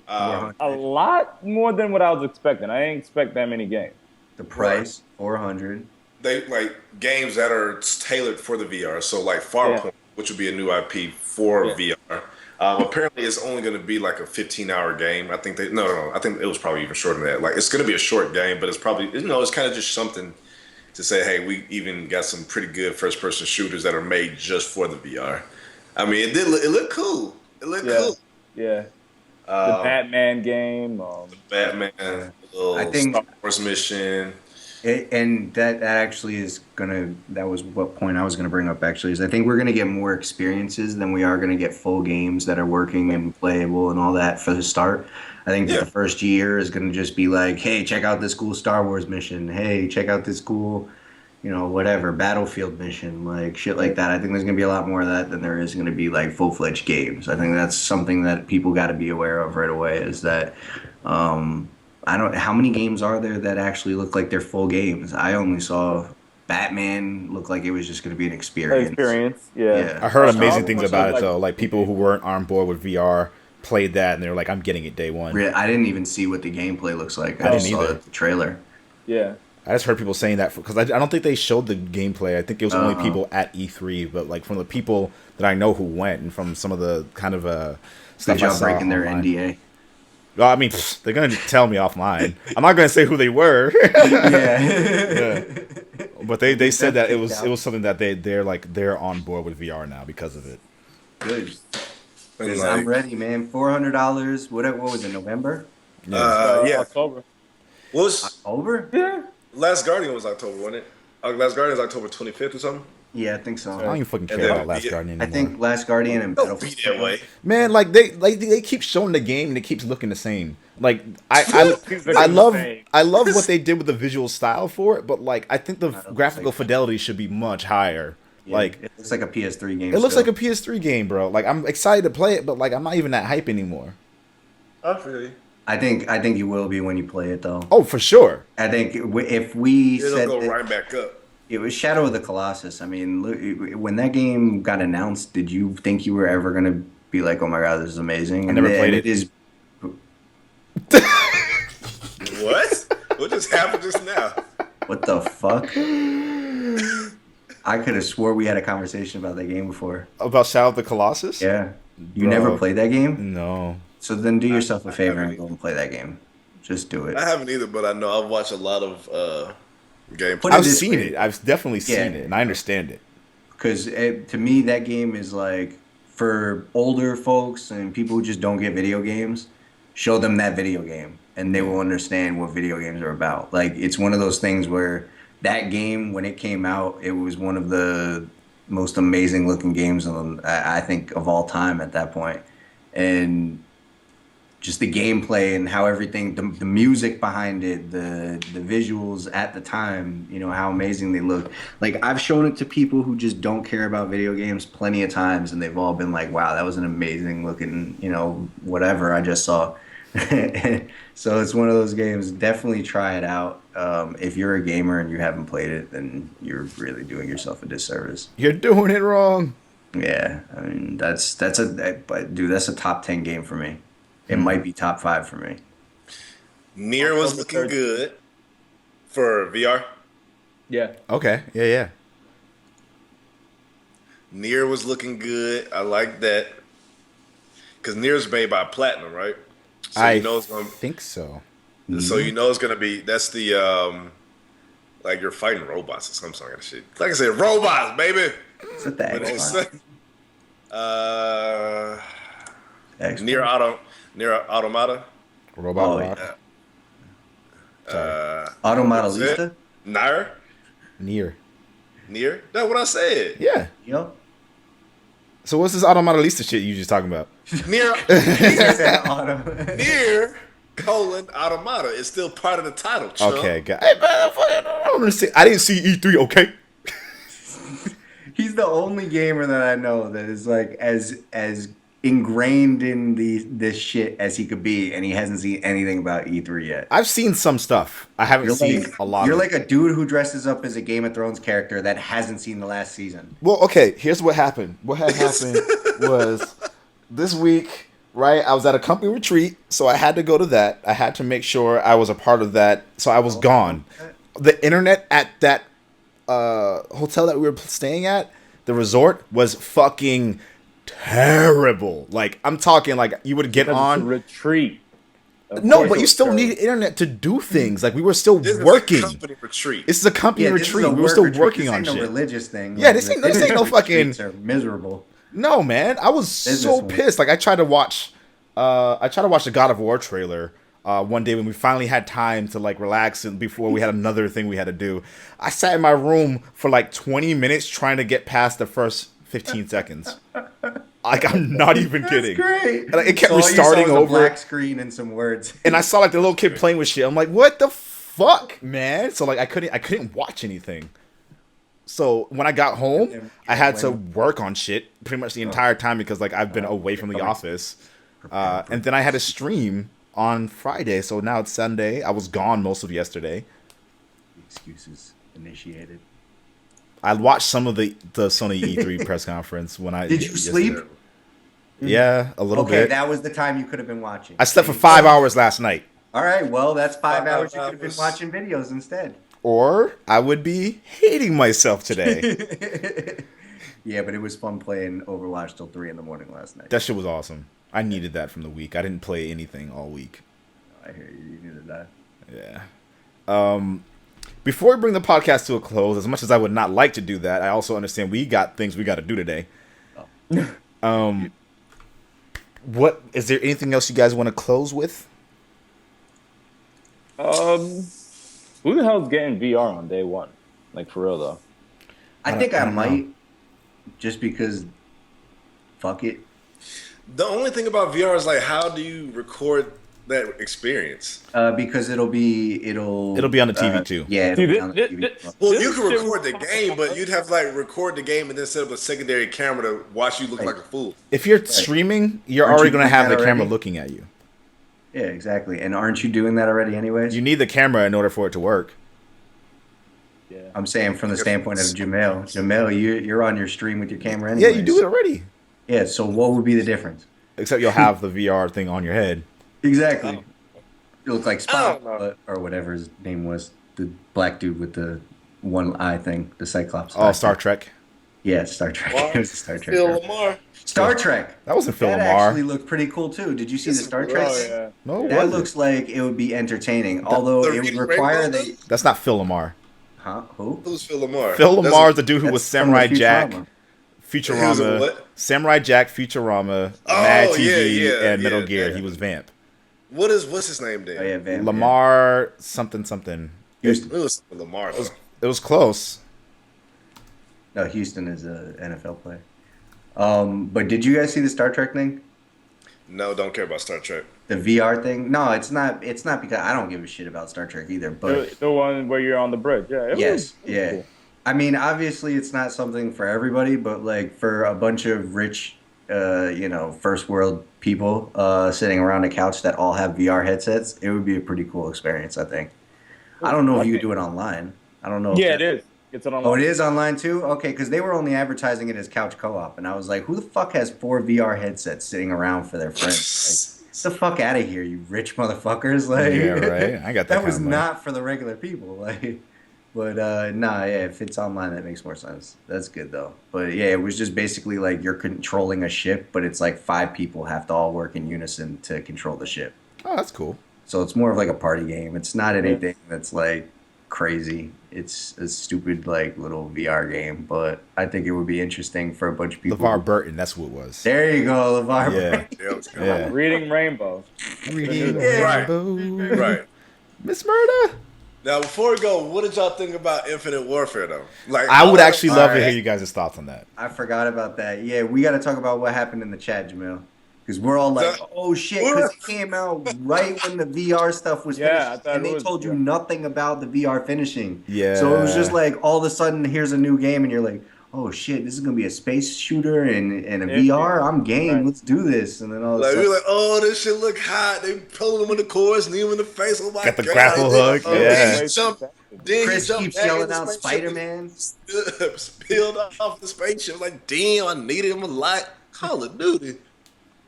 A lot more than what I was expecting. I didn't expect that many games. The price, 400. They like games that are tailored for the VR. So like Farpoint, which would be a new IP for VR. Apparently, it's only going to be like a 15-hour game. I think I think it was probably even shorter than that. Like it's going to be a short game, but it's probably it's kind of just something to say, hey, we even got some pretty good first-person shooters that are made just for the VR. I mean, it looked cool. It looked cool. Yeah. The Batman game. Batman, the little I think- Star Wars mission. And that actually is that was what point I was gonna bring up actually, is I think we're gonna get more experiences than we are gonna get full games that are working and playable and all that for the start. I think that the first year is gonna just be like, hey, check out this cool Star Wars mission. Hey, check out this cool, whatever, Battlefield mission, like shit like that. I think there's gonna be a lot more of that than there is gonna be like full-fledged games. I think that's something that people gotta be aware of right away, is that how many games are there that actually look like they're full games? I only saw Batman look like it was just going to be an experience. Yeah. I heard Like, amazing all things the about it like- though. Like people who weren't on board with VR played that and they were like, "I'm getting it day one." I didn't even see what the gameplay looks like. I just didn't saw either. the trailer. Yeah. I just heard people saying that because I don't think they showed the gameplay. I think it was only people at E3, but like from the people that I know who went and from some of the kind of Good stuff I job saw breaking their online. NDA. Well, I mean, they're gonna tell me offline. I'm not gonna say who they were. Yeah. But they said that it was something that they're on board with VR now because of it. Good. And, 'Cause like, I'm ready, man. $400. What was it? November? yeah. October. What was Over? Yeah. Last Guardian was October, wasn't it? Last Guardian was October 25th or something. Yeah, I think so. I don't even fucking care then- about Last Guardian I anymore. think Last Guardian and Don't be Battlefield. that way. Man, like they keep showing the game and it keeps looking the same. Like These niggas insane. I love what they did with the visual style for it, but like I think the graphical like- fidelity should be much higher. Yeah, Like it looks like a PS3 game. it looks still. like a PS3 game, bro. Like I'm excited to play it, but like I'm not even that hype anymore. I feel you. I think you will be when you play it though. Oh, for sure. I think if we It'll said go that right back up. it was Shadow of the Colossus, I mean, look, when that game got announced, did you think you were ever gonna be like, "Oh my god, this is amazing"? I never played it. it. Is What? What just happened just now? what the fuck? I could have swore we had a conversation about that game before. About Shadow of the Colossus? Yeah, you Bro. never played that game, No. so then do yourself a favor and go and play that game. Just do it. I haven't either, but I know I've watched a lot of gameplay. Put it I've this seen way. it. I've definitely seen Yeah. it, and I understand it. Because to me, that game is like for older folks and people who just don't get video games. Show them that video game, and they will understand what video games are about. Like it's one of those things where that game, when it came out, it was one of the most amazing looking games I think of all time at that point, and just the gameplay and how everything, the music behind it, the visuals at the time, you know, how amazing they look. Like I've shown it to people who just don't care about video games plenty of times, and they've all been like, "Wow, that was an amazing looking, you know, whatever I just saw." So it's one of those games. Definitely try it out. If you're a gamer and you haven't played it, then you're really doing yourself a disservice. You're doing it wrong. Yeah, I mean but dude, that's a top 10 game for me. It might be top 5 for me. Nier was looking good for VR. Yeah. Okay. Yeah. Nier was looking good. I like that. Because Nier's made by Platinum, right? So I you know it's gonna think so. so you know it's gonna be that's the like you're fighting robots or some sort of shit. Like I said, robots, baby. Is it the But it's, Xbox? Xbox? Nier Automata. Robot Oh, Rock. yeah. Automata What's Lista? it? Nier. That's what I said. Yeah. Yup. So what's this Automatalista shit you just talking about? Nier Auto. Nier Automata is still part of the title. Chump. Okay, hey, man, I don't understand. I didn't see E3. Okay. He's the only gamer that I know that is like as ingrained in this shit as he could be, and he hasn't seen anything about E3 yet. I've seen some stuff. I haven't seen a lot. You're of like a dude who dresses up as a Game of Thrones character that hasn't seen the last season. Well, okay, here's what happened. What had happened was this week, right? I was at a company retreat, so I had to go to that. I had to make sure I was a part of that, so I was gone. The internet at that hotel that we were staying at, the resort, was fucking terrible. Like, I'm talking like you would get Because it's a on. retreat. Of No, course but it you was still terrible. need internet to do things. Like, we were still This working. is a company retreat. This is a company this is retreat. a We were work still retreat. working This on ain't no shit. religious thing. Yeah, this ain't no Internet fucking- retreats are miserable. No, man, I was so Business one. pissed. Like I tried to watch the God of War trailer one day when we finally had time to like relax and before we had another thing we had to do. I sat in my room for like 20 minutes trying to get past the first 15 seconds. Like I'm not even kidding. Great. And it kept So all you saw restarting was a over. black screen and some words. And I saw like the little kid playing with shit. I'm like, what the fuck, man? So like I couldn't watch anything. So when I got home, I had to work on shit pretty much the entire time because like I've been away from the office. And then I had a stream on Friday, so now it's Sunday. I was gone most of yesterday. Excuses initiated. I watched some of the Sony E3 press conference when I Did you sleep? Yeah, a little Okay, bit. that was the time you could have been watching. I slept for 5 hours last night. All right, well, that's 5 5 hours you could have been hours. watching videos instead. Or I would be hating myself today. Yeah, but it was fun playing Overwatch till 3 in the morning last night. That shit was awesome. I needed that from the week. I didn't play anything all week. I hear you. You needed that. Yeah. Before we bring the podcast to a close, as much as I would not like to do that, I also understand we got things we got to do today. What is there anything else you guys want to close with? Who the hell's getting VR on day one? Like for real though. I think I don't know. might, just because. Fuck it. The only thing about VR is like, how do you record that experience? Because it'll be It'll be on the TV too. Yeah, See, it'll be on the TV. Well, This you can shit record was the game, but you'd have to like record the game and then set up a secondary camera to watch you look Right. like a fool. If you're streaming, you're Aren't already you going to doing have the that camera already? looking at you. Yeah, exactly. And aren't you doing that already anyways? You need the camera in order for it to work. Yeah. I'm saying from the standpoint of Jamel. Jamel, you're on your stream with your camera Yeah, anyways. you do it already. Yeah, so what would be the difference? Except you'll have the VR thing on your head. Exactly. It looked like I Spock, don't know. or whatever his name was. The black dude with the one eye thing, the Cyclops. Oh, Star Trek. Yeah, Star Trek. Lamar, It was a Star Trek. Phil show. Lamar. Star Trek. That wasn't Phil That Lamar. actually looked pretty cool too. Did you see the Yes, Star it Trek? Oh was. yeah. No, it That wasn't. looks like it would be entertaining. Although The it would Reading require Rainbow they. thing? That's not Phil Lamar. Huh? Who? Who's Phil Lamar? Phil That's Lamar a- is the dude who was That's from Samurai the Jack, Futurama. He was a Futurama, what? Samurai Jack, Futurama, Oh, Mad yeah, TV, yeah, and Metal yeah, Gear. yeah. He was Vamp. What's his name then? Oh yeah, Van. Lamar something something. Houston. It was Lamar. Though. It was close. No, Houston is a NFL player. But did you guys see the Star Trek thing? No, don't care about Star Trek. The VR thing? No, it's not. It's not because I don't give a shit about Star Trek either. But The one where you're on the bridge. Yeah. It yes, was yeah. cool. I mean, obviously, it's not something for everybody, but like for a bunch of rich, first world people sitting around a couch that all have VR headsets, it would be a pretty cool experience. I think. I don't know if you could do it online. I don't know. If Yeah, that- it is. It's an online. Oh, it is online too? Okay, because they were only advertising it as couch co-op, and I was like, who the fuck has 4 VR headsets sitting around for their friends? Like, get the fuck out of here, you rich motherfuckers! Like, Yeah, right. I got that. that was kind of money. not for the regular people. Like, but nah, yeah, if it's online, that makes more sense. That's good though. But yeah, it was just basically like you're controlling a ship, but it's like 5 people have to all work in unison to control the ship. Oh, that's cool. So it's more of like a party game. It's not anything that's like crazy. It's a stupid like little VR game, but I think it would be interesting for a bunch of people. LeVar Burton. That's what it was. There you go, LeVar. Yeah. Burton. Yeah. Reading Rainbow. Reading Right. Rainbow. Right. Miss Murda. Now, before we go, what did y'all think about Infinite Warfare though? Like, I would actually love to Alright. hear you guys' thoughts on that. I forgot about that. Yeah, we got to talk about what happened in the chat, Jamil. Because we're all like, oh shit, because it came out right when the VR stuff was Yeah, I finished. thought And it they was- told you yeah. nothing about the VR finishing. Yeah. So it was just like, all of a sudden, here's a new game, and you're like, oh shit, this is going to be a space shooter and a Yeah. VR? I'm game. Right. Let's do this. And then all of a Like, we sudden, were like, oh, this shit look hot. They pulling him in the chorus, knee him in the face. Oh my Got the god! grapple Then- hook, yeah. He jumped, then Chris he jumped keeps back in yelling the out spaceship, Spider-Man. spilled off the spaceship. Like, damn, I needed him a lot. Call of Duty.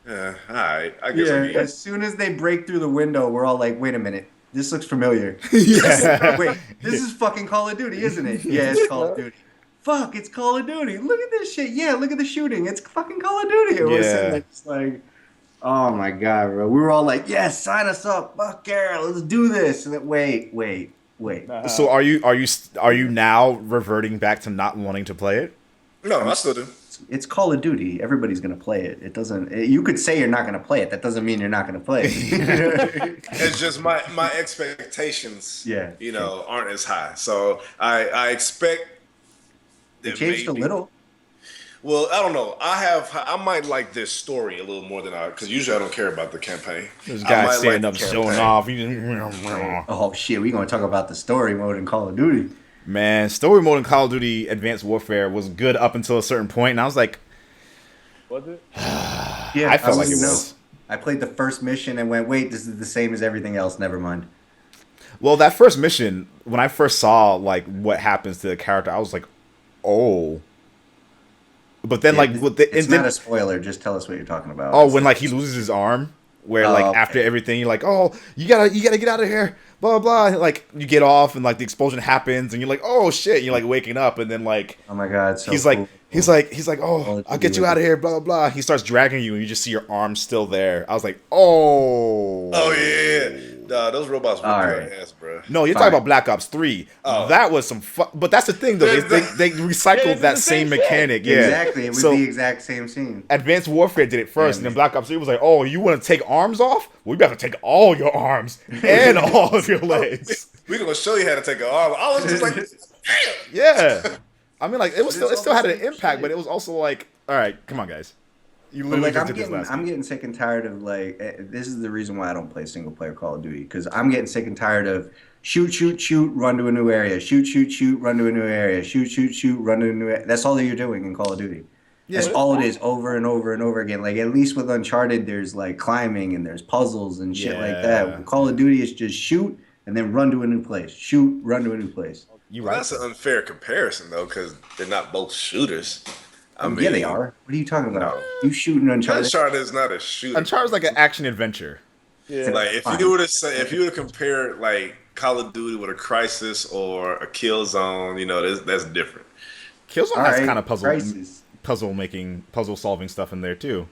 Yeah, all right. I guess Yeah, I'm as soon as they break through the window, we're all like, wait a minute. This looks familiar. Yeah. Wait, this is fucking Call of Duty, isn't it? Yeah, it's Call of Duty. Fuck, it's Call of Duty. Look at this shit. Yeah, look at the shooting. It's fucking Call of Duty. And we're Yeah. sitting there just like, oh my god, bro. We were all like, yes, sign us up. Fuck yeah, let's do this. And then wait. So are you now reverting back to not wanting to play it? No, I still do. It's Call of Duty. Everybody's gonna play it. It doesn't. You could say you're not gonna play it. That doesn't mean you're not gonna play it. It's just my expectations, Yeah, aren't as high. So I expect It that changed a maybe- little. Well, I don't know. I might like this story a little more than because usually I don't care about the campaign. This I guy might standing like up, the showing campaign. off. He- Oh shit, we gonna talk about the story mode in Call of Duty. Man, story mode in Call of Duty Advanced Warfare was good up until a certain point, and I was like, Was it? Yeah, I felt like it wouldn't know. was. I played the first mission and went, wait, this is the same as everything else. Never mind. Well, that first mission, when I first saw like what happens to the character, I was like, oh. But then, Yeah, like, with the it's and then, not a spoiler. Just tell us what you're talking about. oh, when like he loses his arm, where like okay. after everything, you're like, oh, you gotta get out of here, blah blah. And, like you get off, and like the explosion happens, and you're like, oh shit, and you're like waking up, and then like Oh my god, so he's cool. like, oh, Call of I'll Duty get you with out of it. here, blah blah blah. He starts dragging you, and you just see your arm still there. I was like, oh, Oh yeah, nah, those robots were All good right. ass, bro. No, you're Fine. talking about Black Ops 3. Oh. That was some but that's the thing though. They recycled it's that the same same shit. mechanic. Yeah. Exactly, it was So the exact same scene. Advanced Warfare did it first, and then Black Ops 3 was like, "Oh, you want to take arms off? Well, we got to take all your arms and all of your legs." We're gonna show you how to take an arm. I was just like, damn. Yeah. I mean, like it But still it's had all an the same impact, shit. but it was also like, all right, come on, guys. You But literally like just did this last I'm week. getting sick and tired of like this is the reason why I don't play single player Call of Duty because I'm getting sick and tired of shoot shoot shoot run to a new area shoot shoot shoot run to a new area shoot shoot shoot run to a new area. That's all that you're doing in Call of Duty. That's Yeah. all it is over and over and over again. Like at least with Uncharted, there's like climbing and there's puzzles and shit like that. Yeah. With Call of Duty, it's just shoot and then run to a new place. Shoot, run to a new place. You Well, right. that's an unfair comparison though, because they're not both shooters. I mean, Yeah, they are. What are you talking about? No. You shooting Uncharted? Uncharted is not a shooter. Uncharted's like an action adventure. Yeah. Like if you were to say, if you were to compare like Call of Duty with a Crisis or a Killzone, you know, that's different. Killzone All has right, kind of Crisis. puzzle solving stuff in there too.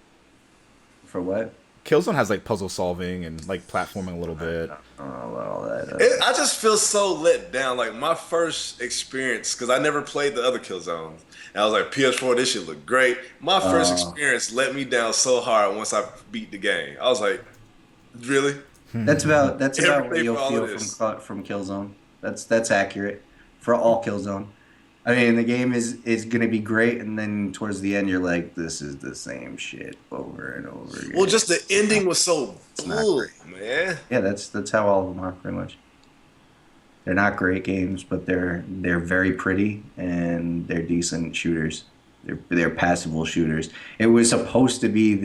For what? Killzone has like puzzle solving and like platforming a little bit. Oh, all that. I just feel so let down. Like my first experience, because I never played the other Killzones, and I was like, PS4, this shit look great. My first experience let me down so hard once I beat the game. I was like, really? That's about what Everything you'll for all feel of this. from Killzone. That's accurate for all Killzone. I mean, the game is gonna be great, and then towards the end, you're like, this is the same shit over and over again. Well, just the ending was so not bull, man. Yeah, that's how all of them are pretty much. They're not great games, but they're very pretty and they're decent shooters. They're passable shooters. It was supposed to be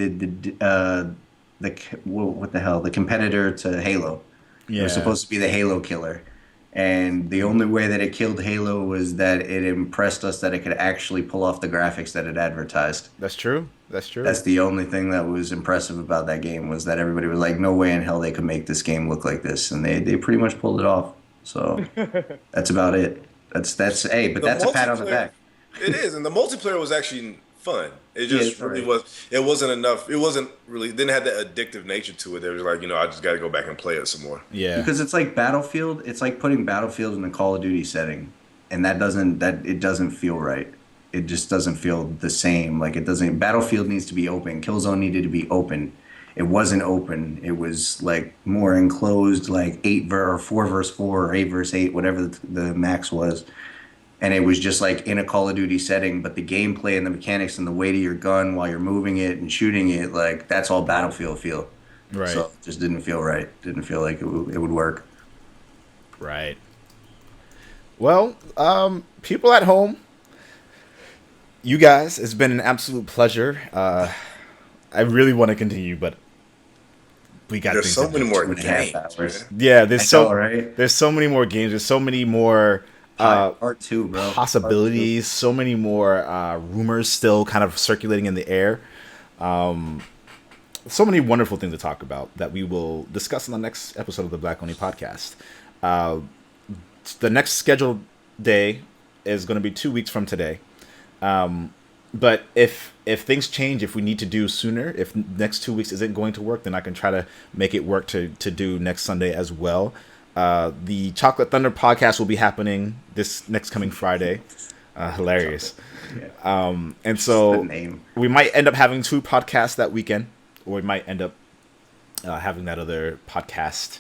what the hell, the competitor to Halo. It was supposed to be the Halo killer. And the only way that it killed Halo was that it impressed us that it could actually pull off the graphics that it advertised. That's true. That's true. That's the only thing that was impressive about that game was that everybody was like, no way in hell they could make this game look like this. And they pretty much pulled it off. So that's about it. That's hey, but The that's a pat on the multiplayer- back. It is, and the multiplayer was actually fun. It just it's really alright. was. It wasn't enough. It wasn't really. Didn't have that addictive nature to it. It was like, you know, I just got to go back and play it some more. Yeah. Because it's like Battlefield. It's like putting Battlefield in a Call of Duty setting, and it doesn't feel right. It just doesn't feel the same. Like it doesn't. Battlefield needs to be open. Killzone needed to be open. It wasn't open. It was like more enclosed, like 4 versus 4 or 8 versus 8, whatever the max was. And it was just like in a Call of Duty setting, but the gameplay and the mechanics and the weight of your gun while you're moving it and shooting it, like that's all Battlefield feel. Right. So it just didn't feel right. Didn't feel like it would work. Right. Well, people at home, you guys, it's been an absolute pleasure. I really want to continue, but we got There's things so to many do. more 2.5 games. hours. Man. Yeah, there's I know, so right? there's so many more games. There's so many more Part 2, bro. possibilities. So many more rumors still kind of circulating in the air. So many wonderful things to talk about that we will discuss in the next episode of the Black Only podcast. The next scheduled day is going to be 2 weeks from today. But if things change, if we need to do sooner, if next 2 weeks isn't going to work, then I can try to make it work to do next Sunday as well. The Chocolate Thunder podcast will be happening this next coming Friday. Hilarious. And The so name. we might end up having 2 podcasts that weekend, or we might end up having that other podcast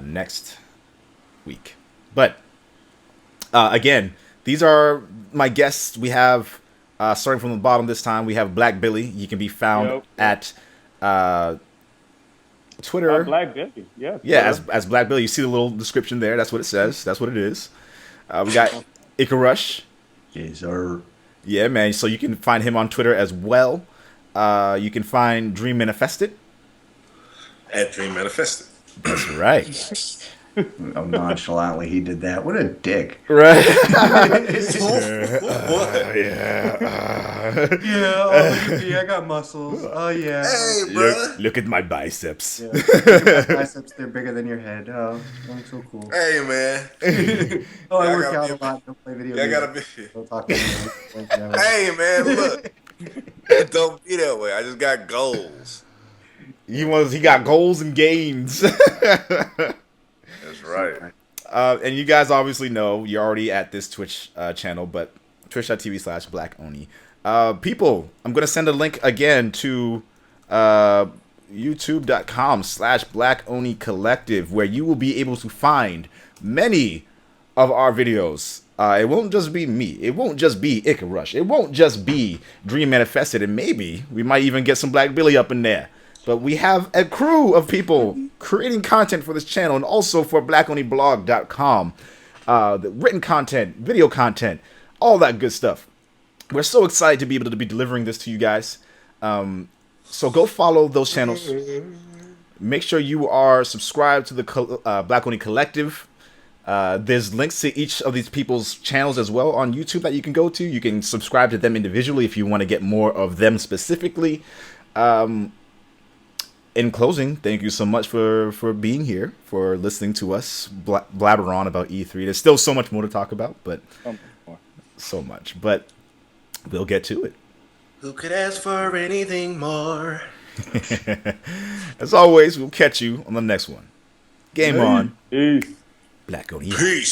next week. But again, these are my guests. We have, starting from the bottom this time, we have Black Billy. You can be found Yep. at Twitter. Black Billy. Yeah. Yeah, as Black Billy. You see the little description there. That's what it says. That's what it is. We got Ikarush. Yes, sir. Yeah, man. So you can find him on Twitter as well. You can find Dream Manifested. At Dream Manifested. That's right. Oh, nonchalantly he did that. What a dick. Right. What? Yeah. Yeah, oh, look at me. I got muscles. Oh, yeah. Hey, bro. Look at my biceps. Yeah. Your biceps, they're bigger than your head. Oh, I'm so cool. Hey, man. Oh, I I work gotta out be a lot. Don't play video I games. gotta be. Don't talk to me. Hey, man, look. It don't be that way. I just got goals. He got goals and gains. That's right. And you guys obviously know you're already at this Twitch channel, but twitch.tv/blackoni. People, I'm going to send a link again to youtube.com/blackoni collective, where you will be able to find many of our videos It won't just be me. It won't just be Rush. It won't just be Dream Manifested. And maybe we might even get some Black Billy up in there. But we have a crew of people creating content for this channel and also for blackonlyblog.com. The written content, video content, all that good stuff. We're so excited to be able to be delivering this to you guys. So go follow those channels. Make sure you are subscribed to the Black Only Collective. There's links to each of these people's channels as well on YouTube that you can go to. You can subscribe to them individually if you want to get more of them specifically. In closing, thank you so much for being here, for listening to us blabber on about E3. There's still so much more to talk about, but so much. But we'll get to it. Who could ask for anything more? As always, we'll catch you on the next one. Game on. Peace. Black Only. Peace.